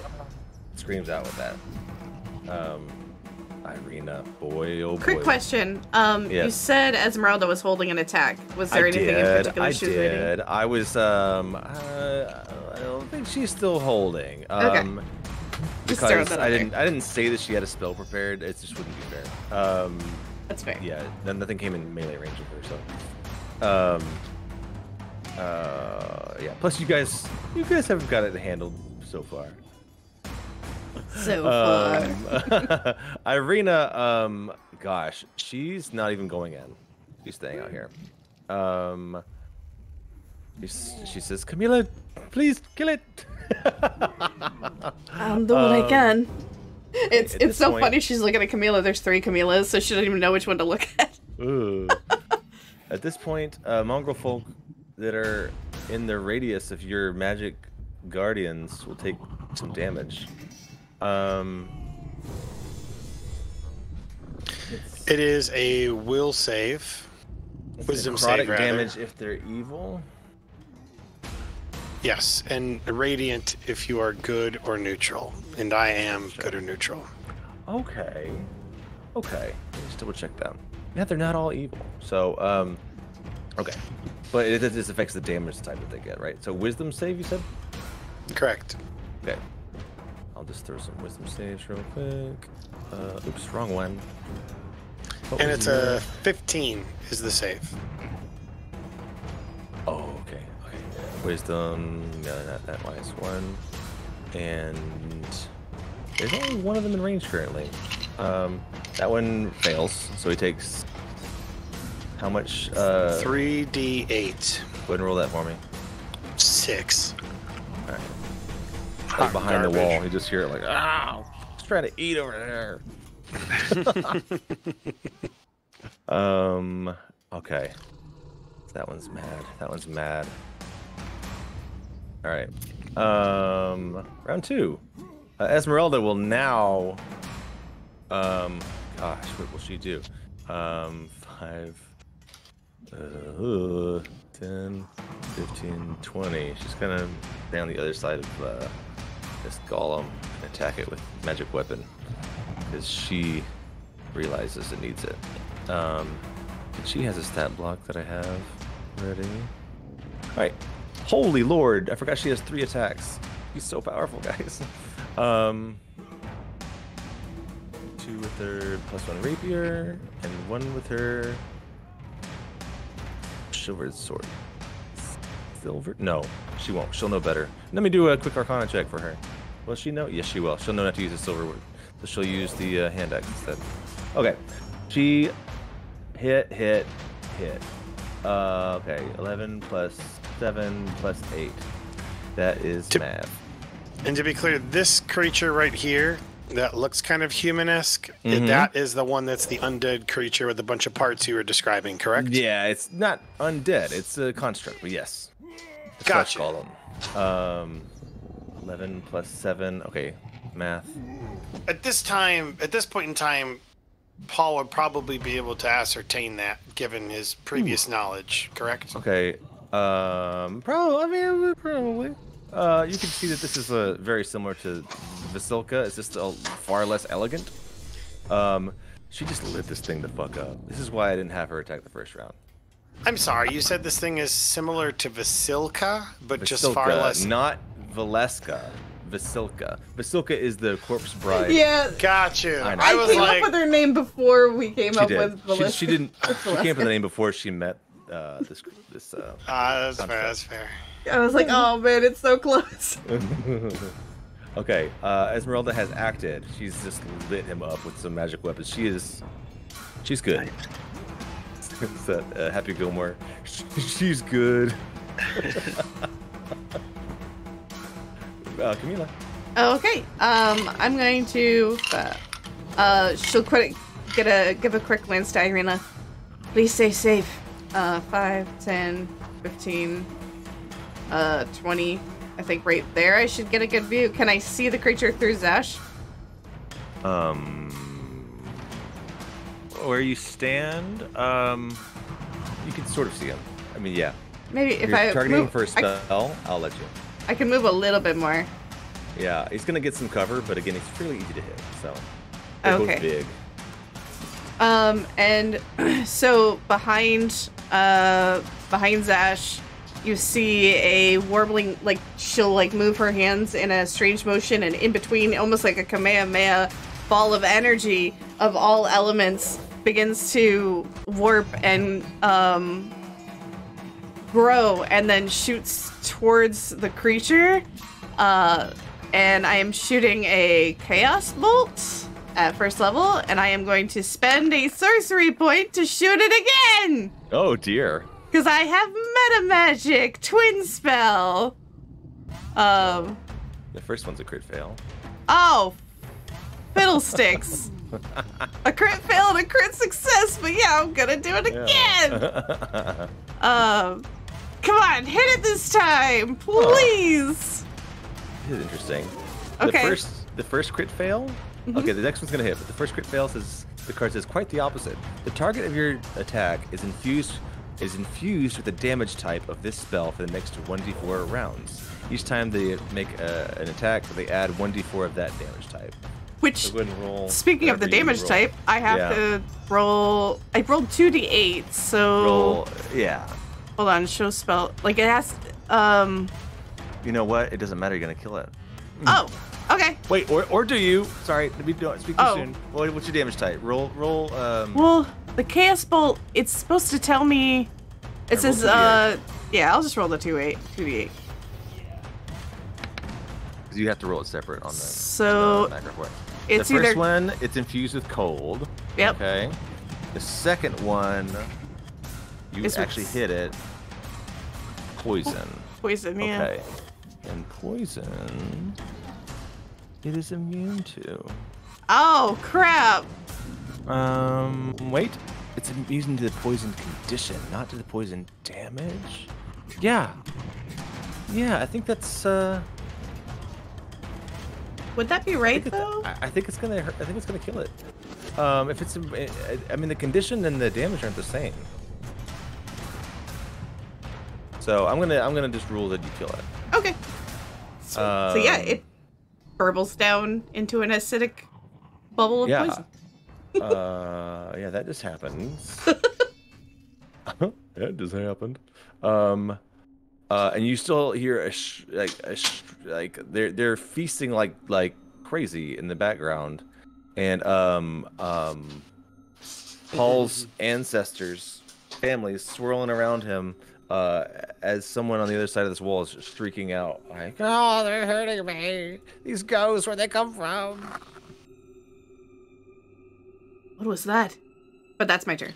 [SPEAKER 3] screams out with that. Irina, boy, oh boy.
[SPEAKER 2] Quick question. You
[SPEAKER 3] Yes.
[SPEAKER 2] said Esmeralda was holding an attack. Was there anything in particular she was reading?
[SPEAKER 3] I was I don't think she's still holding.
[SPEAKER 2] Okay. Just throw
[SPEAKER 3] Because
[SPEAKER 2] that
[SPEAKER 3] I
[SPEAKER 2] out
[SPEAKER 3] didn't say that she had a spell prepared. It just wouldn't be fair.
[SPEAKER 2] That's fair.
[SPEAKER 3] Yeah, nothing came in melee range of her, so. Yeah. Plus, you guys haven't got it handled so far.
[SPEAKER 2] So far.
[SPEAKER 3] Irina, gosh, she's not even going in. She's staying out here. She says, Camila, please kill it.
[SPEAKER 2] I'm doing what I can. It's
[SPEAKER 3] at this
[SPEAKER 2] so
[SPEAKER 3] point-
[SPEAKER 2] funny. She's looking at Camila. There's 3 Camilas, so she doesn't even know which one to look at.
[SPEAKER 3] Ooh. At this point, mongrel folk that are in the radius of your magic guardians will take some damage.
[SPEAKER 1] It is a will save. Wisdom
[SPEAKER 3] Necrotic
[SPEAKER 1] save, rather.
[SPEAKER 3] damage if they're evil.
[SPEAKER 1] Yes, and radiant if you are good or neutral. And I am good or neutral.
[SPEAKER 3] Okay. Okay. Let's double check that. Yeah, they're not all evil. So, okay. But it just affects the damage type that they get, right? So wisdom save, you said?
[SPEAKER 1] Correct.
[SPEAKER 3] Okay. I'll just throw some wisdom saves real quick. Oops, wrong one. What
[SPEAKER 1] And
[SPEAKER 3] was
[SPEAKER 1] it's
[SPEAKER 3] your-
[SPEAKER 1] a 15 is the save.
[SPEAKER 3] Oh, okay. Okay. Wisdom, no, not that -1. And there's only one of them in range currently. That one fails, so he takes how much?
[SPEAKER 1] 3d8.
[SPEAKER 3] Go ahead and roll that for me.
[SPEAKER 1] 6.
[SPEAKER 3] All right.
[SPEAKER 1] Hot
[SPEAKER 3] Like behind the
[SPEAKER 1] garbage.
[SPEAKER 3] wall, you just hear it like, ow! He's trying to eat over there. Okay. That one's mad. That one's mad. All right. Round 2. Esmeralda will now. Gosh, what will she do? 5, 10, 15, 20. She's gonna stay on the other side of this golem and attack it with magic weapon because she realizes it needs it. And she has a stat block that I have ready. All right. Holy Lord! I forgot she has 3 attacks. She's so powerful, guys. 2 with her +1 rapier, and 1 with her chivalrous sword. Silver? No, she won't. She'll know better. Let me do a quick Arcana check for her. Will she know? Yes, she will. She'll know not to use a silver word, so she'll use the hand axe instead. Okay. She hit. Okay, 11 plus 7 plus 8. That is math.
[SPEAKER 1] And to be clear, this creature right here that looks kind of human-esque,
[SPEAKER 3] Mhm.
[SPEAKER 1] that is the one that's the undead creature with a bunch of parts you were describing, correct?
[SPEAKER 3] Yeah, it's not undead. It's a construct, but yes. That's
[SPEAKER 1] Gotcha.
[SPEAKER 3] what I call them. 11 plus 7. Okay, math.
[SPEAKER 1] At this point in time, Paul would probably be able to ascertain that, given his previous knowledge, correct?
[SPEAKER 3] Okay. Probably. You can see that this is very similar to Vasilka. It's just far less elegant. She just lit this thing the fuck up. This is why I didn't have her attack the first round.
[SPEAKER 1] I'm sorry, you said this thing is similar to Vasilka, but just far
[SPEAKER 3] Vasilka,
[SPEAKER 1] less.
[SPEAKER 3] not Valeska. Vasilka. Vasilka is the corpse bride.
[SPEAKER 2] Yeah.
[SPEAKER 1] Got you.
[SPEAKER 3] I know.
[SPEAKER 1] I was
[SPEAKER 2] came
[SPEAKER 1] like,
[SPEAKER 2] up with her name before we came
[SPEAKER 3] She
[SPEAKER 2] up
[SPEAKER 3] did.
[SPEAKER 2] with Valesca.
[SPEAKER 3] She didn't. She came up with the name before she met this.
[SPEAKER 1] that's fair, that's fair.
[SPEAKER 2] I was like, oh man, it's so close.
[SPEAKER 3] Okay, Esmeralda has acted. She's just lit him up with some magic weapons. She's good. It's that Happy Gilmore. She's good. Camila.
[SPEAKER 2] Okay. I'm going to. She'll give a quick glance to Irina. Please stay safe. 5, 10, 15, 20. I think right there I should get a good view. Can I see the creature through Zash?
[SPEAKER 3] Where you stand, you can sort of see him. I mean, yeah.
[SPEAKER 2] Maybe if
[SPEAKER 3] You're
[SPEAKER 2] I
[SPEAKER 3] targeting
[SPEAKER 2] move,
[SPEAKER 3] for a spell, I'll let you.
[SPEAKER 2] I can move a little bit more.
[SPEAKER 3] Yeah, he's gonna get some cover, but again, he's fairly easy to hit. So they're both big.
[SPEAKER 2] And so behind Zash, you see a warbling, like she'll like move her hands in a strange motion, and in between, almost like a Kamehameha ball of energy of all elements begins to warp and grow, and then shoots towards the creature. And I am shooting a Chaos Bolt at first level, and I am going to spend a sorcery point to shoot it again!
[SPEAKER 3] Oh dear.
[SPEAKER 2] Because I have Meta Magic Twin Spell.
[SPEAKER 3] The first one's a crit fail.
[SPEAKER 2] Oh, fiddlesticks. A crit fail and a crit success, but yeah, I'm gonna do it again. Come on, hit it this time, please.
[SPEAKER 3] This is interesting.
[SPEAKER 2] Okay.
[SPEAKER 3] The first crit fail.
[SPEAKER 2] Mhm.
[SPEAKER 3] Okay, the next one's gonna hit, but the first crit fail says the card says quite the opposite. The target of your attack is infused with the damage type of this spell for the next 1d4 rounds. Each time they make an attack, they add 1d4 of that damage type.
[SPEAKER 2] Which,
[SPEAKER 3] So go ahead and roll
[SPEAKER 2] speaking of the
[SPEAKER 3] whatever you
[SPEAKER 2] damage
[SPEAKER 3] roll.
[SPEAKER 2] type, I have to roll. I rolled 2d8, so
[SPEAKER 3] Roll, yeah.
[SPEAKER 2] hold on. Show spell. Like it has.
[SPEAKER 3] You know what? It doesn't matter. You're gonna kill it.
[SPEAKER 2] Oh, okay.
[SPEAKER 3] Wait, or do you? Sorry, we don't speak too
[SPEAKER 2] Oh.
[SPEAKER 3] soon. What's your damage type? Roll.
[SPEAKER 2] Well, the Chaos Bolt, it's supposed to tell me. It
[SPEAKER 3] Alright, roll
[SPEAKER 2] says,
[SPEAKER 3] 2d8.
[SPEAKER 2] yeah, I'll just roll the 2d8.
[SPEAKER 3] Because you have to roll it separate on the.
[SPEAKER 2] So,
[SPEAKER 3] macro for it.
[SPEAKER 2] it's
[SPEAKER 3] the first
[SPEAKER 2] either.
[SPEAKER 3] one, it's infused with cold.
[SPEAKER 2] Yep.
[SPEAKER 3] Okay. The second one, you
[SPEAKER 2] It's
[SPEAKER 3] actually
[SPEAKER 2] with-
[SPEAKER 3] hit it. Poison.
[SPEAKER 2] Poison, yeah.
[SPEAKER 3] Okay. And poison, it is immune to.
[SPEAKER 2] Oh, crap.
[SPEAKER 3] Wait. It's immune to the poison condition, not to the poison damage. Yeah. Yeah, I think that's.
[SPEAKER 2] Would that be right, though?
[SPEAKER 3] I think it's gonna hurt. I think it's gonna kill it. If it's, I mean, the condition and the damage aren't the same. So I'm gonna just rule that you kill it.
[SPEAKER 2] Okay. So yeah, it burbles down into an acidic bubble of
[SPEAKER 3] Yeah.
[SPEAKER 2] poison.
[SPEAKER 3] Yeah, that just happens. That just happened. And you still hear like they're feasting like crazy in the background, and Paul's ancestors, families swirling around him, as someone on the other side of this wall is shrieking out like, "Oh, they're hurting me! These ghosts, where'd they come from?"
[SPEAKER 2] What was that? But that's my turn.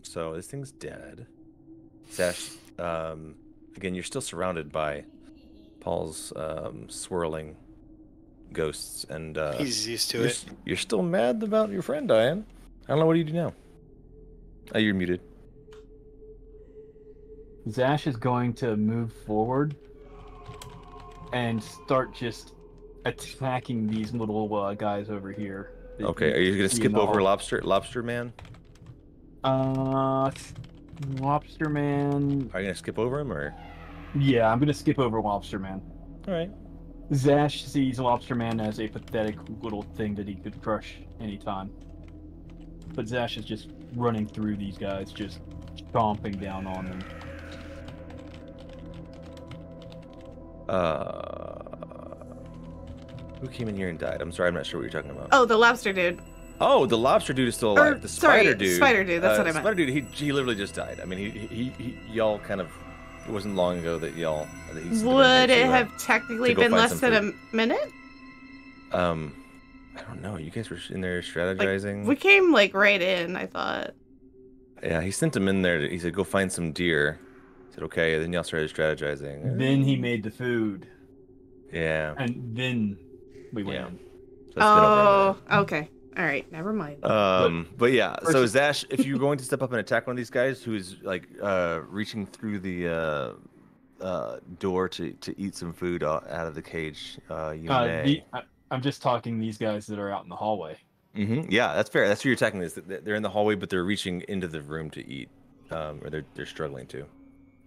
[SPEAKER 3] So this thing's dead. Zash, again, you're still surrounded by Paul's swirling ghosts, and
[SPEAKER 1] He's used to it.
[SPEAKER 3] You're still mad about your friend dying. I don't know, what do you do now? Oh, you're muted.
[SPEAKER 6] Zash is going to move forward and start just attacking these little guys over here.
[SPEAKER 3] Okay, are you gonna skip over Lobster Man?
[SPEAKER 6] Lobster Man.
[SPEAKER 3] Are you gonna skip over him, or?
[SPEAKER 6] Yeah, I'm gonna skip over Lobster Man.
[SPEAKER 3] All right.
[SPEAKER 6] Zash sees Lobster Man as a pathetic little thing that he could crush anytime. But Zash is just running through these guys, just stomping down on them.
[SPEAKER 3] Who came in here and died? I'm sorry, I'm not sure what you're talking about.
[SPEAKER 2] Oh, the lobster dude.
[SPEAKER 3] Oh, the lobster dude is still alive. The spider dude.
[SPEAKER 2] Spider dude. That's what I meant.
[SPEAKER 3] Spider dude. He literally just died. I mean, he y'all kind of. It wasn't long ago that y'all. That he
[SPEAKER 2] Would it have technically been less than a minute?
[SPEAKER 3] I don't know. You guys were in there strategizing.
[SPEAKER 2] Like, we came like right in, I thought.
[SPEAKER 3] Yeah, he sent him in there. He said, "Go find some deer." I said, "Okay." And then y'all started strategizing.
[SPEAKER 6] Then he made the food.
[SPEAKER 3] Yeah.
[SPEAKER 6] And then we went in.
[SPEAKER 3] So it's been over
[SPEAKER 2] okay. All right, never mind.
[SPEAKER 3] But yeah, so Zash, if you're going to step up and attack one of these guys who's like reaching through the door to eat some food out of the cage, you may.
[SPEAKER 6] I'm just talking these guys that are out in the hallway.
[SPEAKER 3] Mm-hmm. Yeah, that's fair. That's who you're attacking. Is they're in the hallway, but they're reaching into the room to eat, or they're struggling to.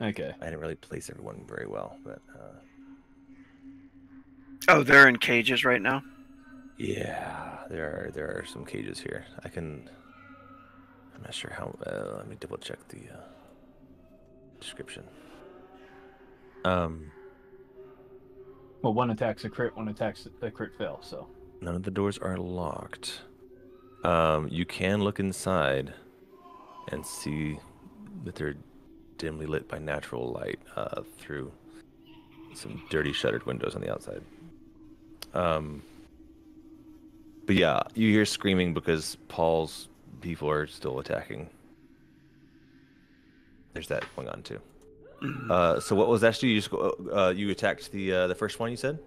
[SPEAKER 6] Okay.
[SPEAKER 3] I didn't really place everyone very well, but.
[SPEAKER 4] Oh, they're in cages right now.
[SPEAKER 3] Yeah, there are some cages here. I'm not sure how. Let me double check the description.
[SPEAKER 6] Well, one attacks a crit, one attacks a crit fail. So
[SPEAKER 3] none of the doors are locked. You can look inside and see that they're dimly lit by natural light through some dirty shuttered windows on the outside. But yeah, you hear screaming because Paul's people are still attacking. There's that going on too. So what was actually you just you attacked the first one you said?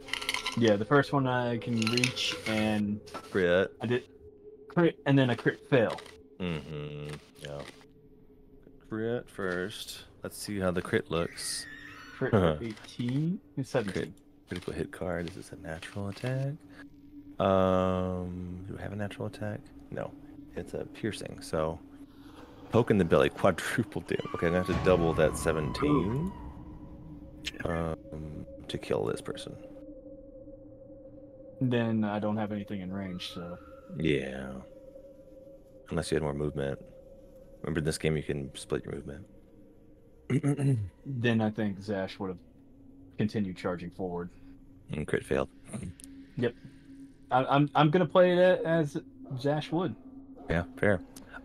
[SPEAKER 6] Yeah, the first one I can reach and
[SPEAKER 3] crit.
[SPEAKER 6] I did crit and then a crit fail.
[SPEAKER 3] Mm-hmm. Yeah. Crit first. Let's see how the crit looks.
[SPEAKER 6] Crit 18 and 17.
[SPEAKER 3] Critical hit card. Is this a natural attack? Do we have a natural attack? No. It's a piercing. So poke in the belly, quadruple damage. Okay, I'm gonna have to double that 17 to kill this person.
[SPEAKER 6] Then I don't have anything in range, so
[SPEAKER 3] yeah. Unless you had more movement. Remember, in this game you can split your movement.
[SPEAKER 6] Then I think Zash would have continued charging forward.
[SPEAKER 3] And crit failed.
[SPEAKER 6] Yep. I'm gonna play it as Zash would.
[SPEAKER 3] Yeah, fair.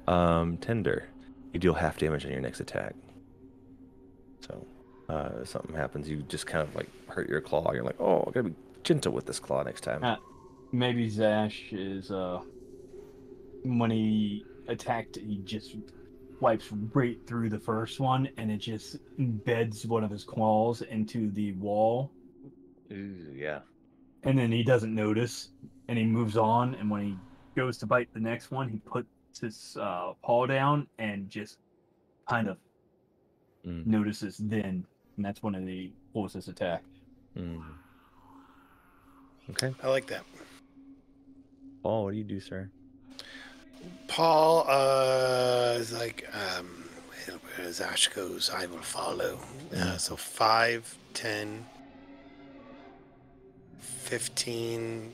[SPEAKER 3] Tender. You deal half damage on your next attack. So, if something happens, you just kind of like hurt your claw. You're like, oh, I gotta be gentle with this claw next time.
[SPEAKER 6] Maybe Zash is when he attacked, he just wipes right through the first one, and it just embeds one of his claws into the wall.
[SPEAKER 3] Ooh, yeah.
[SPEAKER 6] And then he doesn't notice, and he moves on. And when he goes to bite the next one, he puts his paw down and just kind of notices then, and that's when he pulls his attack.
[SPEAKER 3] Okay.
[SPEAKER 1] I like that.
[SPEAKER 3] Paul, what do you do, sir?
[SPEAKER 1] Paul is like, where Zash goes, I will follow. So 5, 10, 15,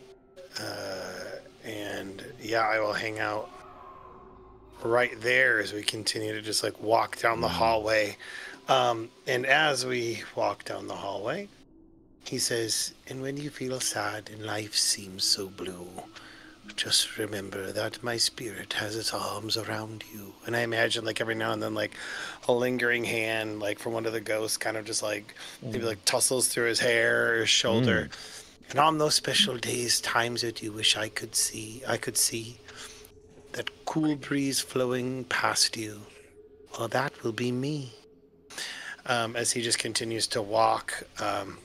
[SPEAKER 1] and yeah, I will hang out right there as we continue to just like walk down the hallway. And as we walk down the hallway, he says, and when you feel sad and life seems so blue, just remember that my spirit has its arms around you. And I imagine like every now and then like a lingering hand like from one of the ghosts kind of just like maybe like tussles through his hair or his shoulder. And on those special days, times that you wish I could see that cool breeze flowing past you, well, that will be me. As he just continues to walk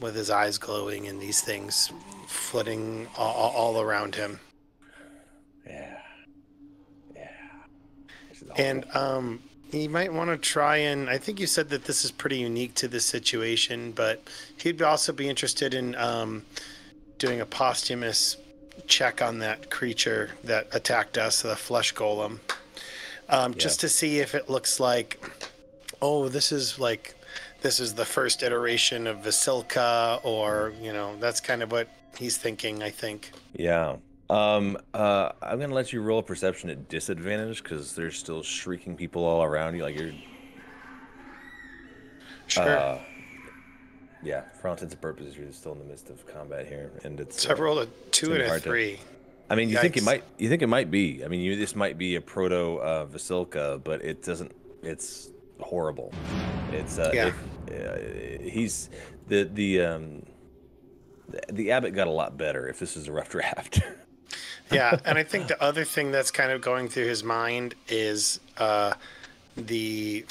[SPEAKER 1] with his eyes glowing and these things flooding all around him.
[SPEAKER 3] Yeah.
[SPEAKER 1] And you might want to try and, I think you said that this is pretty unique to this situation, but he'd also be interested in doing a posthumous check on that creature that attacked us, the flesh golem, just to see if it looks like, oh, this is the first iteration of Vasilka, or, that's kind of what he's thinking, I think.
[SPEAKER 3] Yeah. I'm gonna let you roll a perception at disadvantage because there's still shrieking people all around you. Like you're.
[SPEAKER 1] Sure.
[SPEAKER 3] Yeah, for all intents and purposes, you're still in the midst of combat here, and it's.
[SPEAKER 1] So I rolled a 2 and a 3.
[SPEAKER 3] I mean, you
[SPEAKER 1] Yikes.
[SPEAKER 3] think it might. You think it might be. I mean, this might be a proto Vasilka, but it doesn't. It's horrible. It's. He's the abbot got a lot better. If this is a rough draft.
[SPEAKER 1] Yeah, and I think the other thing that's kind of going through his mind is the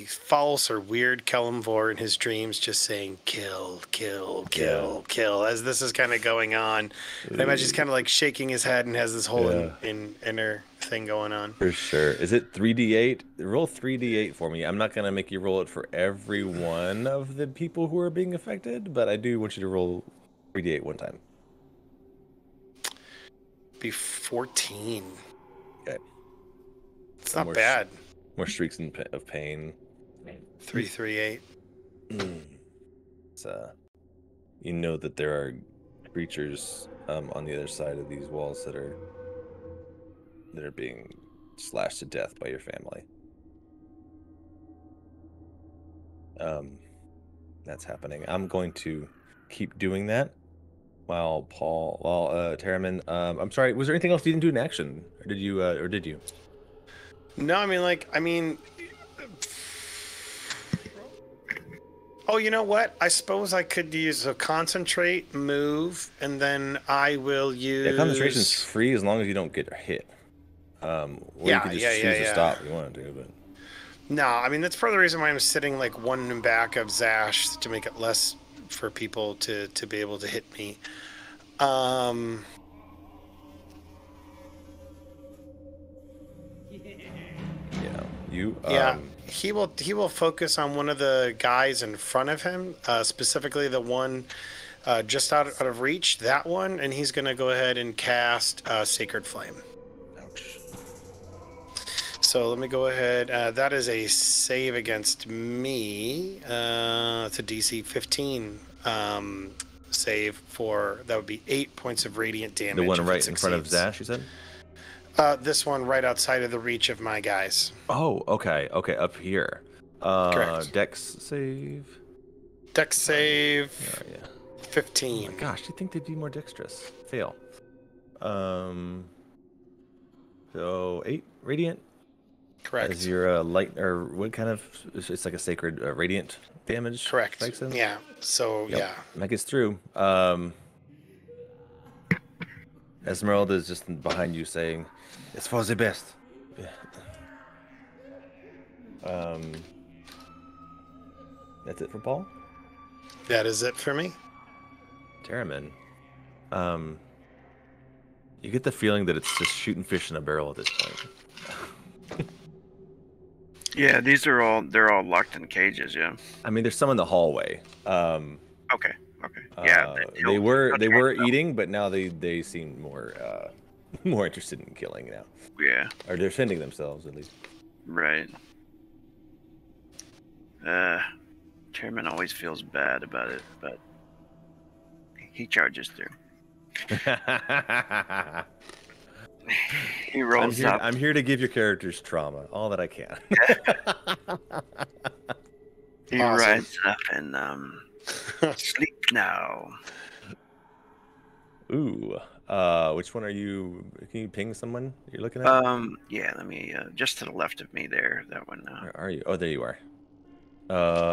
[SPEAKER 1] false or weird Kelemvor in his dreams just saying kill, kill, kill, kill as this is kind of going on. And I imagine he's kind of like shaking his head and has this whole inner thing going on.
[SPEAKER 3] For sure. Is it 3d8? Roll 3d8 for me. I'm not going to make you roll it for every one of the people who are being affected, but I do want you to roll 3d8 one time.
[SPEAKER 1] Be 14.
[SPEAKER 3] Okay.
[SPEAKER 1] It's not bad.
[SPEAKER 3] More streaks of pain.
[SPEAKER 1] 338.
[SPEAKER 3] It's, you know that there are creatures on the other side of these walls that are being slashed to death by your family. That's happening. I'm going to keep doing that. While Terramin, I'm sorry, was there anything else you didn't do in action? Or did you?
[SPEAKER 1] No, oh, you know what? I suppose I could use a concentrate, move, and then I will use...
[SPEAKER 3] Yeah, concentration's free as long as you don't get hit. Or you can just choose to stop if you want to, but...
[SPEAKER 1] No, that's part of the reason why I'm sitting like one in back of Zash, to make it less for people to be able to hit me. He will focus on one of the guys in front of him, specifically the one just out of reach, that one, and he's going to go ahead and cast Sacred Flame.
[SPEAKER 3] Ouch.
[SPEAKER 1] So let me go ahead. That is a save against me. It's a DC 15 save for, that would be 8 points of radiant damage.
[SPEAKER 3] The one right in front of Zash, you said?
[SPEAKER 1] This one right outside of the reach of my guys.
[SPEAKER 3] Oh, okay, up here.
[SPEAKER 1] Correct.
[SPEAKER 3] Dex save.
[SPEAKER 1] Dex save. 15.
[SPEAKER 3] Oh my gosh, you'd think they'd be more dexterous. Fail. So 8 radiant.
[SPEAKER 1] Correct.
[SPEAKER 3] As your light, or what kind of? It's like a sacred radiant damage.
[SPEAKER 1] Correct. Yeah. So yeah.
[SPEAKER 3] That gets through. Esmeralda is just behind you saying, "It's for the best." That's it for Paul?
[SPEAKER 1] That is it for me.
[SPEAKER 3] Terramin, you get the feeling that it's just shooting fish in a barrel at this point.
[SPEAKER 4] Yeah, they're all locked in cages, yeah.
[SPEAKER 3] There's some in the hallway.
[SPEAKER 4] Okay. Yeah.
[SPEAKER 3] They were eating, but now they seem more interested in killing now.
[SPEAKER 4] Yeah.
[SPEAKER 3] Or defending themselves, at least.
[SPEAKER 4] Right. Chairman always feels bad about it, but he charges through. He rolls up.
[SPEAKER 3] I'm here to give your characters trauma, all that I can.
[SPEAKER 4] He rises up and sleep now.
[SPEAKER 3] Ooh. Which one are you? Can you ping someone you're looking at?
[SPEAKER 4] Yeah, let me just to the left of me there. That one.
[SPEAKER 3] Where are you? Oh, there you are.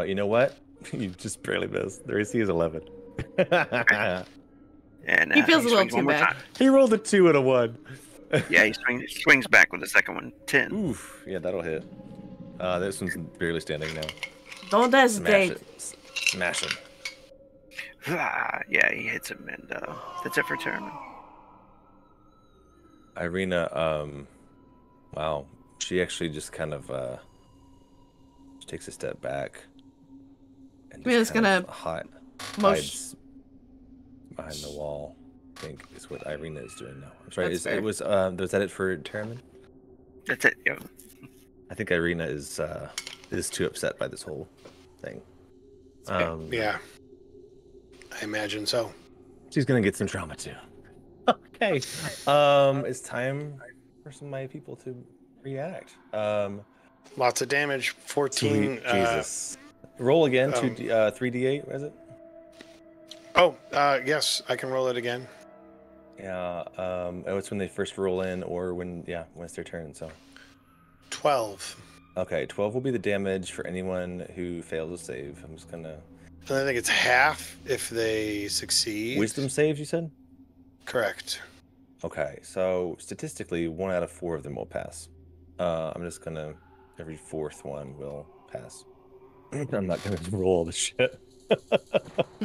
[SPEAKER 3] You know what? You just barely missed. Their AC is 11.
[SPEAKER 4] And
[SPEAKER 2] He feels a little
[SPEAKER 4] swings one
[SPEAKER 2] too
[SPEAKER 4] more
[SPEAKER 2] bad.
[SPEAKER 4] time.
[SPEAKER 3] He rolled a 2 and a 1.
[SPEAKER 4] Yeah, he swings back with the second one. 10.
[SPEAKER 3] Oof. Yeah, that'll hit. This one's barely standing now.
[SPEAKER 2] Don't
[SPEAKER 3] Smash
[SPEAKER 2] hesitate.
[SPEAKER 3] it. Smash him.
[SPEAKER 4] Yeah, he hits him, and that's it for Terramin.
[SPEAKER 3] Irina, wow. She actually just kind of she takes a step back. And
[SPEAKER 2] Mina's
[SPEAKER 3] kind of
[SPEAKER 2] gonna
[SPEAKER 3] hides behind the wall. I think is what Irina is doing now. I'm sorry.
[SPEAKER 2] That's fair.
[SPEAKER 3] Was that it for Terramin?
[SPEAKER 4] That's it. Yeah.
[SPEAKER 3] I think Irina is too upset by this whole thing.
[SPEAKER 1] Yeah. I imagine so.
[SPEAKER 3] She's gonna get some trauma too. Okay. It's time for some of my people to react.
[SPEAKER 1] Lots of damage. 14.
[SPEAKER 3] Jesus. Roll again. 3d8. Is it?
[SPEAKER 1] Yes, I can roll it again.
[SPEAKER 3] Yeah. It's when they first roll in, or when it's their turn. So.
[SPEAKER 1] 12.
[SPEAKER 3] Okay, 12 will be the damage for anyone who fails to save. I'm just gonna.
[SPEAKER 1] And I think it's half if they succeed.
[SPEAKER 3] Wisdom saves, you said? Correct.
[SPEAKER 1] Correct.
[SPEAKER 3] Okay, so statistically, 1 out of 4 of them will pass. I'm just gonna. Every 4th one will pass. I'm not gonna roll all the shit.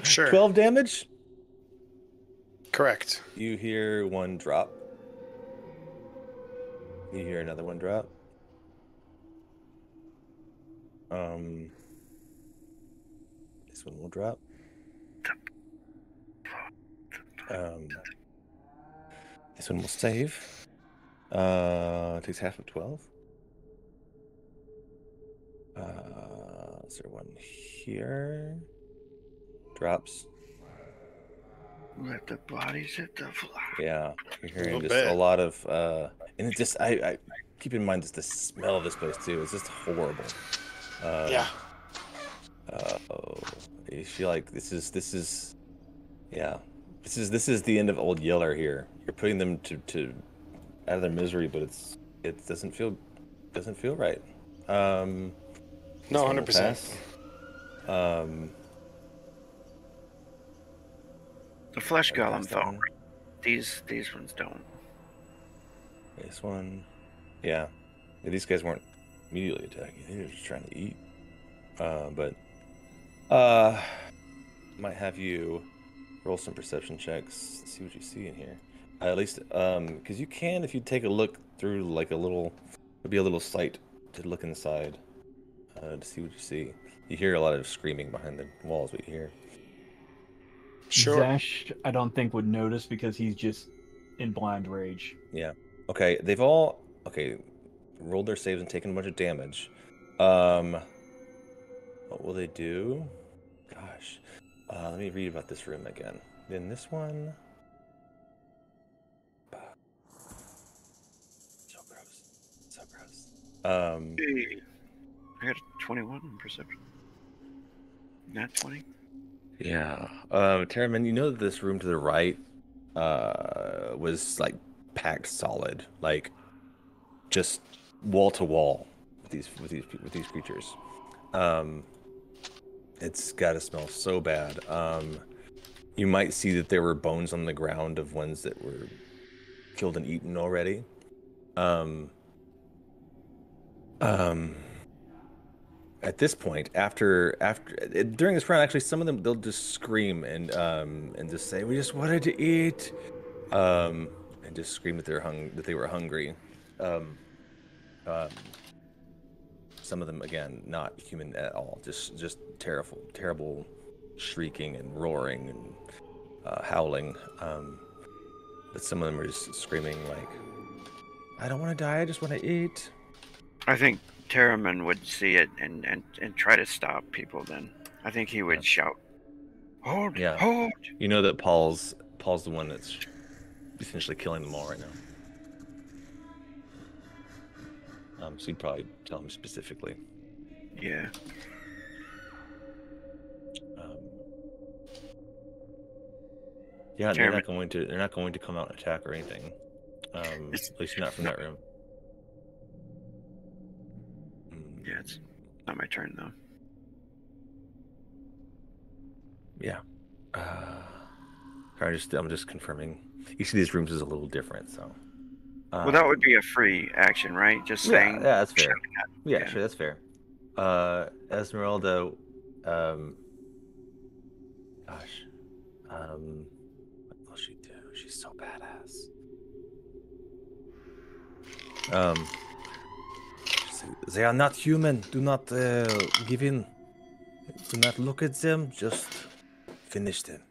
[SPEAKER 1] Sure.
[SPEAKER 3] 12 damage?
[SPEAKER 1] Correct.
[SPEAKER 3] You hear 1 drop. You hear another 1 drop. This one will drop. This one will save. Takes half of 12. Is there one here? Drops.
[SPEAKER 4] Let the bodies hit the floor.
[SPEAKER 3] Yeah, you're hearing
[SPEAKER 1] Little
[SPEAKER 3] just a
[SPEAKER 1] bit.
[SPEAKER 3] lot of, and it just, I keep in mind just the smell of this place too. It's just horrible.
[SPEAKER 1] Yeah.
[SPEAKER 3] You feel like this is, yeah, this is the end of Old Yeller here. You're putting them to out of their misery, but it doesn't feel right.
[SPEAKER 1] No,
[SPEAKER 3] This one will
[SPEAKER 1] 100%.
[SPEAKER 3] pass.
[SPEAKER 4] The flesh
[SPEAKER 3] I'll
[SPEAKER 4] golem
[SPEAKER 3] pass that
[SPEAKER 4] though.
[SPEAKER 3] one.
[SPEAKER 4] These ones don't.
[SPEAKER 3] This one, yeah. These guys weren't immediately attacking. They were just trying to eat. But might have you roll some perception checks, see what you see in here. At least, because you can, if you take a look through like a little, it'd be a little sight to look inside, to see what you see. You hear a lot of screaming behind the walls, but you hear.
[SPEAKER 1] Sure.
[SPEAKER 6] Zash, I don't think would notice because he's just in blind rage.
[SPEAKER 3] Yeah. Okay, they've all rolled their saves and taken a bunch of damage. What will they do? Gosh. Let me read about this room again. Then this one. So gross. So gross.
[SPEAKER 4] Hey, I got a 21 in perception. Not 20.
[SPEAKER 3] Yeah. Terramin, you know that this room to the right was like packed solid, like just wall to wall with these creatures. It's got to smell so bad. You might see that there were bones on the ground of ones that were killed and eaten already. At this point, after during this round, actually, some of them they'll just scream and just say, "We just wanted to eat," and just scream that that they were hungry. Some of them, again, not human at all, just terrible shrieking and roaring and howling. But some of them are just screaming like, "I don't want to die. I just want to eat."
[SPEAKER 4] I think Terramin would see it and try to stop people then. I think he would shout, "Hold!
[SPEAKER 3] Yeah.
[SPEAKER 4] Hold!"
[SPEAKER 3] You know that Paul's the one that's essentially killing them all right now. So you'd probably tell him specifically.
[SPEAKER 4] Yeah.
[SPEAKER 3] Yeah,
[SPEAKER 4] Terramin.
[SPEAKER 3] they're not going to come out and attack or anything. At least not from that room.
[SPEAKER 4] Yeah, it's not my turn though.
[SPEAKER 3] Yeah. I'm just confirming. Each of these rooms is a little different, so.
[SPEAKER 4] Well, that would be a free action, right? Just saying.
[SPEAKER 3] Yeah, that's fair.
[SPEAKER 4] shouting at-
[SPEAKER 3] Yeah, sure, that's fair. Esmeralda, gosh, what will she do? She's so badass. They are not human. Do not give in. Do not look at them. Just finish them.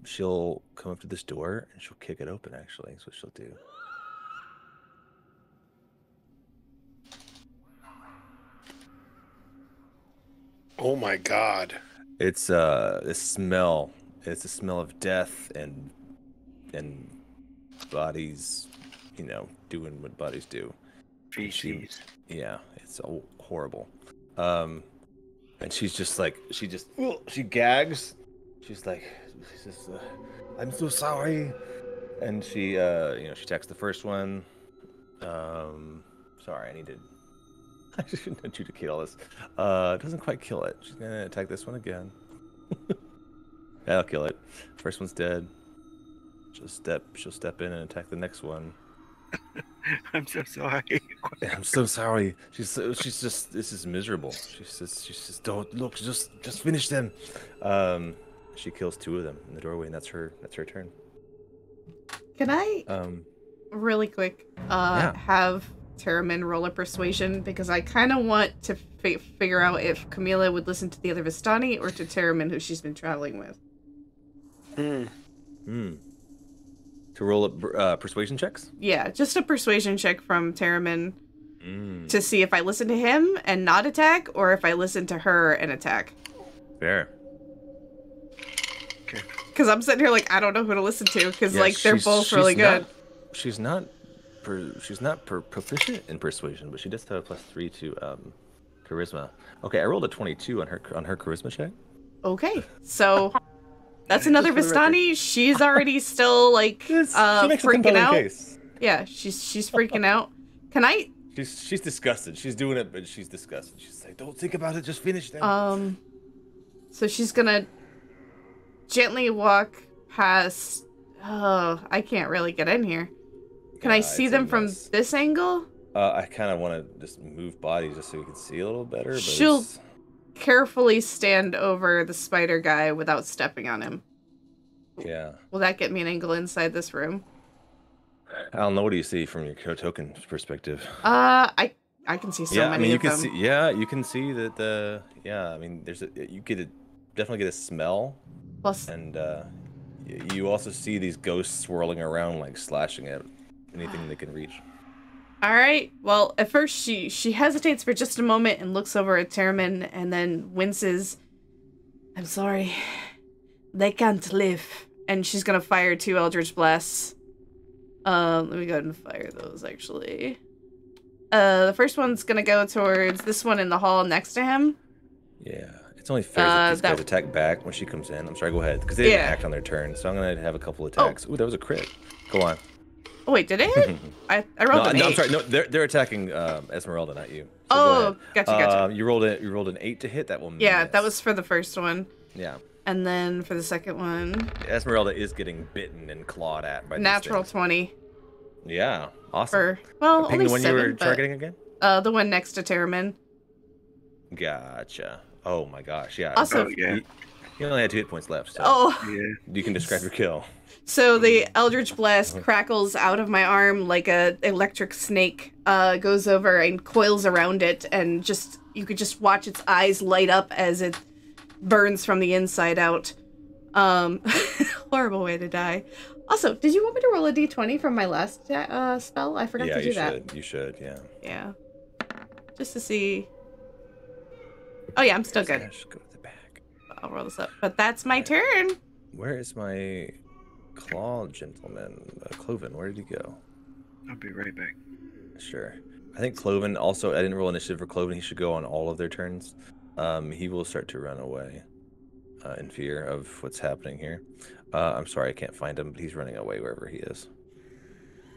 [SPEAKER 3] She'll come up to this door and she'll kick it open. Actually, that's what she'll do.
[SPEAKER 1] Oh my god.
[SPEAKER 3] It's this smell. It's a smell of death and bodies, doing what bodies do.
[SPEAKER 4] Feces.
[SPEAKER 3] Yeah, it's horrible. And she's just like she gags. She says, "I'm so sorry," and she she attacks the first one. Sorry, I shouldn't adjudicate all this. Doesn't quite kill it. She's gonna attack this one again. That'll kill it. First one's dead. She'll step in and attack the next one.
[SPEAKER 4] I'm so sorry.
[SPEAKER 3] I'm so sorry. She's just, this is miserable. She says, don't look, just finish them. She kills 2 of them in the doorway, and that's her turn.
[SPEAKER 2] Can I, really quick,
[SPEAKER 3] Yeah.
[SPEAKER 2] have Terramin roll a persuasion? Because I kind of want to figure out if Camila would listen to the other Vistani or to Terramin, who she's been traveling with.
[SPEAKER 3] To roll up persuasion checks?
[SPEAKER 2] Yeah, just a persuasion check from Terramin to see if I listen to him and not attack, or if I listen to her and attack.
[SPEAKER 3] Fair.
[SPEAKER 4] Okay.
[SPEAKER 2] Because I'm sitting here like, I don't know who to listen to, because
[SPEAKER 3] Yeah,
[SPEAKER 2] they're both really good.
[SPEAKER 3] She's not proficient in persuasion, but she does have a +3 to charisma. Okay, I rolled a 22 on her charisma check.
[SPEAKER 2] Okay, so that's
[SPEAKER 3] Just
[SPEAKER 2] another
[SPEAKER 3] for the record.
[SPEAKER 2] Vistani. She's already still like
[SPEAKER 3] She makes a
[SPEAKER 2] freaking
[SPEAKER 3] compelling
[SPEAKER 2] out.
[SPEAKER 3] case.
[SPEAKER 2] Yeah, she's freaking out. Can I
[SPEAKER 3] She's disgusted. She's doing it, but she's disgusted. She's like, "Don't think about it. Just finish them."
[SPEAKER 2] so she's gonna gently walk past. Oh, I can't really get in here. Can I
[SPEAKER 3] Yeah,
[SPEAKER 2] see
[SPEAKER 3] it's a
[SPEAKER 2] them from
[SPEAKER 3] mess.
[SPEAKER 2] this angle?
[SPEAKER 3] I kind of want to just move bodies just so we can see a little better. But
[SPEAKER 2] She'll
[SPEAKER 3] it's-
[SPEAKER 2] carefully stand over the spider guy without stepping on him.
[SPEAKER 3] yeah.
[SPEAKER 2] Will that get me an angle inside this room?
[SPEAKER 3] I don't know. What do you see from your token perspective?
[SPEAKER 2] I can see so
[SPEAKER 3] yeah, I
[SPEAKER 2] many
[SPEAKER 3] mean, you
[SPEAKER 2] of
[SPEAKER 3] can
[SPEAKER 2] them.
[SPEAKER 3] see. Yeah, you can see that the. Yeah, I mean, you definitely get a smell,
[SPEAKER 2] Plus,
[SPEAKER 3] and you also see these ghosts swirling around, like slashing at anything they can reach.
[SPEAKER 2] all right. Well, at first she hesitates for just a moment and looks over at Terramin and then winces. I'm sorry. They can't live. And she's gonna fire 2 Eldritch Blasts. Let me go ahead and fire those actually. The first one's gonna go towards this one in the hall next to him.
[SPEAKER 3] Yeah, it's only fair that these guys
[SPEAKER 2] that-
[SPEAKER 3] attack back when she comes in. I'm sorry, go ahead, because they didn't
[SPEAKER 2] Yeah.
[SPEAKER 3] act on their turn, so I'm gonna have a couple attacks. Ooh, that was a crit. Go on.
[SPEAKER 2] Oh wait, did it hit? I rolled an 8.
[SPEAKER 3] I'm sorry. No, they're attacking Esmeralda, not you. So
[SPEAKER 2] Oh,
[SPEAKER 3] go ahead.
[SPEAKER 2] gotcha.
[SPEAKER 3] You rolled an 8 to hit. That will
[SPEAKER 2] Yeah,
[SPEAKER 3] miss.
[SPEAKER 2] that was for the first one.
[SPEAKER 3] Yeah.
[SPEAKER 2] And then for the second one,
[SPEAKER 3] Esmeralda is getting bitten and clawed at by these
[SPEAKER 2] natural
[SPEAKER 3] things.
[SPEAKER 2] 20.
[SPEAKER 3] Yeah, awesome.
[SPEAKER 2] For, well,
[SPEAKER 3] Ping
[SPEAKER 2] only
[SPEAKER 3] the one
[SPEAKER 2] 7,
[SPEAKER 3] you were
[SPEAKER 2] but,
[SPEAKER 3] targeting again?
[SPEAKER 2] the one next to Terramin.
[SPEAKER 3] Gotcha. Oh my gosh, yeah.
[SPEAKER 2] Also-
[SPEAKER 4] Oh, yeah.
[SPEAKER 3] You only had 2 hit points left, so
[SPEAKER 2] Oh,
[SPEAKER 4] Yeah.
[SPEAKER 3] you can describe your kill.
[SPEAKER 2] so the Eldritch Blast crackles out of my arm like a electric snake, goes over and coils around it, and just you could just watch its eyes light up as it burns from the inside out. Horrible way to die. Also, did you want me to roll a d20 from my last spell? I forgot
[SPEAKER 3] Yeah,
[SPEAKER 2] to do
[SPEAKER 3] you
[SPEAKER 2] that.
[SPEAKER 3] should. You should, yeah.
[SPEAKER 2] Yeah. Just to see. Oh yeah, I'm still good.
[SPEAKER 3] Gosh, go to the back.
[SPEAKER 2] I'll roll this up. But that's my turn.
[SPEAKER 3] Where is my claw gentleman? Cloven, where did he go?
[SPEAKER 4] I'll be right back.
[SPEAKER 3] Sure. I think Cloven also, I didn't roll initiative for Cloven. He should go on all of their turns. He will start to run away in fear of what's happening here. I'm sorry, I can't find him, but he's running away wherever he is.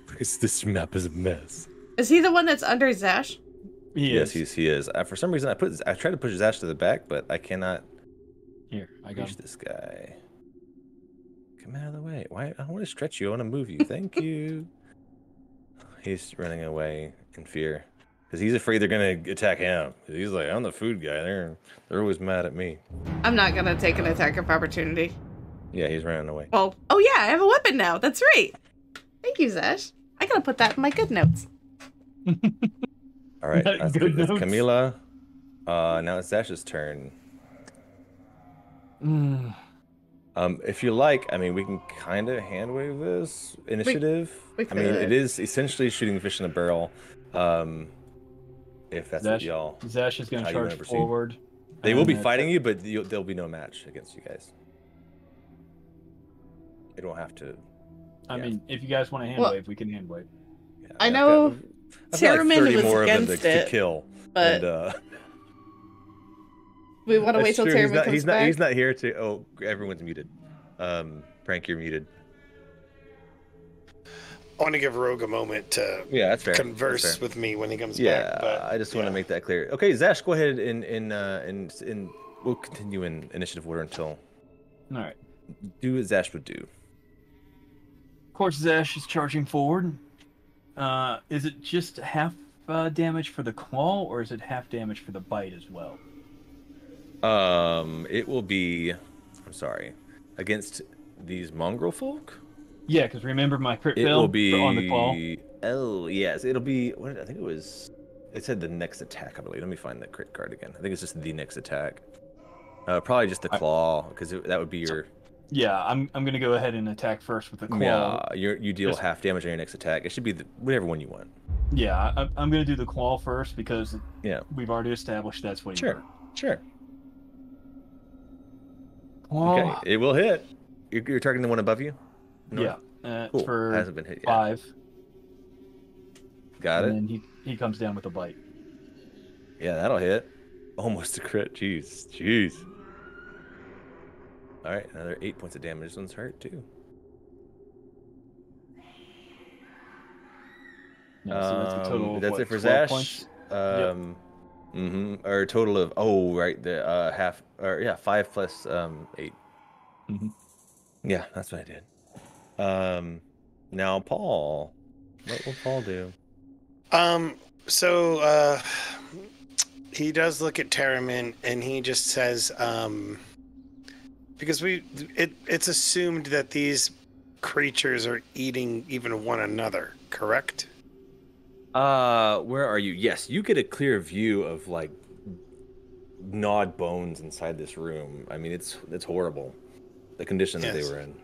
[SPEAKER 3] Because this map is a mess.
[SPEAKER 2] Is he the one that's under Zash?
[SPEAKER 3] Yes, he is. For some reason, I tried to push Zash to the back, but I cannot
[SPEAKER 6] Here, I got
[SPEAKER 3] Reach
[SPEAKER 6] him.
[SPEAKER 3] this guy. Come out of the way. Why? I want to stretch you. I want to move you. Thank you. He's running away in fear because he's afraid they're gonna attack him. He's like, I'm the food guy. They're always mad at me.
[SPEAKER 2] I'm not gonna take an attack of opportunity.
[SPEAKER 3] Yeah, he's running away.
[SPEAKER 2] Well, oh yeah, I have a weapon now. That's right. Thank you, Zash. I gotta put that in my good notes.
[SPEAKER 3] All right, that's
[SPEAKER 6] Good
[SPEAKER 3] good. That's
[SPEAKER 6] notes.
[SPEAKER 3] Camila. Now it's Zash's turn. If you like, I mean, we can kind of hand wave this initiative.
[SPEAKER 2] we
[SPEAKER 3] I mean,
[SPEAKER 2] could.
[SPEAKER 3] it is essentially shooting fish in a barrel. If that's what
[SPEAKER 6] Zash,
[SPEAKER 3] y'all.
[SPEAKER 6] Zash is going
[SPEAKER 3] how
[SPEAKER 6] to
[SPEAKER 3] you wanna
[SPEAKER 6] charge
[SPEAKER 3] proceed.
[SPEAKER 6] forward.
[SPEAKER 3] They will be
[SPEAKER 6] and
[SPEAKER 3] fighting you, but there'll be no match against you guys. It won't have to.
[SPEAKER 6] I
[SPEAKER 3] yeah.
[SPEAKER 6] mean, if you guys want to hand
[SPEAKER 2] Well,
[SPEAKER 6] wave, we can hand wave.
[SPEAKER 3] Yeah,
[SPEAKER 2] I
[SPEAKER 3] I've
[SPEAKER 2] know
[SPEAKER 3] got like
[SPEAKER 2] Tyramin
[SPEAKER 3] 30
[SPEAKER 2] was
[SPEAKER 3] more of them
[SPEAKER 2] against
[SPEAKER 3] to
[SPEAKER 2] it,
[SPEAKER 3] kill.
[SPEAKER 2] but
[SPEAKER 3] And,
[SPEAKER 2] we want to
[SPEAKER 3] that's
[SPEAKER 2] wait till
[SPEAKER 3] true.
[SPEAKER 2] Tyramin comes back.
[SPEAKER 3] He's not here to. Oh, everyone's muted. Frank, you're muted.
[SPEAKER 1] I want to give Rogue a moment to
[SPEAKER 3] Yeah, that's fair.
[SPEAKER 1] converse
[SPEAKER 3] That's fair.
[SPEAKER 1] with me when he comes
[SPEAKER 3] Yeah,
[SPEAKER 1] back. But
[SPEAKER 3] I just want to
[SPEAKER 1] yeah.
[SPEAKER 3] make that clear. Okay, Zash, go ahead and we'll continue in initiative order until
[SPEAKER 6] All right.
[SPEAKER 3] do what Zash would do.
[SPEAKER 6] Of course, Zash is charging forward. Is it just half damage for the claw, or is it half damage for the bite as well?
[SPEAKER 3] It will be. I'm sorry, against these mongrel folk.
[SPEAKER 6] Yeah, because remember my crit
[SPEAKER 3] It
[SPEAKER 6] fail
[SPEAKER 3] will be
[SPEAKER 6] on the claw?
[SPEAKER 3] Oh yes, it'll be. What I think it was. It said the next attack, I believe. Let me find the crit card again. I think it's just the next attack. Probably just the claw, because that would be your.
[SPEAKER 6] Yeah, I'm going to go ahead and attack first with the claw.
[SPEAKER 3] Yeah, you deal
[SPEAKER 6] Just-
[SPEAKER 3] half damage on your next attack. It should be whatever one you want.
[SPEAKER 6] Yeah, I'm going to do the claw first because
[SPEAKER 3] Yeah.
[SPEAKER 6] we've already established that's what you
[SPEAKER 3] Sure. Sure.
[SPEAKER 6] Claw.
[SPEAKER 3] Okay, it will hit. You're targeting the one above you.
[SPEAKER 6] Yeah,
[SPEAKER 3] Cool.
[SPEAKER 6] for
[SPEAKER 3] Hasn't been hit yet.
[SPEAKER 6] 5.
[SPEAKER 3] Got it.
[SPEAKER 6] And then he comes down with a bite.
[SPEAKER 3] Yeah, that'll hit. Almost a crit. Jeez. All right, another 8 points of damage. This one's hurt too.
[SPEAKER 6] Yeah, so that's a total of
[SPEAKER 3] That's
[SPEAKER 6] what,
[SPEAKER 3] it for
[SPEAKER 6] 12
[SPEAKER 3] Zash.
[SPEAKER 6] points?
[SPEAKER 3] Or a total of the half or yeah 5 plus 8.
[SPEAKER 6] Mhm.
[SPEAKER 3] Yeah, that's what I did. Now Paul, what will Paul do?
[SPEAKER 1] So he does look at Terramin and he just says, because it's assumed that these creatures are eating even one another, correct?
[SPEAKER 3] Where are you? Yes, you get a clear view of like gnawed bones inside this room. I mean, it's horrible, the condition that
[SPEAKER 1] Yes.
[SPEAKER 3] they were in.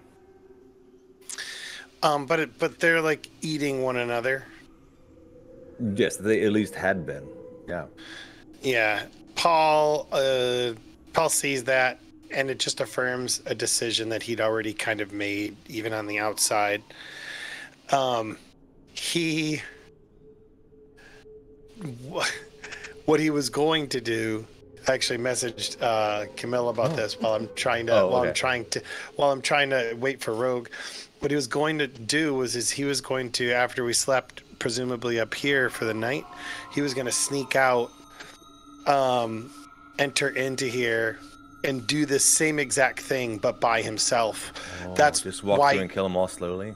[SPEAKER 1] But they're like eating one another.
[SPEAKER 3] Yes, they at least had been. Yeah.
[SPEAKER 1] Yeah, Paul sees that, and it just affirms a decision that he'd already kind of made, even on the outside. What he was going to do. I actually messaged Camille about this while I'm trying to while I'm trying to wait for Rogue. What he was going to do was he was going to, after we slept presumably up here for the night, he was going to sneak out, enter into here, and do the same exact thing but by himself.
[SPEAKER 3] Oh,
[SPEAKER 1] That's
[SPEAKER 3] just walk
[SPEAKER 1] why
[SPEAKER 3] through and kill them all slowly.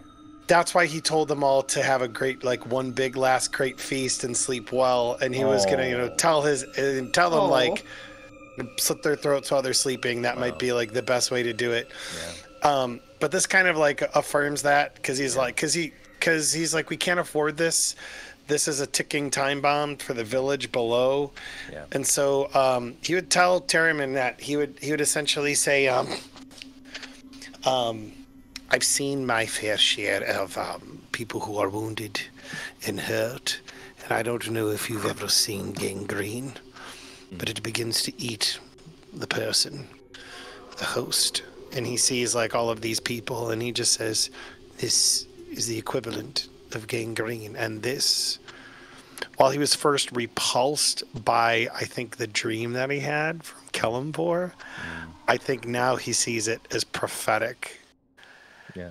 [SPEAKER 1] that's why he told them all to have a great, like, one big last great feast and sleep well. And he was gonna, tell them like slit their throats while they're sleeping. That might be like the best way to do it.
[SPEAKER 3] Yeah.
[SPEAKER 1] But this kind of like affirms that because he's like, we can't afford this. This is a ticking time bomb for the village below.
[SPEAKER 3] Yeah.
[SPEAKER 1] And so he would tell Terramin that he would essentially say, I've seen my fair share of people who are wounded and hurt, and I don't know if you've ever seen gangrene, but it begins to eat the person, the host. And he sees like all of these people, and he just says, this is the equivalent of gangrene. And this, while he was first repulsed by, I think, the dream that he had from Kellamvor, I think now he sees it as prophetic.
[SPEAKER 3] Yeah.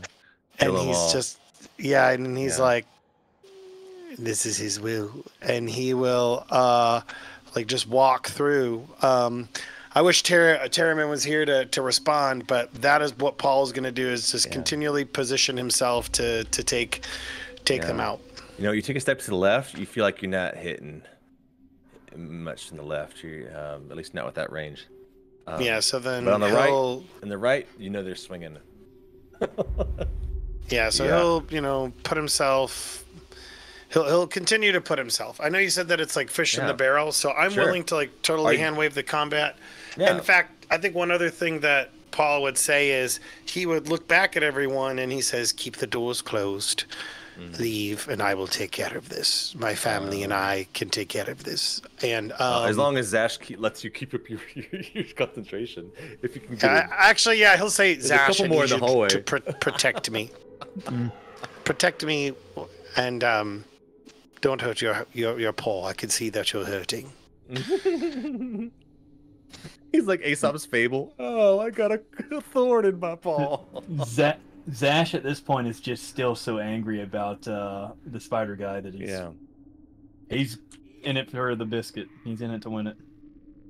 [SPEAKER 1] And
[SPEAKER 3] Kill 'em
[SPEAKER 1] he's
[SPEAKER 3] all.
[SPEAKER 1] just, and he's
[SPEAKER 3] Yeah.
[SPEAKER 1] like, this is his will. And he will, like, just walk through. I wish Terraman was here to respond, but that is what Paul's going to do, is just continually position himself to take them out.
[SPEAKER 3] You know, you take a step to the left, you feel like you're not hitting much in the left. You're at least not with that range.
[SPEAKER 1] So then,
[SPEAKER 3] but on the right, you know they're swinging.
[SPEAKER 1] He'll put himself. He'll continue to put himself. I know you said that it's like fish in the barrel, so I'm willing to like totally hand wave the combat. Yeah. In fact, I think one other thing that Paul would say is he would look back at everyone and he says, "Keep the doors closed, leave, and I will take care of this. My family and I can take care of this." And
[SPEAKER 3] as long as Zash lets you keep up your concentration, if you can. Get
[SPEAKER 1] he'll say, "Zash,
[SPEAKER 3] a couple more in the hallway
[SPEAKER 1] to protect me, protect me, and don't hurt your paw. I can see that you're hurting."
[SPEAKER 3] He's like Aesop's fable. Oh, I got a thorn in my paw.
[SPEAKER 6] Zash at this point is just still so angry about the spider guy that he's in it for the biscuit. He's in it to win it.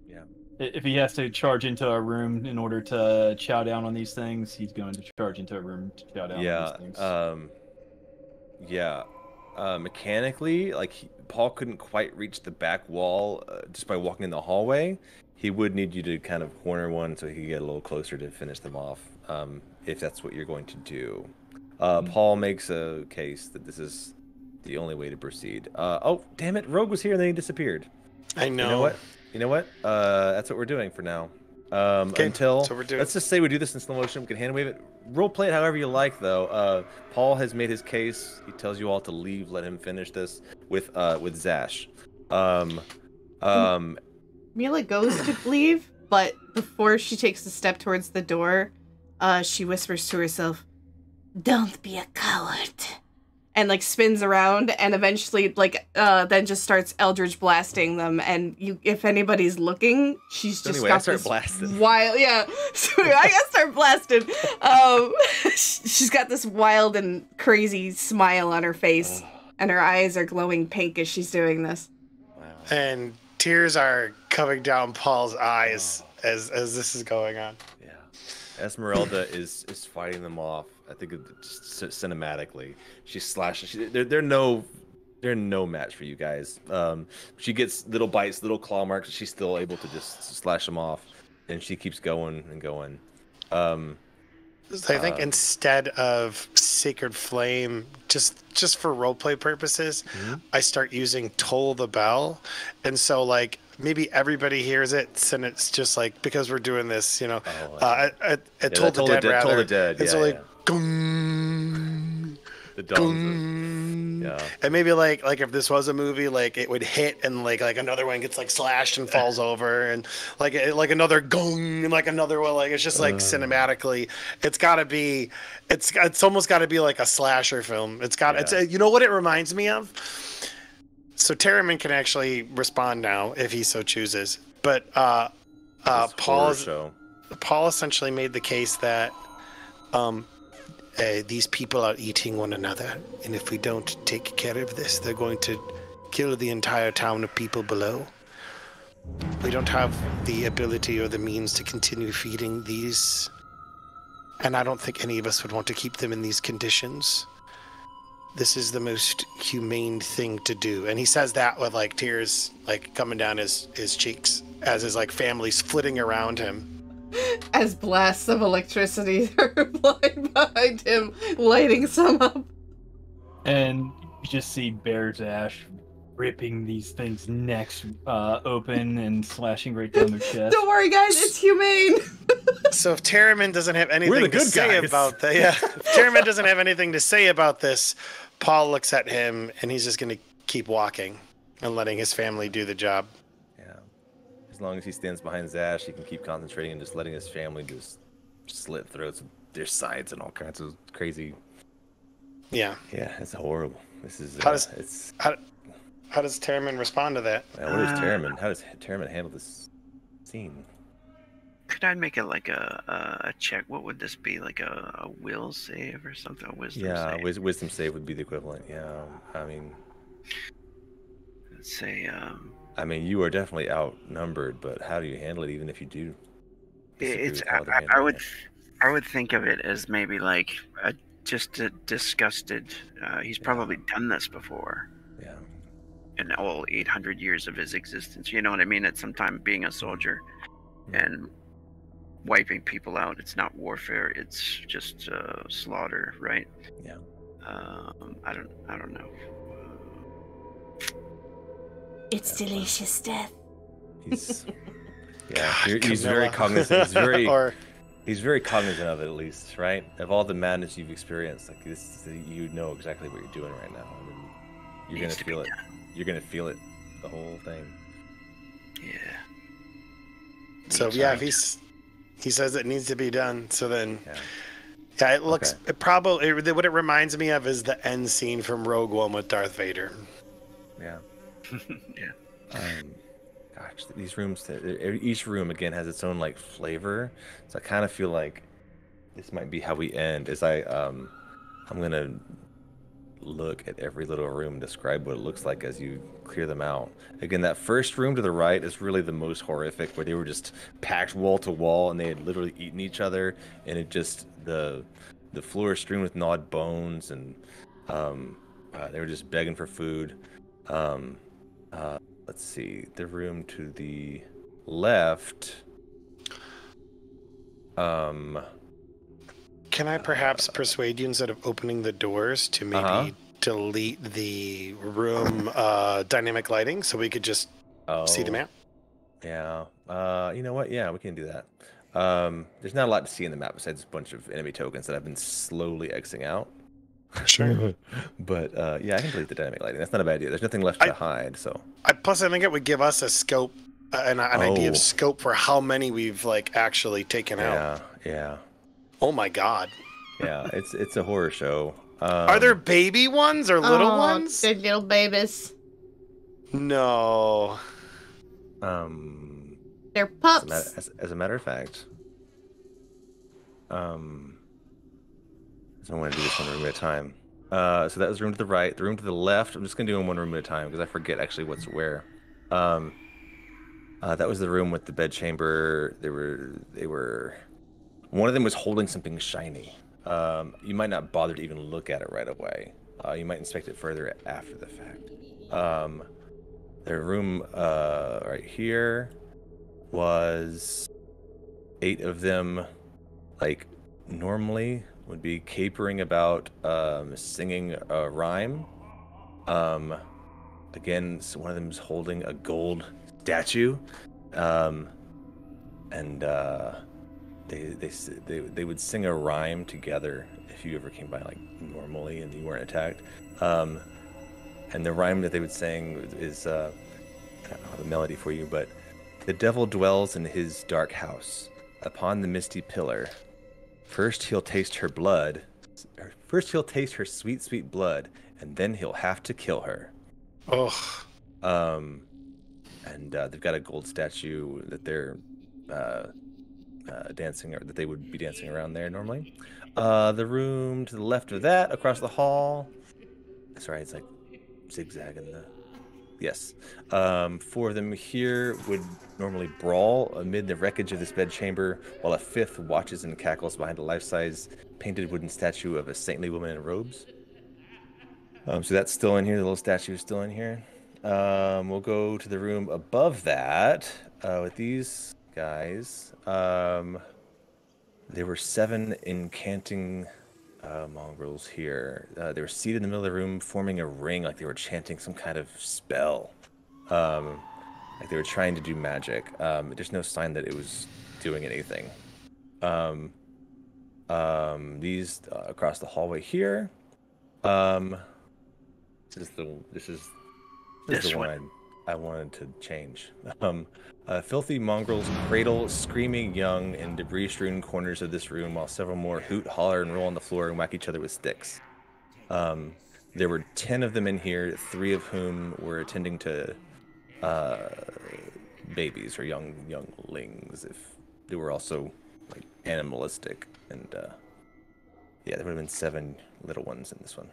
[SPEAKER 3] Yeah.
[SPEAKER 6] If he has to charge into a room in order to chow down on these things, he's going to charge into a room to chow down on these things. Mechanically, like Paul couldn't quite reach the back wall just by walking in the hallway. He would need you to kind of corner one so he could get a little closer to finish them off, if that's what you're going to do. Paul makes a case that this is the only way to proceed. Oh, damn it. Rogue was here and then he disappeared.
[SPEAKER 1] I know.
[SPEAKER 3] You know what? That's what we're doing for now. Until, let's just say we do this in slow motion. We can hand wave it. Role play it however you like, though. Paul has made his case. He tells you all to leave. Let him finish this with Zash.
[SPEAKER 2] Mila goes to leave, but before she takes a step towards the door, she whispers to herself, "Don't be a coward," and like spins around and eventually then just starts Eldritch blasting them. And if anybody's looking, she's just got this wild, So I gotta start blasting. She's got this wild and crazy smile on her face, and her eyes are glowing pink as she's doing this.
[SPEAKER 1] Wow. And tears are coming down Paul's eyes as this is going on.
[SPEAKER 3] Yeah, Esmeralda is fighting them off. I think just cinematically, she's slashing. They're no match for you guys. She gets little bites, little claw marks. She's still able to just slash them off, and she keeps going and going.
[SPEAKER 1] So I think instead of Sacred Flame, just for roleplay purposes, I start using Toll the Bell, and so like maybe everybody hears it, and it's just like, because we're doing this, Toll the Dead. It's like gung,
[SPEAKER 3] the
[SPEAKER 1] gung. And maybe like if this was a movie, like it would hit and like another one gets like slashed and falls over, and like another gong and like another one, like it's just like cinematically, it's almost got to be like a slasher film. You know what it reminds me of? So Terraman can actually respond now if he so chooses, but Paul essentially made the case that these people are eating one another, and if we don't take care of this, they're going to kill the entire town of people below. We don't have the ability or the means to continue feeding these, and I don't think any of us would want to keep them in these conditions. This is the most humane thing to do. And he says that with like tears like coming down his cheeks as his like family's flitting around him.
[SPEAKER 2] As blasts of electricity are flying behind him, lighting some up.
[SPEAKER 6] And you just see Bear Zash ripping these things' necks open and slashing right down their chest.
[SPEAKER 2] Don't worry, guys, it's humane.
[SPEAKER 1] So if Terraman doesn't have anything to say about that, if Terraman doesn't have anything to say about this, Paul looks at him and he's just going to keep walking and letting his family do the job.
[SPEAKER 3] As long as he stands behind Zash, he can keep concentrating and just letting his family just slit throats, their sides, and all kinds of crazy. Yeah, it's horrible. This is
[SPEAKER 1] how does Terraman respond to that?
[SPEAKER 3] How does Terraman handle this scene?
[SPEAKER 4] Could I make it like a check? What would this be? Like a will save or something? A wisdom save?
[SPEAKER 3] Wisdom save would be the equivalent. Yeah, I mean,
[SPEAKER 4] let's say
[SPEAKER 3] I mean, you are definitely outnumbered, but how do you handle it? Even if you do, disagree
[SPEAKER 4] It's
[SPEAKER 3] with how they're
[SPEAKER 4] I
[SPEAKER 3] handling
[SPEAKER 4] would
[SPEAKER 3] it?
[SPEAKER 4] I would think of it as maybe like just a disgusted. He's probably done this before
[SPEAKER 3] Yeah.
[SPEAKER 4] in all 800 years of his existence. You know what I mean? At some time, being a soldier and wiping people out. It's not warfare. It's just slaughter, right?
[SPEAKER 3] Yeah.
[SPEAKER 4] I don't know.
[SPEAKER 5] It's delicious death.
[SPEAKER 3] He's yeah.
[SPEAKER 1] God,
[SPEAKER 3] He's very
[SPEAKER 1] Camilla.
[SPEAKER 3] cognizant. He's very
[SPEAKER 1] Or
[SPEAKER 3] he's very cognizant of it, at least, right? Of all the madness you've experienced, like this, you know exactly what you're doing right now. I mean, you're
[SPEAKER 4] Needs
[SPEAKER 3] gonna
[SPEAKER 4] to be
[SPEAKER 3] feel it. You're gonna feel it, the whole thing.
[SPEAKER 4] Yeah.
[SPEAKER 1] so
[SPEAKER 4] Needs
[SPEAKER 1] yeah,
[SPEAKER 4] to
[SPEAKER 1] if he says it needs to be done, so then
[SPEAKER 3] Yeah.
[SPEAKER 1] yeah, it looks
[SPEAKER 3] Okay.
[SPEAKER 1] it probably what it reminds me of is the end scene from Rogue One with Darth Vader.
[SPEAKER 3] Yeah.
[SPEAKER 4] Yeah.
[SPEAKER 3] Gosh, these rooms, each room again has its own like flavor. So I kind of feel like this might be how we end. I'm gonna look at every little room, describe what it looks like as you clear them out. Again, that first room to the right is really the most horrific, where they were just packed wall to wall and they had literally eaten each other, and it just the floor is strewn with gnawed bones, and they were just begging for food. Let's see, the room to the left.
[SPEAKER 1] Can I perhaps persuade you, instead of opening the doors, to maybe
[SPEAKER 3] Uh-huh.
[SPEAKER 1] delete the room dynamic lighting so we could just see the
[SPEAKER 3] Oh,
[SPEAKER 1] map?
[SPEAKER 3] yeah. You know what? Yeah, we can do that. There's not a lot to see in the map besides a bunch of enemy tokens that I've been slowly Xing out.
[SPEAKER 1] Sure.
[SPEAKER 3] But yeah, I can delete the dynamic lighting. That's not a bad idea. There's nothing left to hide, so.
[SPEAKER 1] Plus, I think it would give us a scope, an idea
[SPEAKER 3] Oh.
[SPEAKER 1] of scope for how many we've like actually taken out.
[SPEAKER 3] Yeah.
[SPEAKER 1] Oh my God!
[SPEAKER 3] Yeah, it's a horror show.
[SPEAKER 1] Are there baby ones or little
[SPEAKER 2] Aw,
[SPEAKER 1] ones?
[SPEAKER 2] Good little babies.
[SPEAKER 1] No.
[SPEAKER 2] They're
[SPEAKER 3] As
[SPEAKER 2] pups.
[SPEAKER 3] a matter of fact, so I want to do this one room at a time. So that was the room to the right. The room to the left, I'm just gonna do them one room at a time because I forget actually what's where. That was the room with the bed chamber. They were. One of them was holding something shiny. You might not bother to even look at it right away. You might inspect it further after the fact. The room right here was 8 of them, like normally would be capering about singing a rhyme. Again, so one of them is holding a gold statue, and they would sing a rhyme together if you ever came by like normally and you weren't attacked. And the rhyme that they would sing is I don't have a melody for you, but the devil dwells in his dark house upon the misty pillar. First he'll taste her blood. First he'll taste her sweet, sweet blood, and then he'll have to kill her.
[SPEAKER 1] Oh.
[SPEAKER 3] And they've got a gold statue that they're dancing, or that they would be dancing around there normally. The room to the left of that, across the hall. Sorry, it's like zigzagging the. Yes. 4 of them here would normally brawl amid the wreckage of this bedchamber, while a 5th watches and cackles behind a life-size painted wooden statue of a saintly woman in robes. So that's still in here. The little statue is still in here. We'll go to the room above that with these guys. There were 7 incanting mongrels here. They were seated in the middle of the room, forming a ring, like they were chanting some kind of spell. Like they were trying to do magic. There's no sign that it was doing anything. These across the hallway here. This is the one I wanted to change. Filthy mongrels cradle screaming young in debris-strewn corners of this room, while several more hoot, holler, and roll on the floor and whack each other with sticks. There were 10 of them in here, 3 of whom were attending to babies or younglings. If they were also like animalistic, and yeah, there would have been 7 little ones in this one.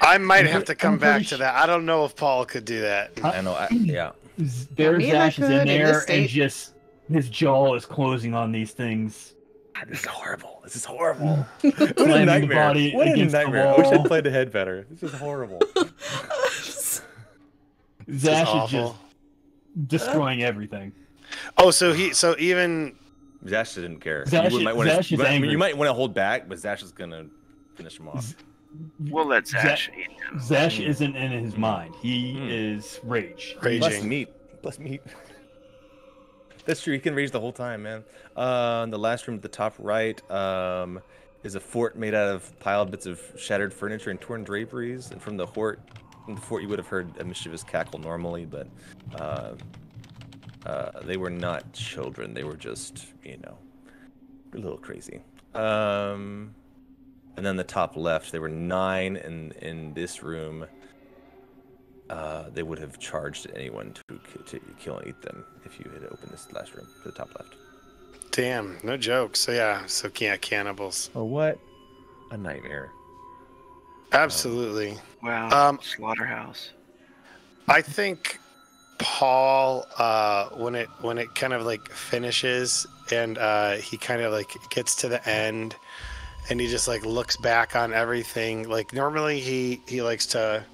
[SPEAKER 1] I might have to come
[SPEAKER 6] I'm pretty
[SPEAKER 1] back to that. I don't know if Paul could do that.
[SPEAKER 3] I know. Yeah.
[SPEAKER 2] I mean, I
[SPEAKER 6] Zash is
[SPEAKER 2] could
[SPEAKER 6] in
[SPEAKER 2] in this
[SPEAKER 6] there and
[SPEAKER 2] state.
[SPEAKER 6] just his jaw is closing on these things.
[SPEAKER 3] God, this is horrible. This is horrible. What a
[SPEAKER 6] Slamming the
[SPEAKER 3] nightmare.
[SPEAKER 6] body
[SPEAKER 3] What a
[SPEAKER 6] against the
[SPEAKER 3] nightmare. I wish I
[SPEAKER 6] wall.
[SPEAKER 3] played ahead better. This is horrible.
[SPEAKER 6] Zash is
[SPEAKER 1] awful.
[SPEAKER 6] just destroying everything.
[SPEAKER 1] Oh, so even
[SPEAKER 3] Zash didn't care.
[SPEAKER 6] Zash-
[SPEAKER 3] might wanna,
[SPEAKER 6] Zash is
[SPEAKER 3] I mean,
[SPEAKER 6] angry.
[SPEAKER 3] you might want to hold back, but Zash is gonna finish him off.
[SPEAKER 4] We'll let Zash eat him.
[SPEAKER 6] Zash isn't in his mind. He is rage.
[SPEAKER 3] Plus
[SPEAKER 1] raging.
[SPEAKER 3] meat. Plus meat. That's true. He can rage the whole time, man. The last room at the top right is a fort made out of piled bits of shattered furniture and torn draperies. And from the fort, you would have heard a mischievous cackle normally, but they were not children. They were just, a little crazy. And then the top left, there were 9 in this room. They would have charged anyone to kill and eat them if you had opened this last room to the top left.
[SPEAKER 1] Damn, no joke. So yeah, cannibals.
[SPEAKER 3] Oh, what a nightmare!
[SPEAKER 1] Absolutely.
[SPEAKER 4] Wow. Slaughterhouse.
[SPEAKER 1] I think Paul, when it kind of like finishes and he kind of like gets to the end, and he just like looks back on everything. Like normally he likes to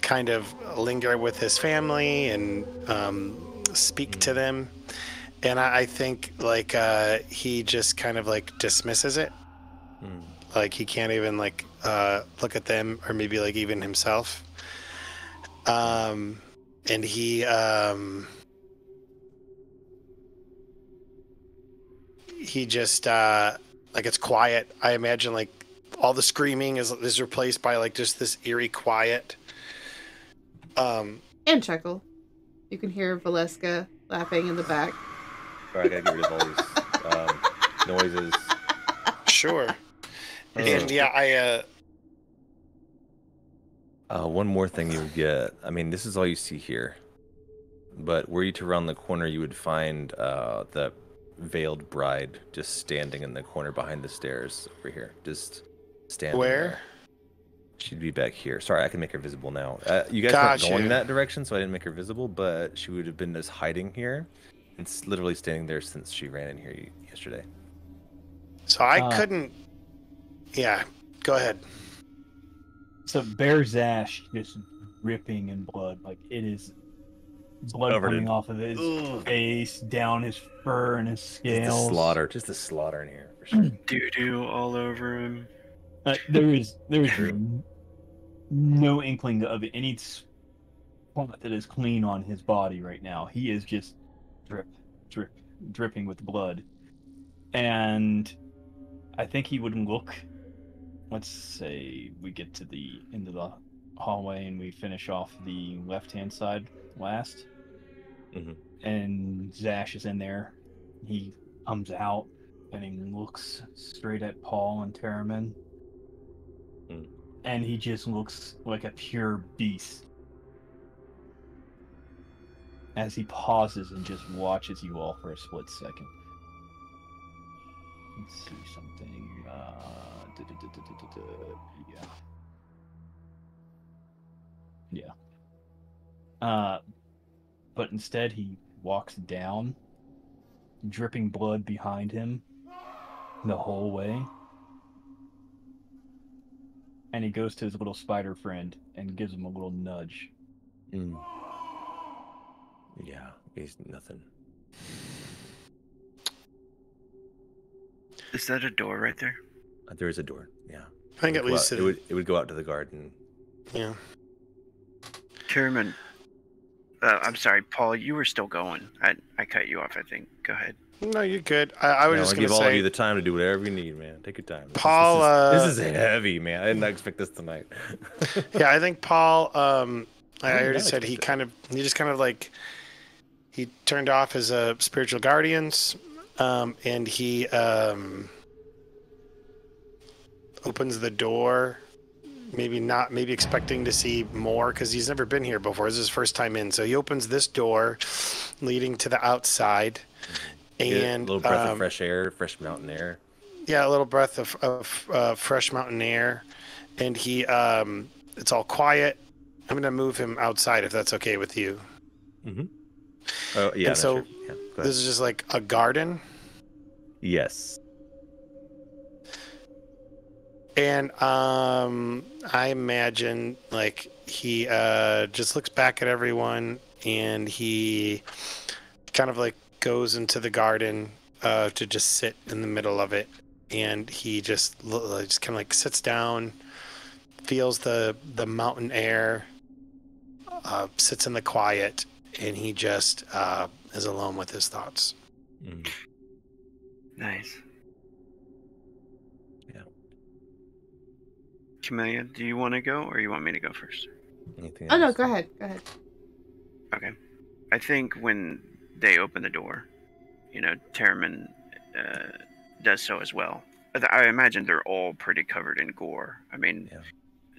[SPEAKER 1] kind of linger with his family and speak to them, and I think like he just kind of like dismisses it. Like he can't even like look at them or maybe like even himself. And he just like it's quiet. I imagine like all the screaming is replaced by like just this eerie quiet.
[SPEAKER 2] And chuckle. You can hear Valeska laughing in the back.
[SPEAKER 3] Sorry, I gotta get rid of all these noises.
[SPEAKER 1] Sure. And yeah,
[SPEAKER 3] One more thing you would get. I mean, this is all you see here. But were you to round the corner, you would find the veiled bride just standing in the corner behind the stairs over here. Just standing
[SPEAKER 1] Where?
[SPEAKER 3] there. She'd be back here. Sorry, I can make her visible now. You guys
[SPEAKER 1] Gotcha.
[SPEAKER 3] weren't going that direction, so I didn't make her visible, but she would have been just hiding here. And literally standing there since she ran in here yesterday.
[SPEAKER 1] so I couldn't. Yeah, go ahead.
[SPEAKER 6] So Bear Zash just dripping in blood. Like it is blood
[SPEAKER 3] Covered
[SPEAKER 6] coming
[SPEAKER 3] in-
[SPEAKER 6] off of his face, down his fur and his
[SPEAKER 3] Just
[SPEAKER 6] scales.
[SPEAKER 3] the slaughter in here for sure.
[SPEAKER 4] Doo-doo all over him.
[SPEAKER 6] There is no inkling of any spot that is clean on his body right now. He is just dripping with blood. And I think he would look. Let's say we get to the end of the hallway and we finish off the left-hand side last.
[SPEAKER 3] Mhm.
[SPEAKER 6] And Zash is in there. He comes out and he looks straight at Paul and Terramin.
[SPEAKER 3] Mm.
[SPEAKER 6] And he just looks like a pure beast. As he pauses and just watches you all for a split second. Let's see something. Yeah. But instead he walks down, dripping blood behind him the whole way. And he goes to his little spider friend and gives him a little nudge.
[SPEAKER 3] Mm. Yeah, he's nothing.
[SPEAKER 4] Is that a door right there?
[SPEAKER 3] There is a door. Yeah.
[SPEAKER 1] I think at least
[SPEAKER 3] it would go out to the garden.
[SPEAKER 1] Yeah.
[SPEAKER 4] Tierman, I'm sorry, Paul, you were still going. I cut you off, I think. Go ahead.
[SPEAKER 1] No, you're good. I was
[SPEAKER 3] No,
[SPEAKER 1] just
[SPEAKER 3] I'll
[SPEAKER 1] gonna
[SPEAKER 3] give all of
[SPEAKER 1] say,
[SPEAKER 3] you the time to do whatever you need, man. Take your time.
[SPEAKER 1] Paul,
[SPEAKER 3] This is heavy, man. I didn't expect this tonight.
[SPEAKER 1] yeah, I think Paul. I
[SPEAKER 3] did
[SPEAKER 1] already
[SPEAKER 3] not
[SPEAKER 1] said he
[SPEAKER 3] expect
[SPEAKER 1] he turned off his spiritual guardians, and he opens the door. Maybe expecting to see more because he's never been here before. This is his first time in, so he opens this door, leading to the outside,
[SPEAKER 3] Get
[SPEAKER 1] and
[SPEAKER 3] a little breath of fresh air, fresh mountain air.
[SPEAKER 1] yeah, a little breath of fresh mountain air, and he it's all quiet. I'm gonna move him outside if that's okay with you.
[SPEAKER 3] Mm-hmm. Oh yeah.
[SPEAKER 1] And so
[SPEAKER 3] sure. Yeah, go ahead.
[SPEAKER 1] this is just like a garden,
[SPEAKER 3] Yes.
[SPEAKER 1] and I imagine like he just looks back at everyone, and he kind of like goes into the garden to just sit in the middle of it, and he just kind of like sits down, feels the mountain air, sits in the quiet, and he just is alone with his thoughts.
[SPEAKER 3] Mm.
[SPEAKER 4] Nice.
[SPEAKER 3] Yeah.
[SPEAKER 4] Camellia, do you want to go or you want me to go first?
[SPEAKER 3] Anything
[SPEAKER 2] Oh no,
[SPEAKER 3] else?
[SPEAKER 2] go ahead. Go ahead.
[SPEAKER 4] Okay. I think when they open the door, Terramin does so as well. I imagine they're all pretty covered in gore. I mean,
[SPEAKER 3] Yeah.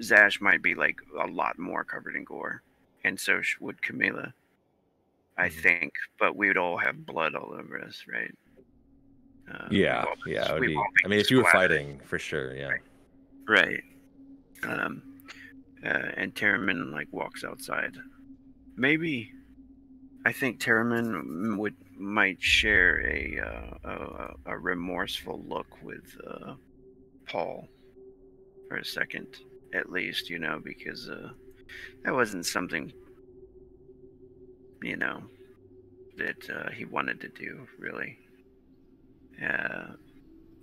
[SPEAKER 4] Zash might be like a lot more covered in gore, and so would Camila, I
[SPEAKER 3] Mhm.
[SPEAKER 4] think. But we would all have blood all over us, right?
[SPEAKER 3] Yeah.
[SPEAKER 4] we've all
[SPEAKER 3] Yeah. It would
[SPEAKER 4] we've
[SPEAKER 3] be.
[SPEAKER 4] all
[SPEAKER 3] I
[SPEAKER 4] been
[SPEAKER 3] mean, if you were
[SPEAKER 4] splattered.
[SPEAKER 3] fighting, for sure. Yeah.
[SPEAKER 4] Right. And Terramin like walks outside. Maybe I think Terramin might share a remorseful look with Paul for a second, at least, because that wasn't something that he wanted to do, really.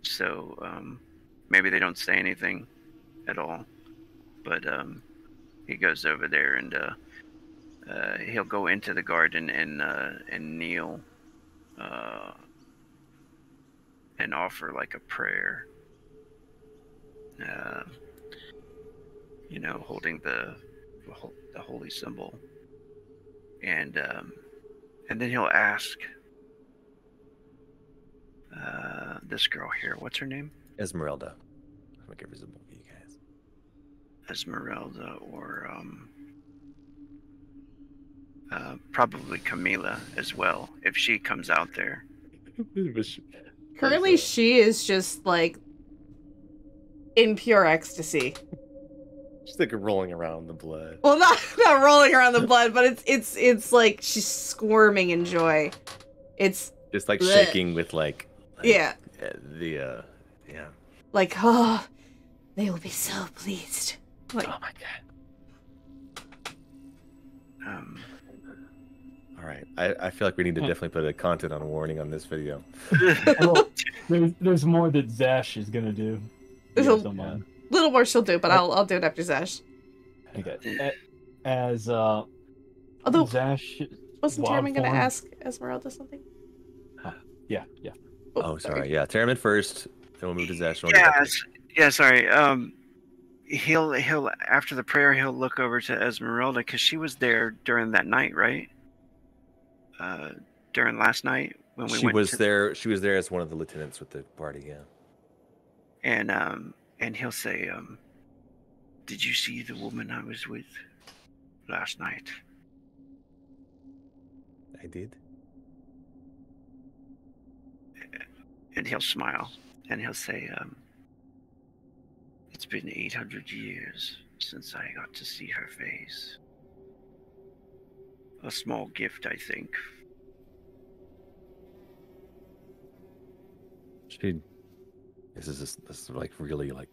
[SPEAKER 4] So maybe they don't say anything at all, but he goes over there and he'll go into the garden and kneel and offer like a prayer, holding the holy symbol, and then he'll ask this girl here, what's her name?
[SPEAKER 3] Esmeralda. Make it visible for you guys.
[SPEAKER 4] Esmeralda, or probably Camila as well, if she comes out there.
[SPEAKER 2] Currently, she is just like in pure ecstasy.
[SPEAKER 3] She's like rolling around the blood.
[SPEAKER 2] Well, not rolling around the blood, but it's like she's squirming in joy. It's
[SPEAKER 3] Just like
[SPEAKER 2] bleh.
[SPEAKER 3] shaking with like
[SPEAKER 2] Yeah,
[SPEAKER 3] yeah.
[SPEAKER 2] like oh, they will be so pleased. Like
[SPEAKER 3] Oh my god. All right. I feel like we need to definitely put a content on warning on this video.
[SPEAKER 6] Well, there's more that Zash is gonna do.
[SPEAKER 2] There's
[SPEAKER 6] You
[SPEAKER 2] a-
[SPEAKER 6] guys don't mind.
[SPEAKER 2] little more she'll do, but I'll do it after Zash.
[SPEAKER 6] Okay. As
[SPEAKER 2] Although
[SPEAKER 6] Zash,
[SPEAKER 2] wasn't
[SPEAKER 6] wild
[SPEAKER 2] Terramin gonna
[SPEAKER 6] form-
[SPEAKER 2] ask Esmeralda something?
[SPEAKER 6] Yeah.
[SPEAKER 3] Oh, sorry. Yeah, Terramin first. Then we'll move to Zash. and we'll get back to-
[SPEAKER 4] Yeah, sorry. He'll after the prayer, he'll look over to Esmeralda because she was there during that night, right? During last night when we
[SPEAKER 3] She
[SPEAKER 4] went
[SPEAKER 3] was
[SPEAKER 4] to,
[SPEAKER 3] there. She was there as one of the lieutenants with the party. Yeah.
[SPEAKER 4] and he'll say, "Did you see the woman I was with last night?"
[SPEAKER 3] I did.
[SPEAKER 4] And he'll smile and he'll say, "It's been 800 years since I got to see her face. A small gift, I think."
[SPEAKER 3] This is like really like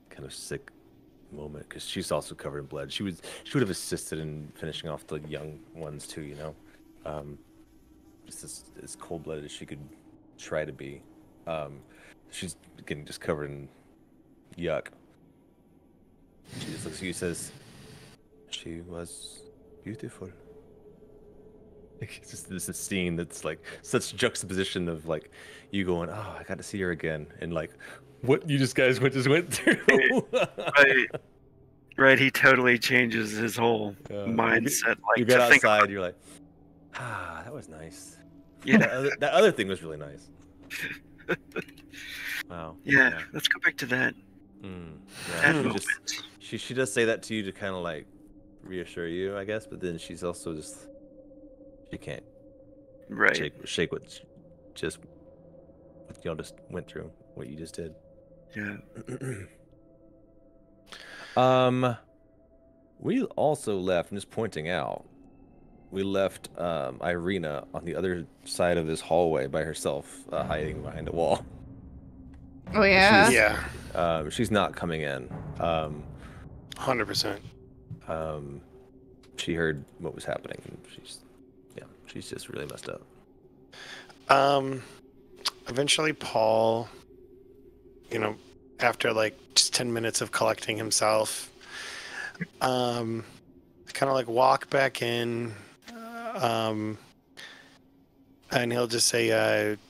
[SPEAKER 3] kind of sick moment because she's also covered in blood. She would have assisted in finishing off the young ones too, just as cold blooded as she could try to be. She's getting just covered in yuck. She just looks at you and says, "She was beautiful." It's just this scene that's like such juxtaposition of like you going, "Oh, I got to see her again," and like what you just went through.
[SPEAKER 4] Right, he totally changes his whole
[SPEAKER 3] Yeah.
[SPEAKER 4] mindset. Like
[SPEAKER 3] You get
[SPEAKER 4] to think
[SPEAKER 3] outside, you're like, that was nice.
[SPEAKER 4] Yeah.
[SPEAKER 3] That other thing was really nice. Wow.
[SPEAKER 4] Yeah, let's go back to that.
[SPEAKER 3] Yeah,
[SPEAKER 4] moment.
[SPEAKER 3] she does say that to you to kind of like reassure you, I guess, but then she's also just she can't
[SPEAKER 4] Right.
[SPEAKER 3] shake what y'all just went through, what you just did.
[SPEAKER 4] Yeah.
[SPEAKER 3] We also left, I'm just pointing out, we left Irina on the other side of this hallway by herself, hiding behind a wall.
[SPEAKER 2] Oh yeah.
[SPEAKER 1] Yeah,
[SPEAKER 3] She's not coming in.
[SPEAKER 1] 100%.
[SPEAKER 3] She heard what was happening, and she's just really messed up.
[SPEAKER 1] Eventually Paul, after like just 10 minutes of collecting himself, kind of like walk back in, and he'll just say,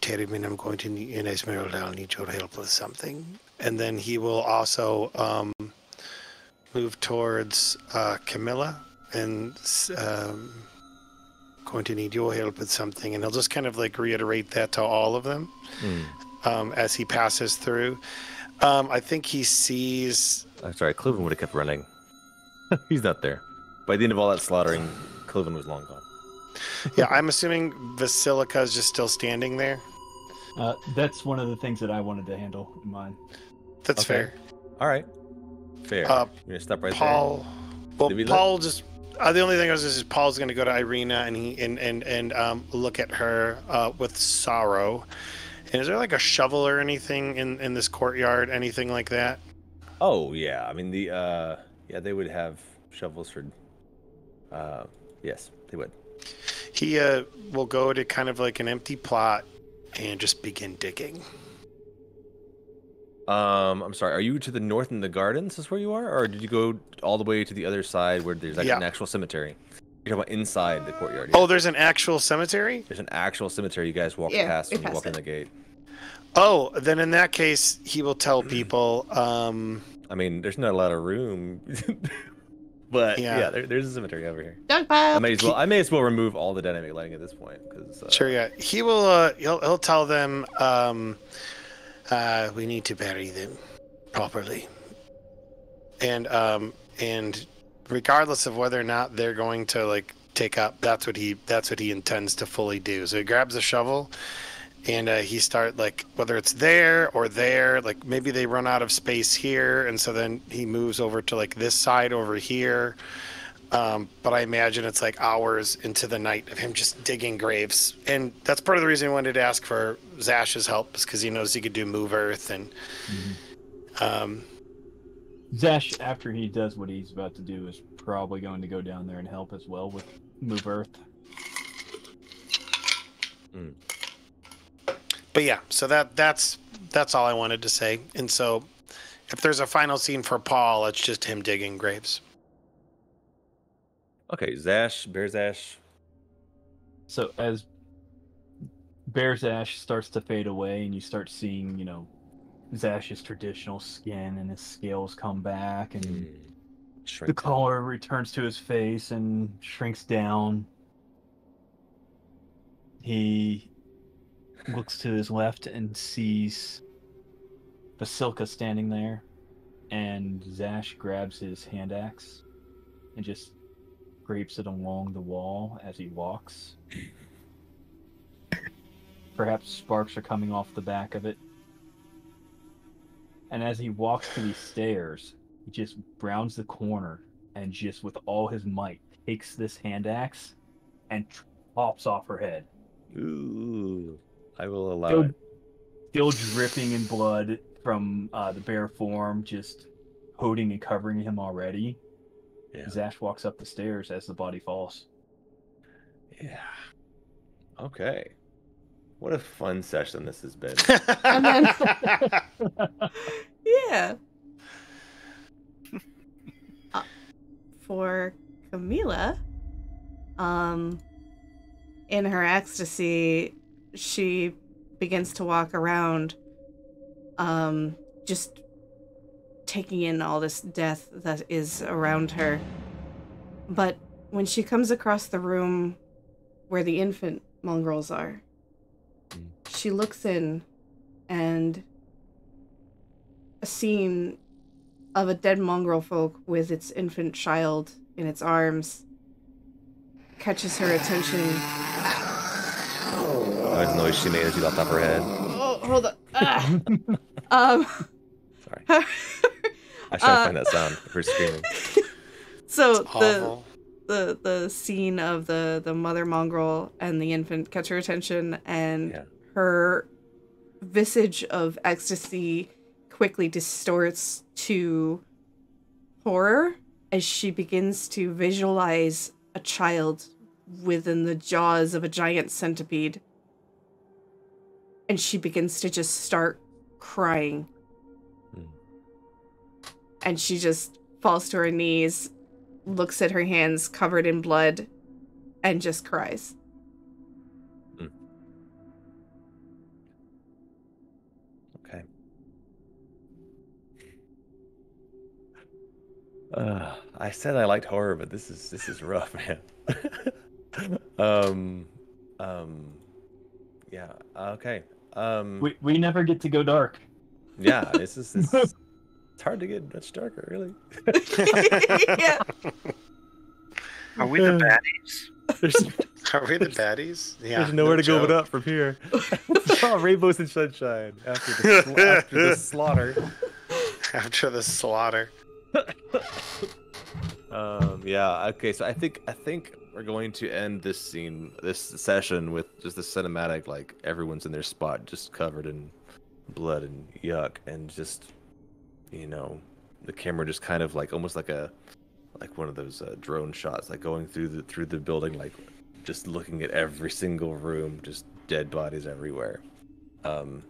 [SPEAKER 1] Terriman, I'm going to need, and Esmeralda, I'll need your help with something. And then he will also move towards Camilla and going to need your help with something. And he'll just kind of like reiterate that to all of them as he passes through. I think he sees...
[SPEAKER 3] Sorry, Cloven would have kept running. He's not there. By the end of all that slaughtering, Cloven was long gone.
[SPEAKER 1] Yeah, I'm assuming Basilica is just still standing there.
[SPEAKER 6] That's one of the things that I wanted to handle in mind.
[SPEAKER 1] That's fair.
[SPEAKER 3] All right. Fair. You're going to stop right
[SPEAKER 1] Paul,
[SPEAKER 3] there.
[SPEAKER 1] Well, Paul just... the only thing I was is Paul's going to go to Irina and look at her with sorrow. And is there like a shovel or anything in this courtyard? Anything like that?
[SPEAKER 3] Oh, yeah. I mean, they would have shovels for... yes, they would.
[SPEAKER 1] He will go to kind of like an empty plot and just begin digging.
[SPEAKER 3] I'm sorry. Are you to the north in the gardens? Is where you are, or did you go all the way to the other side where there's like an actual cemetery? You're talking about inside the courtyard.
[SPEAKER 1] Oh, there's an actual cemetery?
[SPEAKER 3] There's an actual cemetery you guys walk past when you walk in the gate.
[SPEAKER 1] Oh, then in that case, he will tell people.
[SPEAKER 3] I mean, there's not a lot of room, but there's a cemetery over here.
[SPEAKER 2] Dog pile.
[SPEAKER 3] I may as well remove all the dynamic lighting at this point because.
[SPEAKER 1] Sure, yeah. He will. He'll tell them. We need to bury them properly, and regardless of whether or not they're going to like take up, that's what he intends to fully do. So he grabs a shovel, and he start like whether it's there or there, like maybe they run out of space here, and so then he moves over to like this side over here. But I imagine it's like hours into the night of him just digging graves. And that's part of the reason he wanted to ask for Zash's help, is because he knows he could do move earth. And
[SPEAKER 6] Zash, after he does what he's about to do, is probably going to go down there and help as well with move earth.
[SPEAKER 1] But yeah, so that's all I wanted to say. And so if there's a final scene for Paul, it's just him digging graves.
[SPEAKER 3] Okay, Bear Zash.
[SPEAKER 6] So as Bear Zash starts to fade away and you start seeing, Zash's traditional skin and his scales come back and the color returns to his face and shrinks down. He looks to his left and sees Basilica standing there, and Zash grabs his hand axe and just scrapes it along the wall as he walks. Perhaps sparks are coming off the back of it. And as he walks to these stairs, he just rounds the corner and just with all his might takes this hand axe and chops off her head.
[SPEAKER 3] Ooh, I will allow it.
[SPEAKER 6] Still dripping in blood from the bear form, just coating and covering him already. Yeah. Zash walks up the stairs as the body falls.
[SPEAKER 3] Yeah. Okay. What a fun session this has been.
[SPEAKER 2] And then... yeah. For Camila, in her ecstasy, she begins to walk around, just taking in all this death that is around her. But when she comes across the room where the infant mongrels are, she looks in, and a scene of a dead mongrel folk with its infant child in its arms catches her attention.
[SPEAKER 3] What noise she made as you lopped off her head.
[SPEAKER 2] Oh, hold on.
[SPEAKER 3] Sorry. I should find that sound if we're screaming.
[SPEAKER 2] So
[SPEAKER 1] Awful.
[SPEAKER 2] the scene of the mother mongrel and the infant catch her attention, and
[SPEAKER 3] Yeah.
[SPEAKER 2] her visage of ecstasy quickly distorts to horror as she begins to visualize a child within the jaws of a giant centipede. And she begins to just start crying. And she just falls to her knees, looks at her hands covered in blood, and just cries.
[SPEAKER 3] Okay. I said I liked horror, but this is rough, man. Yeah. Okay.
[SPEAKER 6] We never get to go dark.
[SPEAKER 3] Yeah. It's hard to get much darker, really.
[SPEAKER 2] Yeah.
[SPEAKER 4] Are we the baddies?
[SPEAKER 1] Are we the baddies? Yeah.
[SPEAKER 3] There's nowhere
[SPEAKER 1] no
[SPEAKER 3] to go but
[SPEAKER 1] joke.
[SPEAKER 3] up from here. Rainbows and sunshine after the slaughter.
[SPEAKER 1] After the slaughter.
[SPEAKER 3] Yeah. Okay. So I think we're going to end this session with just the cinematic, like everyone's in their spot, just covered in blood and yuck, and just, you know, the camera just kind of like almost like one of those drone shots, like going through the building, like just looking at every single room, just dead bodies everywhere. And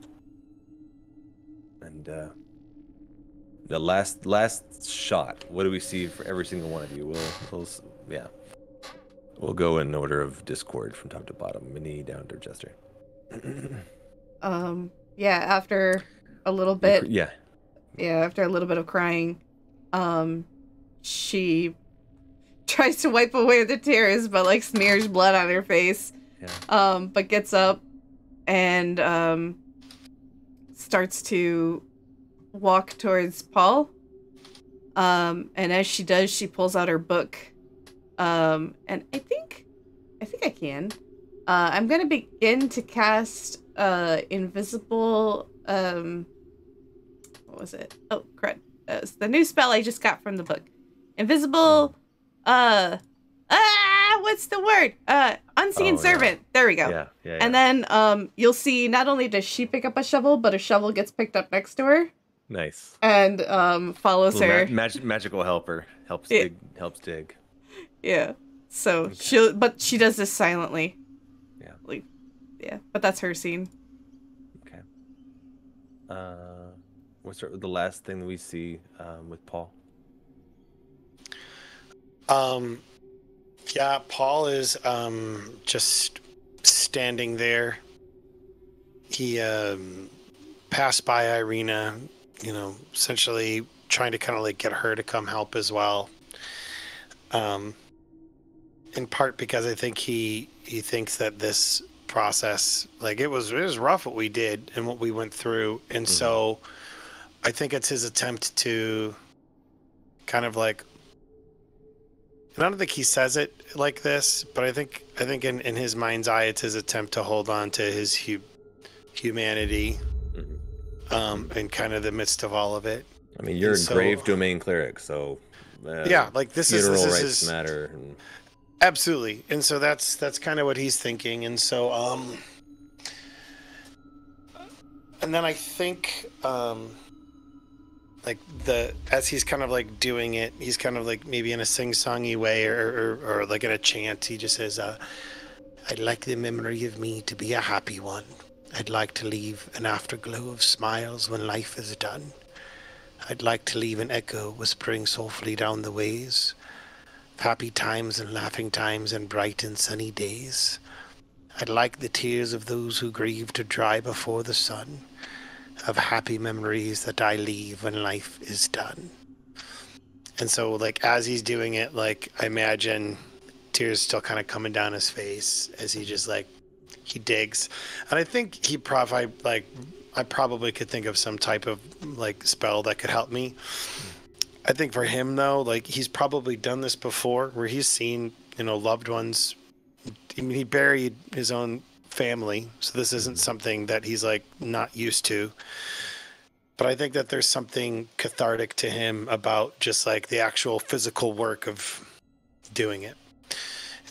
[SPEAKER 3] the last shot, what do we see for every single one of you? We'll go in order of discord from top to bottom, Minnie down to Jester.
[SPEAKER 2] Yeah, after a little bit.
[SPEAKER 3] Yeah.
[SPEAKER 2] Yeah, after a little bit of crying, she tries to wipe away the tears, but like smears blood on her face.
[SPEAKER 3] Yeah.
[SPEAKER 2] But gets up and starts to walk towards Paul. And as she does, she pulls out her book. And I think I can. I'm gonna begin to cast invisible. What was it? Oh, crud! It's the new spell I just got from the book. Invisible. What's the word? Unseen servant. There we go.
[SPEAKER 3] Yeah.
[SPEAKER 2] And then you'll see not only does she pick up a shovel, but a shovel gets picked up next to her
[SPEAKER 3] Nice.
[SPEAKER 2] and follows her.
[SPEAKER 3] Magical helper helps
[SPEAKER 2] Yeah.
[SPEAKER 3] dig.
[SPEAKER 2] Yeah. So
[SPEAKER 3] Okay.
[SPEAKER 2] but she does this silently.
[SPEAKER 3] Yeah.
[SPEAKER 2] Like, yeah. But that's her scene.
[SPEAKER 3] Okay. We'll start with the last thing that we see with Paul.
[SPEAKER 1] Yeah, Paul is just standing there. He passed by Irina, you know, essentially trying to kind of like get her to come help as well. In part because I think he thinks that this process, like it was rough what we did and what we went through, and so I think it's his attempt to kind of like. And I don't think he says it like this, but I think in his mind's eye, it's his attempt to hold on to his humanity, in kind of the midst of all of it.
[SPEAKER 3] I mean, you're a grave domain cleric, so
[SPEAKER 1] yeah, like this is
[SPEAKER 3] rights
[SPEAKER 1] his
[SPEAKER 3] matter. And...
[SPEAKER 1] Absolutely, and so that's kind of what he's thinking, and so and then I think like as he's kind of like doing it, he's kind of like maybe in a sing-songy way or like in a chant, he just says, I'd like the memory of me to be a happy one. I'd like to leave an afterglow of smiles when life is done. I'd like to leave an echo whispering softly down the ways of happy times and laughing times and bright and sunny days. I'd like the tears of those who grieve to dry before the sun, of happy memories that I leave when life is done. And so like as he's doing it, like I imagine tears still kind of coming down his face as he just like he digs. And I think I probably could think of some type of like spell that could help me. I think for him though, like he's probably done this before where he's seen, you know, loved ones. I mean, he buried his own family, so this isn't something that he's like not used to. but I think that there's something cathartic to him about just like the actual physical work of doing it.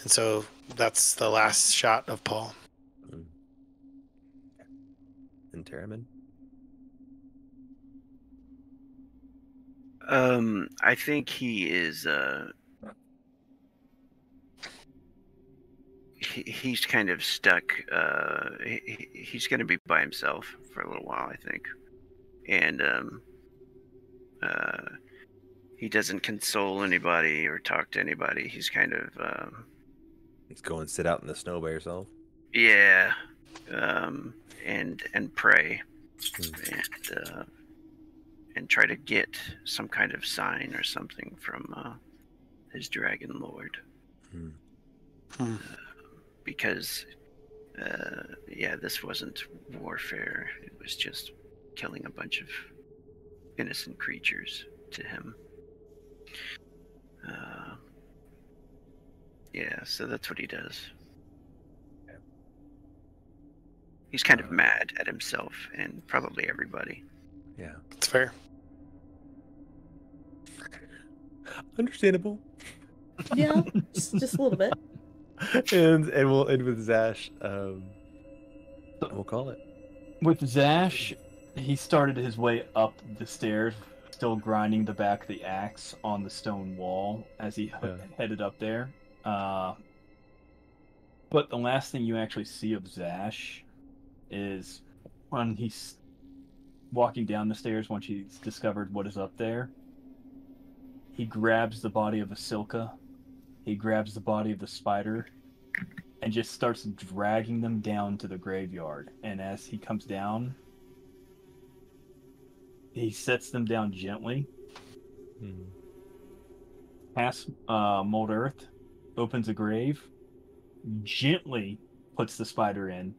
[SPEAKER 1] And so that's the last shot of Paul.
[SPEAKER 3] And Terramin?
[SPEAKER 4] I think he is he's kind of stuck. He's going to be by himself for a little while, I think, and he doesn't console anybody or talk to anybody. He's kind of
[SPEAKER 3] Let's go and sit out in the snow by yourself.
[SPEAKER 4] yeah, and pray and try to get some kind of sign or something from his dragon lord. Because this wasn't warfare. It was just killing a bunch of innocent creatures to him. So that's what he does. He's kind of mad at himself and probably everybody.
[SPEAKER 3] Yeah.
[SPEAKER 1] It's fair.
[SPEAKER 3] Understandable.
[SPEAKER 2] Yeah, just a little bit.
[SPEAKER 3] and we'll end with Zash. We'll call it.
[SPEAKER 6] With Zash, he started his way up the stairs, still grinding the back of the axe on the stone wall as he headed up there. But the last thing you actually see of Zash is when he's walking down the stairs, once he's discovered what is up there, he grabs the body of Asilka, he grabs the body of the spider, and just starts dragging them down to the graveyard. And as he comes down, he sets them down gently, past Mold Earth, opens a grave, gently puts the spider in,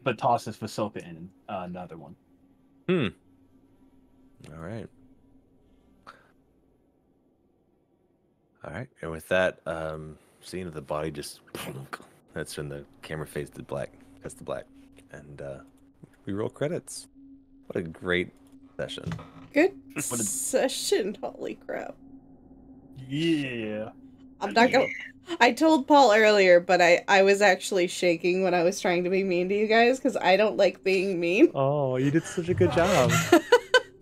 [SPEAKER 6] but tosses Vasilka in another one.
[SPEAKER 3] All right. And with that, scene of the body just that's when the camera fades to black. That's the black, and we roll credits. What a great session!
[SPEAKER 2] Good session. Holy crap!
[SPEAKER 6] Yeah.
[SPEAKER 2] I'm not gonna. I told Paul earlier, but I was actually shaking when I was trying to be mean to you guys because I don't like being mean.
[SPEAKER 3] Oh, you did such a good job.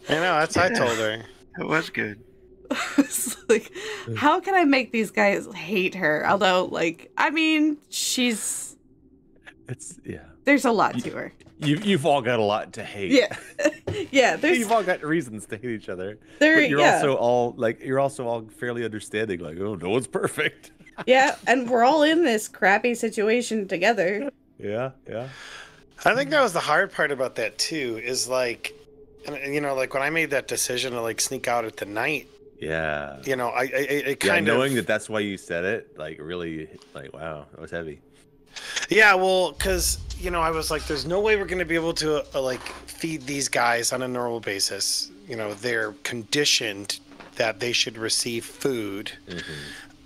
[SPEAKER 1] I know, I told her.
[SPEAKER 4] It was good.
[SPEAKER 2] It's like, how can I make these guys hate her? Although, like, I mean, there's a lot to her.
[SPEAKER 3] You've all got a lot to hate.
[SPEAKER 2] Yeah.
[SPEAKER 3] You've all got reasons to hate each other. But you're also all fairly understanding. Like, oh, no one's perfect.
[SPEAKER 2] Yeah, and we're all in this crappy situation together.
[SPEAKER 3] Yeah.
[SPEAKER 1] I think that was the hard part about that too. Is like, like when I made that decision to like sneak out at the night.
[SPEAKER 3] Yeah.
[SPEAKER 1] I kind
[SPEAKER 3] of
[SPEAKER 1] of
[SPEAKER 3] knowing that that's why you said it. Like, really, like, wow, that was heavy.
[SPEAKER 1] Yeah, well, because I was like, there's no way we're going to be able to like feed these guys on a normal basis. They're conditioned that they should receive food.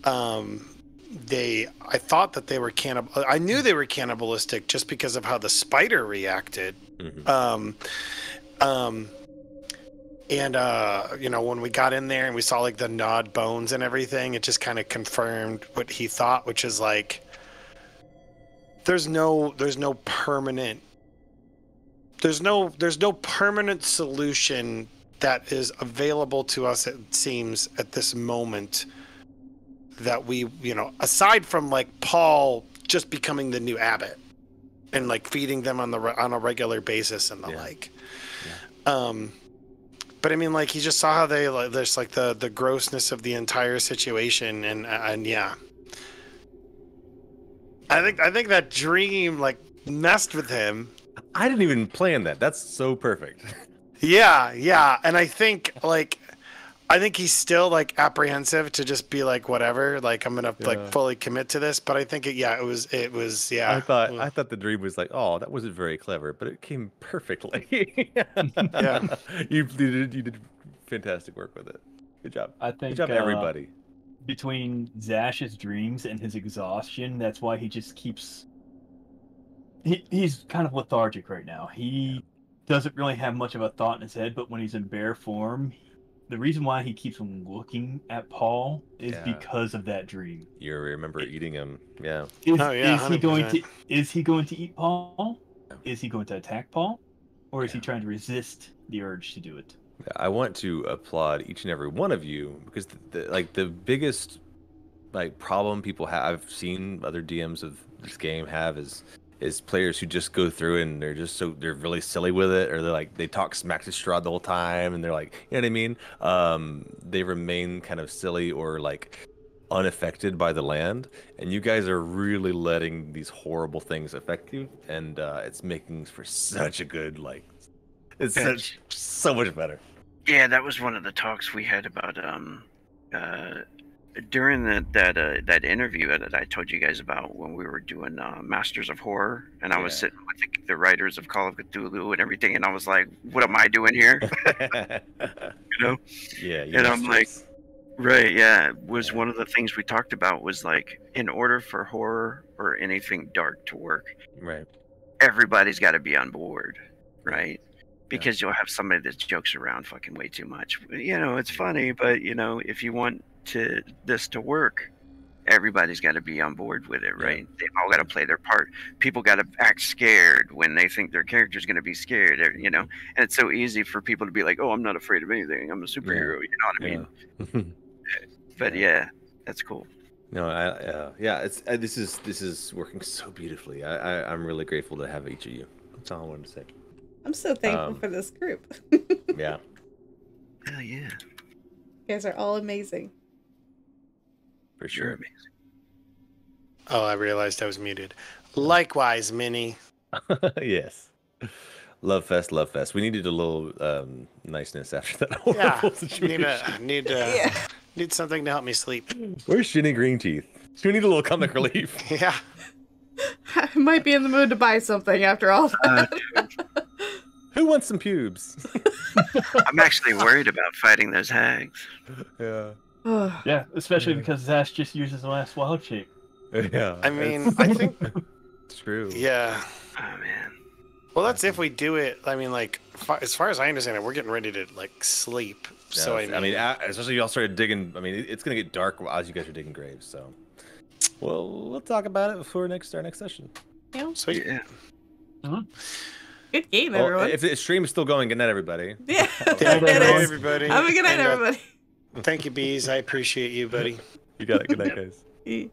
[SPEAKER 1] I thought that they were I knew they were cannibalistic just because of how the spider reacted. When we got in there and we saw like the gnawed bones and everything, it just kind of confirmed what he thought, which is like, there's no permanent solution that is available to us, it seems, at this moment, that we, aside from like Paul just becoming the new abbot and like feeding them on a regular basis and the like. But I mean, like, he just saw how they like, there's like the grossness of the entire situation, and yeah. I think that dream like messed with him.
[SPEAKER 3] I didn't even plan that. That's so perfect.
[SPEAKER 1] Yeah, and I think he's still like apprehensive to just be like, whatever, like, I'm gonna like fully commit to this. But I think it was
[SPEAKER 3] I thought the dream was like, oh, that wasn't very clever, but it came perfectly.
[SPEAKER 1] Yeah,
[SPEAKER 3] you did fantastic work with it. Good job.
[SPEAKER 6] Good
[SPEAKER 3] job, everybody.
[SPEAKER 6] Between Zash's dreams and his exhaustion, that's why he just keeps. He's kind of lethargic right now. He doesn't really have much of a thought in his head, but when he's in bear form, the reason why he keeps on looking at Paul is
[SPEAKER 3] Yeah.
[SPEAKER 6] because of that dream.
[SPEAKER 3] You remember eating him? Yeah.
[SPEAKER 6] Is he going
[SPEAKER 1] 100%.
[SPEAKER 6] to eat Paul? Is he going to attack Paul? Or is he trying to resist the urge to do it?
[SPEAKER 3] I want to applaud each and every one of you because the biggest problem people have, I've seen other DMs of this game have is players who just go through and they're really silly with it, or they talk smack to Strahd the whole time, and they're like, you know what I mean? They remain kind of silly or unaffected by the land, and you guys are really letting these horrible things affect you, and it's making for such a good it's so much better.
[SPEAKER 4] Yeah, that was one of the talks we had about during that interview that I told you guys about when we were doing Masters of Horror, and I was sitting with the writers of Call of Cthulhu and everything, and I was like, "What am I doing here?" You know?
[SPEAKER 3] Yeah.
[SPEAKER 4] And I'm like, right, yeah. Was one of the things we talked about was in order for horror or anything dark to work,
[SPEAKER 3] right.
[SPEAKER 4] everybody's got to be on board, right? Because you'll have somebody that jokes around fucking way too much. It's funny, but if you want this to work, everybody's got to be on board with it, right? They've all got to play their part. People got to act scared when they think their character's going to be scared, and it's so easy for people to be like, "Oh, I'm not afraid of anything. I'm a superhero." You know what I mean? But yeah, that's cool.
[SPEAKER 3] No, this is working so beautifully. I'm really grateful to have each of you. That's all I wanted to say.
[SPEAKER 2] I'm so thankful for this group.
[SPEAKER 3] Yeah.
[SPEAKER 4] Hell yeah.
[SPEAKER 2] You guys are all amazing.
[SPEAKER 3] For sure.
[SPEAKER 4] You're amazing.
[SPEAKER 1] Oh, I realized I was muted. Likewise, Minnie.
[SPEAKER 3] Yes. Love fest. We needed a little niceness after that
[SPEAKER 1] Yeah,
[SPEAKER 3] horrible situation.
[SPEAKER 1] need something to help me sleep.
[SPEAKER 3] Where's Shinny Green Teeth? We need a little comic relief.
[SPEAKER 1] Yeah.
[SPEAKER 2] I might be in the mood to buy something after all that.
[SPEAKER 3] Who wants some pubes?
[SPEAKER 4] I'm actually worried about fighting those hags.
[SPEAKER 3] Yeah.
[SPEAKER 6] Yeah, especially because Zash just uses the last wild shape.
[SPEAKER 3] Yeah.
[SPEAKER 1] I mean, I think.
[SPEAKER 3] It's true.
[SPEAKER 1] Yeah.
[SPEAKER 4] Oh man.
[SPEAKER 1] Well, that's if we do it. I mean, as far as I understand it, we're getting ready to sleep. So I mean,
[SPEAKER 3] especially y'all started digging. I mean, it's gonna get dark as you guys are digging graves. So, well, we'll talk about it before our next session.
[SPEAKER 2] Yeah.
[SPEAKER 1] sweet.
[SPEAKER 4] Yeah.
[SPEAKER 2] Good game,
[SPEAKER 3] Well,
[SPEAKER 2] everyone.
[SPEAKER 3] if the stream is still going, good night, everybody.
[SPEAKER 2] Yeah.
[SPEAKER 1] Good
[SPEAKER 2] it
[SPEAKER 1] night,
[SPEAKER 2] is.
[SPEAKER 1] everybody.
[SPEAKER 2] Have a good night,
[SPEAKER 1] And,
[SPEAKER 2] everybody.
[SPEAKER 1] Thank you, Bees. I appreciate you, buddy.
[SPEAKER 3] You got it. Good night, guys.